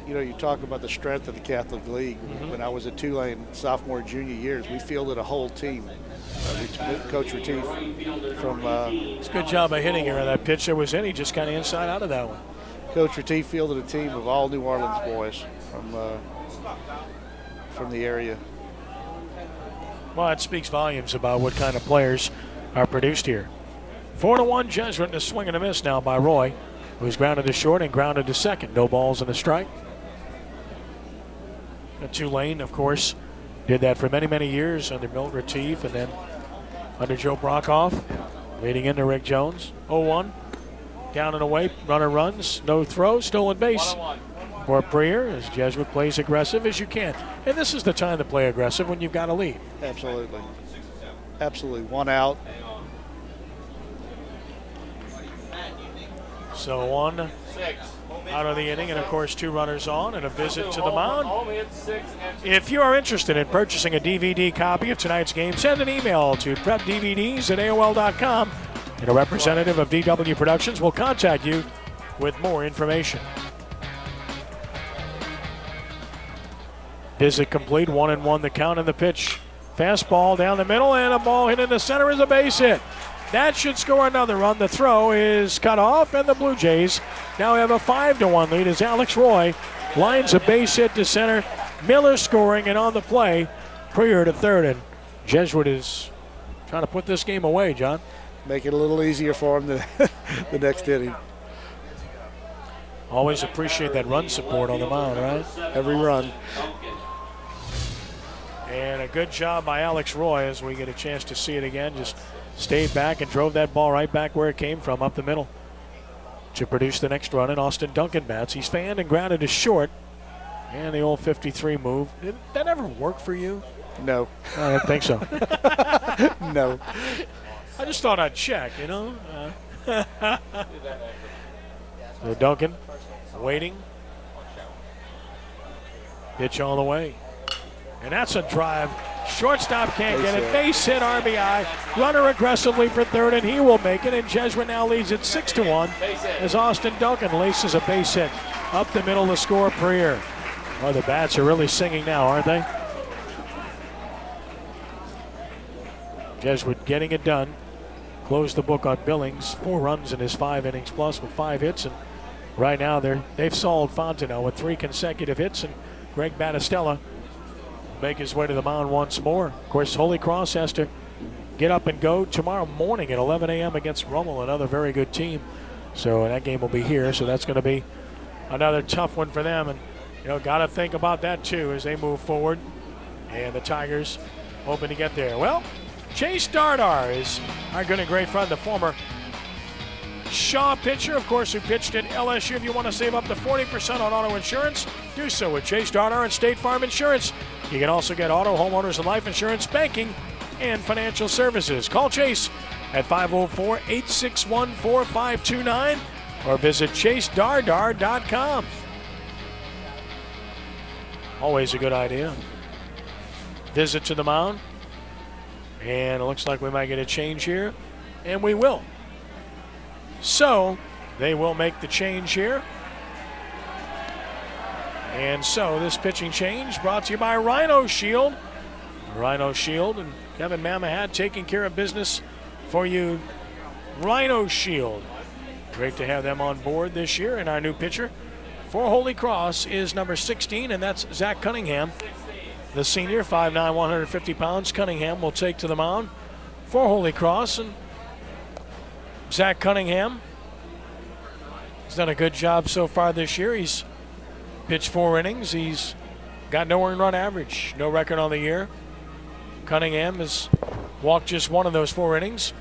You talk about the strength of the Catholic League. When I was at Tulane sophomore, junior years, we fielded a whole team. Coach Retief from... it's a good job of hitting her. That pitch that was in, he just kind of inside out of that one. Coach Retief fielded a team of all New Orleans boys from the area. Well, it speaks volumes about what kind of players are produced here. 4-1 Jesuit, and a swing and a miss now by Roy, who's grounded to short and grounded to second. No balls and a strike. Tulane, of course, did that for many, many years under Milt Retief, and then under Joe Brockhoff, leading into Rick Jones. 0-1, down and away, runner runs, no throw, stolen base for Prier, as Jesuit plays aggressive as you can. And this is the time to play aggressive, when you've got a lead. Absolutely. Absolutely. 1 out. So 1 out of the inning, and of course 2 runners on, and a visit to the mound. If you are interested in purchasing a DVD copy of tonight's game, send an email to prepdvds@aol.com, and a representative of DW Productions will contact you with more information. Visit complete, 1-1 the count and the pitch. Fastball down the middle, and a ball hit in the center is a base hit. That should score another run. The throw is cut off, and the Blue Jays now have a 5-1 lead as Alex Roy lines a base hit to center. Miller scoring, and on the play, Prier to third, and Jesuit is trying to put this game away, John. Make it a little easier for him the next inning. Always appreciate that run support on the mound, right? Every run. And a good job by Alex Roy as we get a chance to see it again. Just stayed back and drove that ball right back where it came from, up the middle, to produce the next run. And Austin Duncan bats. He's fanned and grounded to short. And the old 53 move. Did that ever work for you? No. I don't think so. No. I just thought I'd check, you know. So Duncan waiting. Pitch all the way. And that's a drive. Shortstop can't get it. Base hit, RBI. Runner aggressively for third, and he will make it. And Jesuit now leads it 6-1 as Austin Duncan laces a base hit up the middle to score Prier. Oh, the bats are really singing now, aren't they? Jesuit getting it done. Closed the book on Billings. 4 runs in his 5 innings plus with 5 hits. And right now they've solved Fontenot with 3 consecutive hits. And Greg Battistella make his way to the mound once more. Of course, Holy Cross has to get up and go tomorrow morning at 11 a.m. against Rummel, another very good team. So that game will be here. So that's going to be another tough one for them. And, you know, got to think about that, too, as they move forward. And the Tigers hoping to get there. Well, Chase Dardar is our good and great friend, the former Shaw pitcher, of course, who pitched at LSU. If you want to save up to 40% on auto insurance, do so with Chase Dardar and State Farm Insurance. You can also get auto, homeowners, and life insurance, banking, and financial services. Call Chase at 504-861-4529 or visit chasedardar.com. Always a good idea. Visit to the mound. And it looks like we might get a change here. And we will. So they will make the change here. And so this pitching change brought to you by Rhino Shield. Rhino Shield and Kevin Mamahad taking care of business for you. Rhino Shield. Great to have them on board this year. And our new pitcher for Holy Cross is number 16, and that's Zach Cunningham. The senior, 5'9", 150 pounds. Cunningham will take to the mound for Holy Cross. And Zach Cunningham has done a good job so far this year. He's pitched 4 innings. He's got no earned run average, no record on the year. Cunningham has walked just 1 of those 4 innings,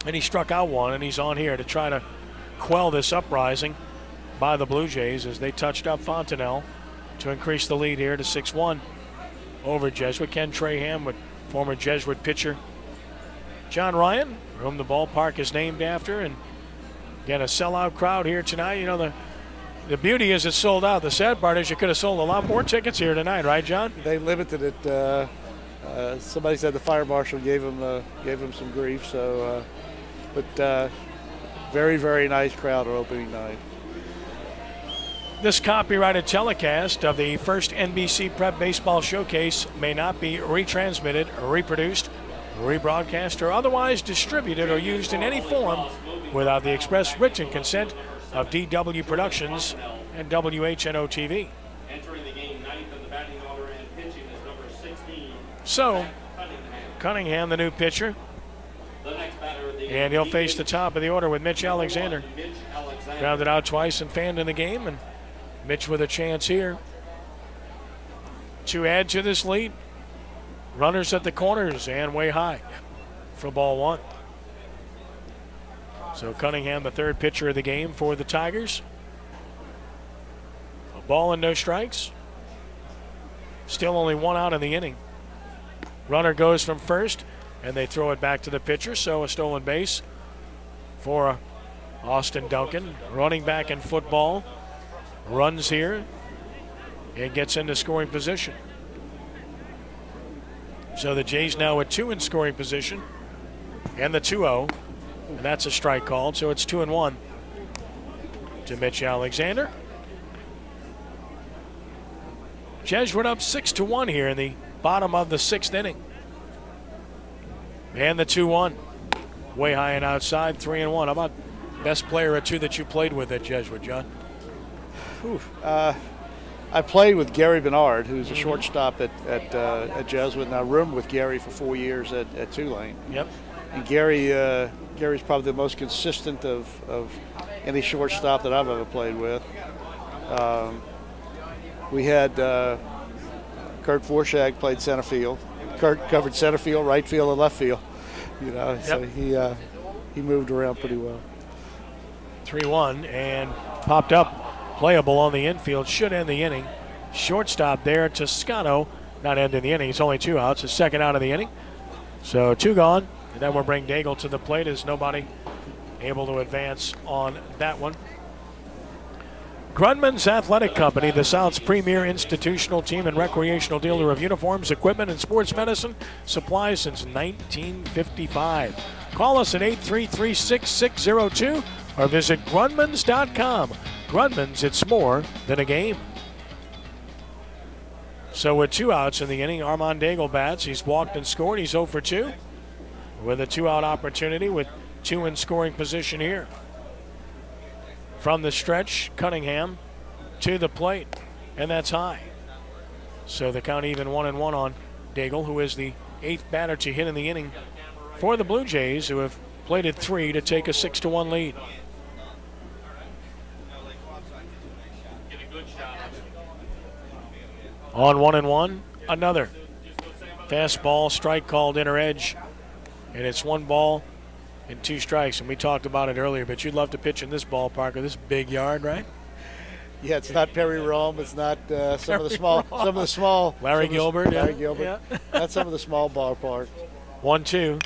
and he struck out 1, and he's on here to try to quell this uprising by the Blue Jays as they touched up Fontenelle to increase the lead here to 6-1 over Jesuit. Ken Traham with former Jesuit pitcher John Ryan, whom the ballpark is named after. And again, a sellout crowd here tonight. You know, the beauty is it's sold out. The sad part is you could have sold a lot more tickets here tonight, right, John? They limited it. Somebody said the fire marshal gave them some grief. So, but very, very nice crowd on opening night. This copyrighted telecast of the first NBC Prep Baseball Showcase may not be retransmitted, reproduced, rebroadcast, or otherwise distributed or used in any form without the express written consent of DW Productions and WHNO TV. Entering the game ninth in the batting order and pitching is number 16. So, Cunningham, the new pitcher, and he'll face the top of the order with Mitch Alexander. Grounded out twice and fanned in the game, and Mitch with a chance here to add to this lead. Runners at the corners and way high for ball 1. So Cunningham, the third pitcher of the game for the Tigers. A ball and no strikes. Still only 1 out in the inning. Runner goes from first, and they throw it back to the pitcher. So a stolen base for Austin Duncan. Running back in football. Runs here and gets into scoring position. So the Jays now with 2 in scoring position and the 2-0, and that's a strike called. So it's 2-1 to Mitch Alexander. Jesuit up 6-1 here in the bottom of the 6th inning. And the 2-1. Way high and outside, 3-1. How about best player or two that you played with at Jesuit, John? I played with Gary Bernard, who's a shortstop at Jesuit, and I roomed with Gary for 4 years at Tulane. Yep. And Gary's probably the most consistent of any shortstop that I've ever played with. We had Kurt Forshag played center field. Kurt covered center field, right field, and left field. You know, so he moved around pretty well. 3-1 and popped up. Playable on the infield, should end the inning. Shortstop there, Toscano, not ending the inning. It's only 2 outs, his second out of the inning. So 2 gone, and then we'll bring Daigle to the plate as nobody able to advance on that one. Grunman's Athletic Company, the South's premier institutional team and recreational dealer of uniforms, equipment, and sports medicine supplies since 1955. Call us at 833-6602 or visit grunmans.com. Grunman's, it's more than a game. So with 2 outs in the inning, Armand Daigle bats. He's walked and scored. He's 0 for 2 with a 2-out opportunity with 2 in scoring position here. From the stretch, Cunningham to the plate, and that's high. So the count even 1-1 on Daigle, who is the 8th batter to hit in the inning for the Blue Jays, who have plated 3 to take a 6-1 lead. On 1-1, another fastball, strike called inner edge, and it's 1 ball and 2 strikes. And we talked about it earlier, but you'd love to pitch in this ballpark or this big yard, right? Yeah, it's not Perry Rome. It's not some of the small. Larry Gilbert. Larry Gilbert. Yeah. Not some of the small ballparks. 1-2,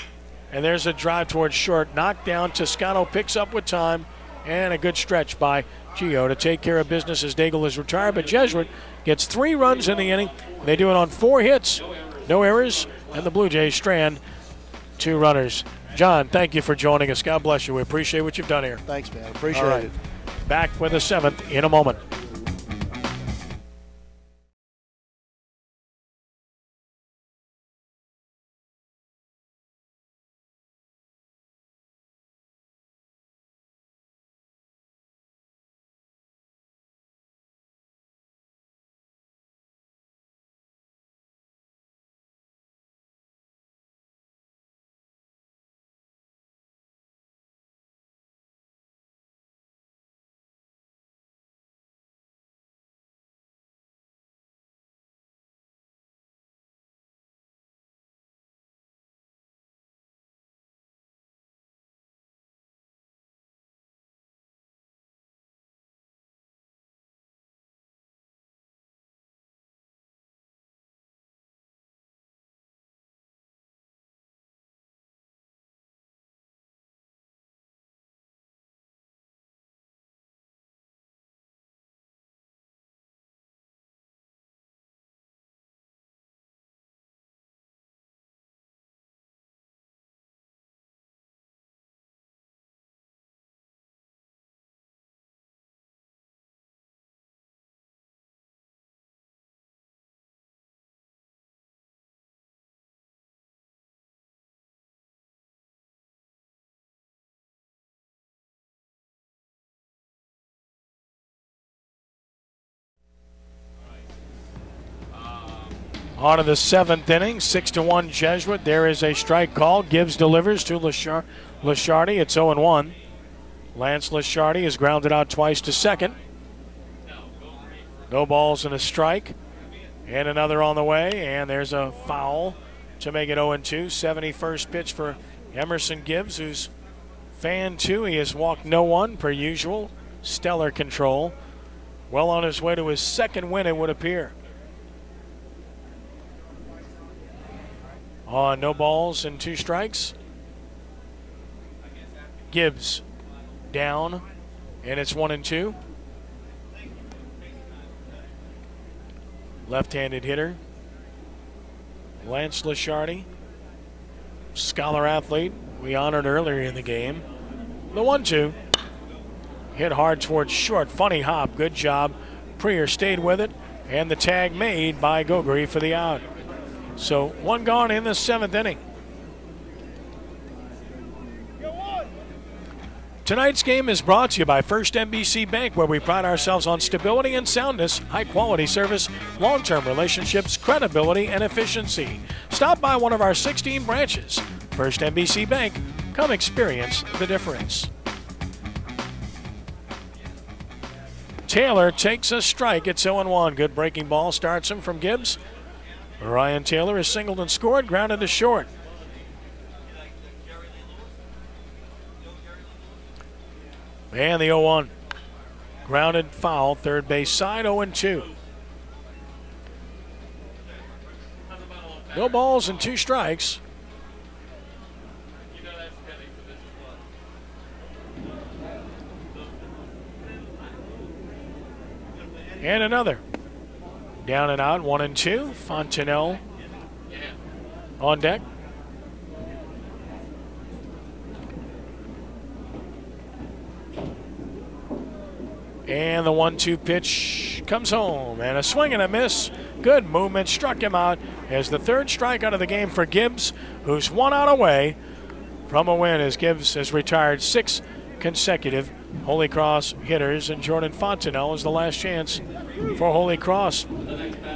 and there's a drive towards short. Knocked down. Toscano picks up with time, and a good stretch by Gio to take care of business as Daigle is retired. But Jesuit gets 3 runs in the inning. They do it on 4 hits, no errors, and the Blue Jays strand 2 runners. John, thank you for joining us. God bless you. We appreciate what you've done here. Thanks, man. Appreciate it. Back with the 7th in a moment. On to the 7th inning, 6-1 Jesuit. There is a strike call. Gibbs delivers to Lasciardi. It's 0-1. Lance Lasciardi is grounded out twice to second. No balls and a strike. And another on the way. And there's a foul to make it 0-2. 71st pitch for Emerson Gibbs, who's fan 2. He has walked no one per usual. Stellar control. Well on his way to his 2nd win, it would appear. On no balls and 2 strikes. Gibbs down, and it's 1-2. Left-handed hitter. Lance Lasciardi, scholar athlete we honored earlier in the game. The 1-2. Hit hard towards short. Funny hop. Good job. Prier stayed with it. And the tag made by Gogri for the out. So 1 gone in the 7th inning. Tonight's game is brought to you by First NBC Bank, where we pride ourselves on stability and soundness, high-quality service, long-term relationships, credibility, and efficiency. Stop by one of our 16 branches. First NBC Bank. Come experience the difference. Taylor takes a strike. It's 0-1. Good breaking ball starts him from Gibbs. Ryan Taylor is singled and scored, grounded to short. And the 0-1. Grounded foul, third base side, 0-2. No balls and 2 strikes. And another. Down and out, 1-2. Fontenelle on deck. And the 1-2 pitch comes home, and a swing and a miss. Good movement, struck him out as the 3rd strikeout of the game for Gibbs, who's 1 out away from a win as Gibbs has retired 6 consecutive Holy Cross hitters, and Jordan Fontenelle is the last chance for Holy Cross.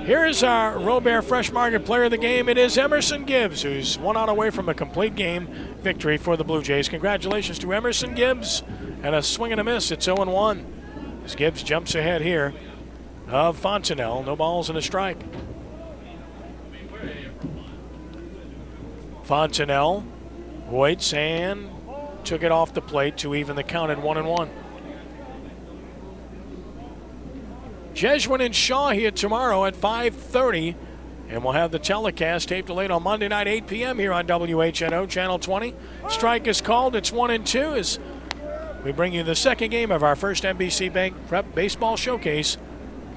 Here is our Robert Fresh Market player of the game. It is Emerson Gibbs, who's 1 out away from a complete game victory for the Blue Jays. Congratulations to Emerson Gibbs, and a swing and a miss. It's 0-1. As Gibbs jumps ahead here of Fontenelle. No balls and a strike. Fontenelle waits and took it off the plate to even the count at 1-1. Jesuit and Shaw here tomorrow at 5:30, and we'll have the telecast taped late on Monday night, 8 p.m. here on WHNO Channel 20. Strike is called. It's 1-2 as we bring you the 2nd game of our First NBC Bank Prep Baseball Showcase.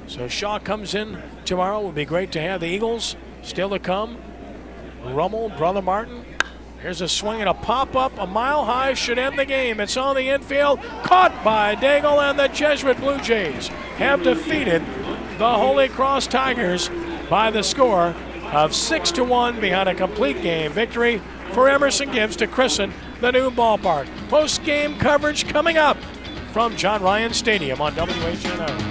So Shaw comes in tomorrow. It will be great to have the Eagles still to come. Rummel, Brother Martin. Here's a swing and a pop-up, a mile high, should end the game. It's on the infield, caught by Daigle, and the Jesuit Blue Jays have defeated the Holy Cross Tigers by the score of 6-1 behind a complete game victory for Emerson Gibbs to christen the new ballpark. Post-game coverage coming up from John Ryan Stadium on WHNO.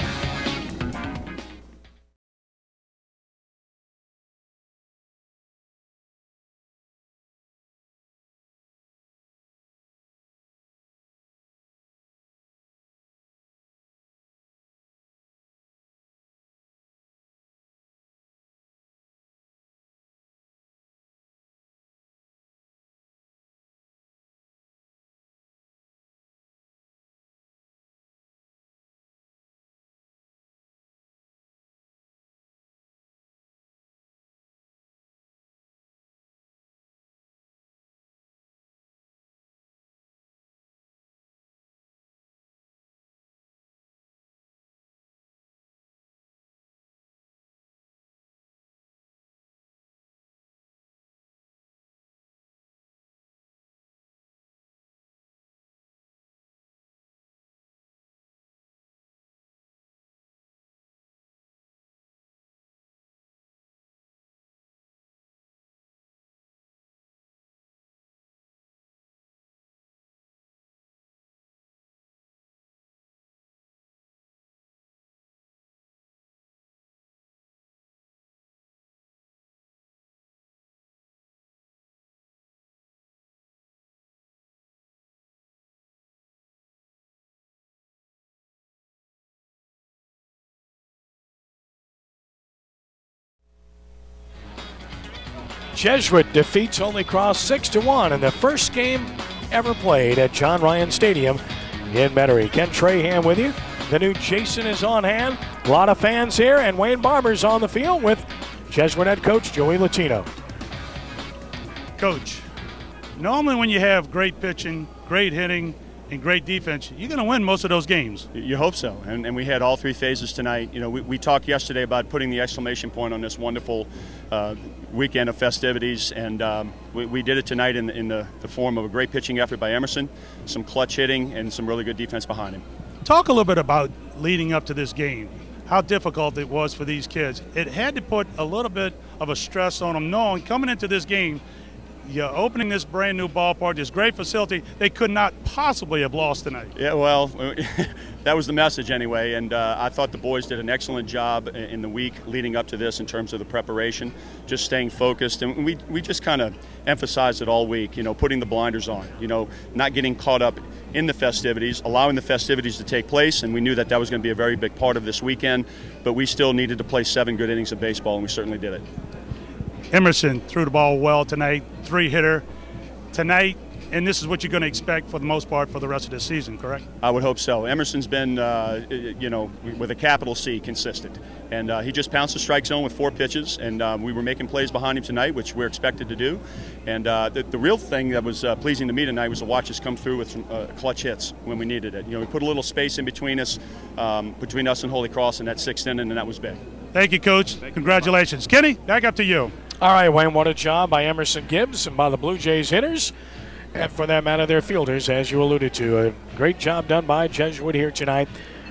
Jesuit defeats Holy Cross 6-1 in the first game ever played at John Ryan Stadium in Metairie. Ken Trahan with you. The new Jason is on hand. A lot of fans here, and Wayne Barber's on the field with Jesuit head coach Joey Latino. Coach, normally when you have great pitching, great hitting, and great defense, you're going to win most of those games. You hope so, and we had all 3 phases tonight. You know, we talked yesterday about putting the exclamation point on this wonderful weekend of festivities, and we did it tonight in the form of a great pitching effort by Emerson, some clutch hitting, and some really good defense behind him. Talk a little bit about leading up to this game. how difficult it was for these kids. It had to put a little bit of a stress on them, knowing coming into this game, you're opening this brand new ballpark, this great facility, they could not possibly have lost tonight. Yeah, well, that was the message anyway, and I thought the boys did an excellent job in the week leading up to this in terms of the preparation, just staying focused, and we just kind of emphasized it all week, you know, putting the blinders on, you know, not getting caught up in the festivities, allowing the festivities to take place, and we knew that that was going to be a very big part of this weekend, but we still needed to play 7 good innings of baseball, and we certainly did it. Emerson threw the ball well tonight, 3-hitter tonight, and this is what you're going to expect for the most part for the rest of the season, correct? I would hope so. Emerson's been, you know, with a capital C, consistent. And he just pounced the strike zone with 4 pitches, and we were making plays behind him tonight, which we're expected to do. And the real thing that was pleasing to me tonight was to watch us come through with some clutch hits when we needed it. You know, we put a little space in between us and Holy Cross in that 6th inning, and that was big. Thank you, Coach. Congratulations. Kenny, back up to you. All right, Wayne, what a job by Emerson Gibbs and by the Blue Jays hitters, and for that matter, their fielders, as you alluded to. A great job done by Jesuit here tonight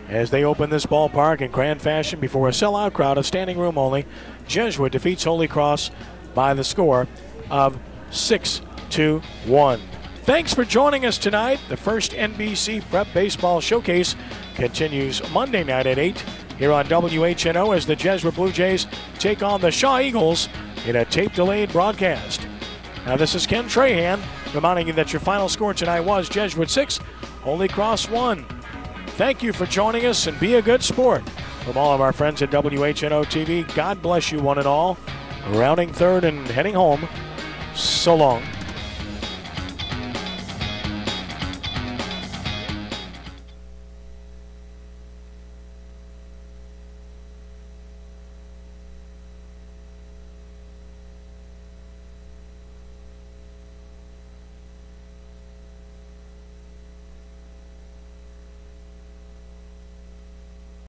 as they open this ballpark in grand fashion before a sellout crowd of standing room only. Jesuit defeats Holy Cross by the score of 6-1. Thanks for joining us tonight. The first NBC Prep Baseball Showcase continues Monday night at 8 here on WHNO as the Jesuit Blue Jays take on the Shaw Eagles in a tape-delayed broadcast. Now, this is Ken Trahan reminding you that your final score tonight was Jesuit 6, Holy Cross 1. Thank you for joining us, and be a good sport. From all of our friends at WHNO TV, God bless you one and all. Rounding third and heading home. So long.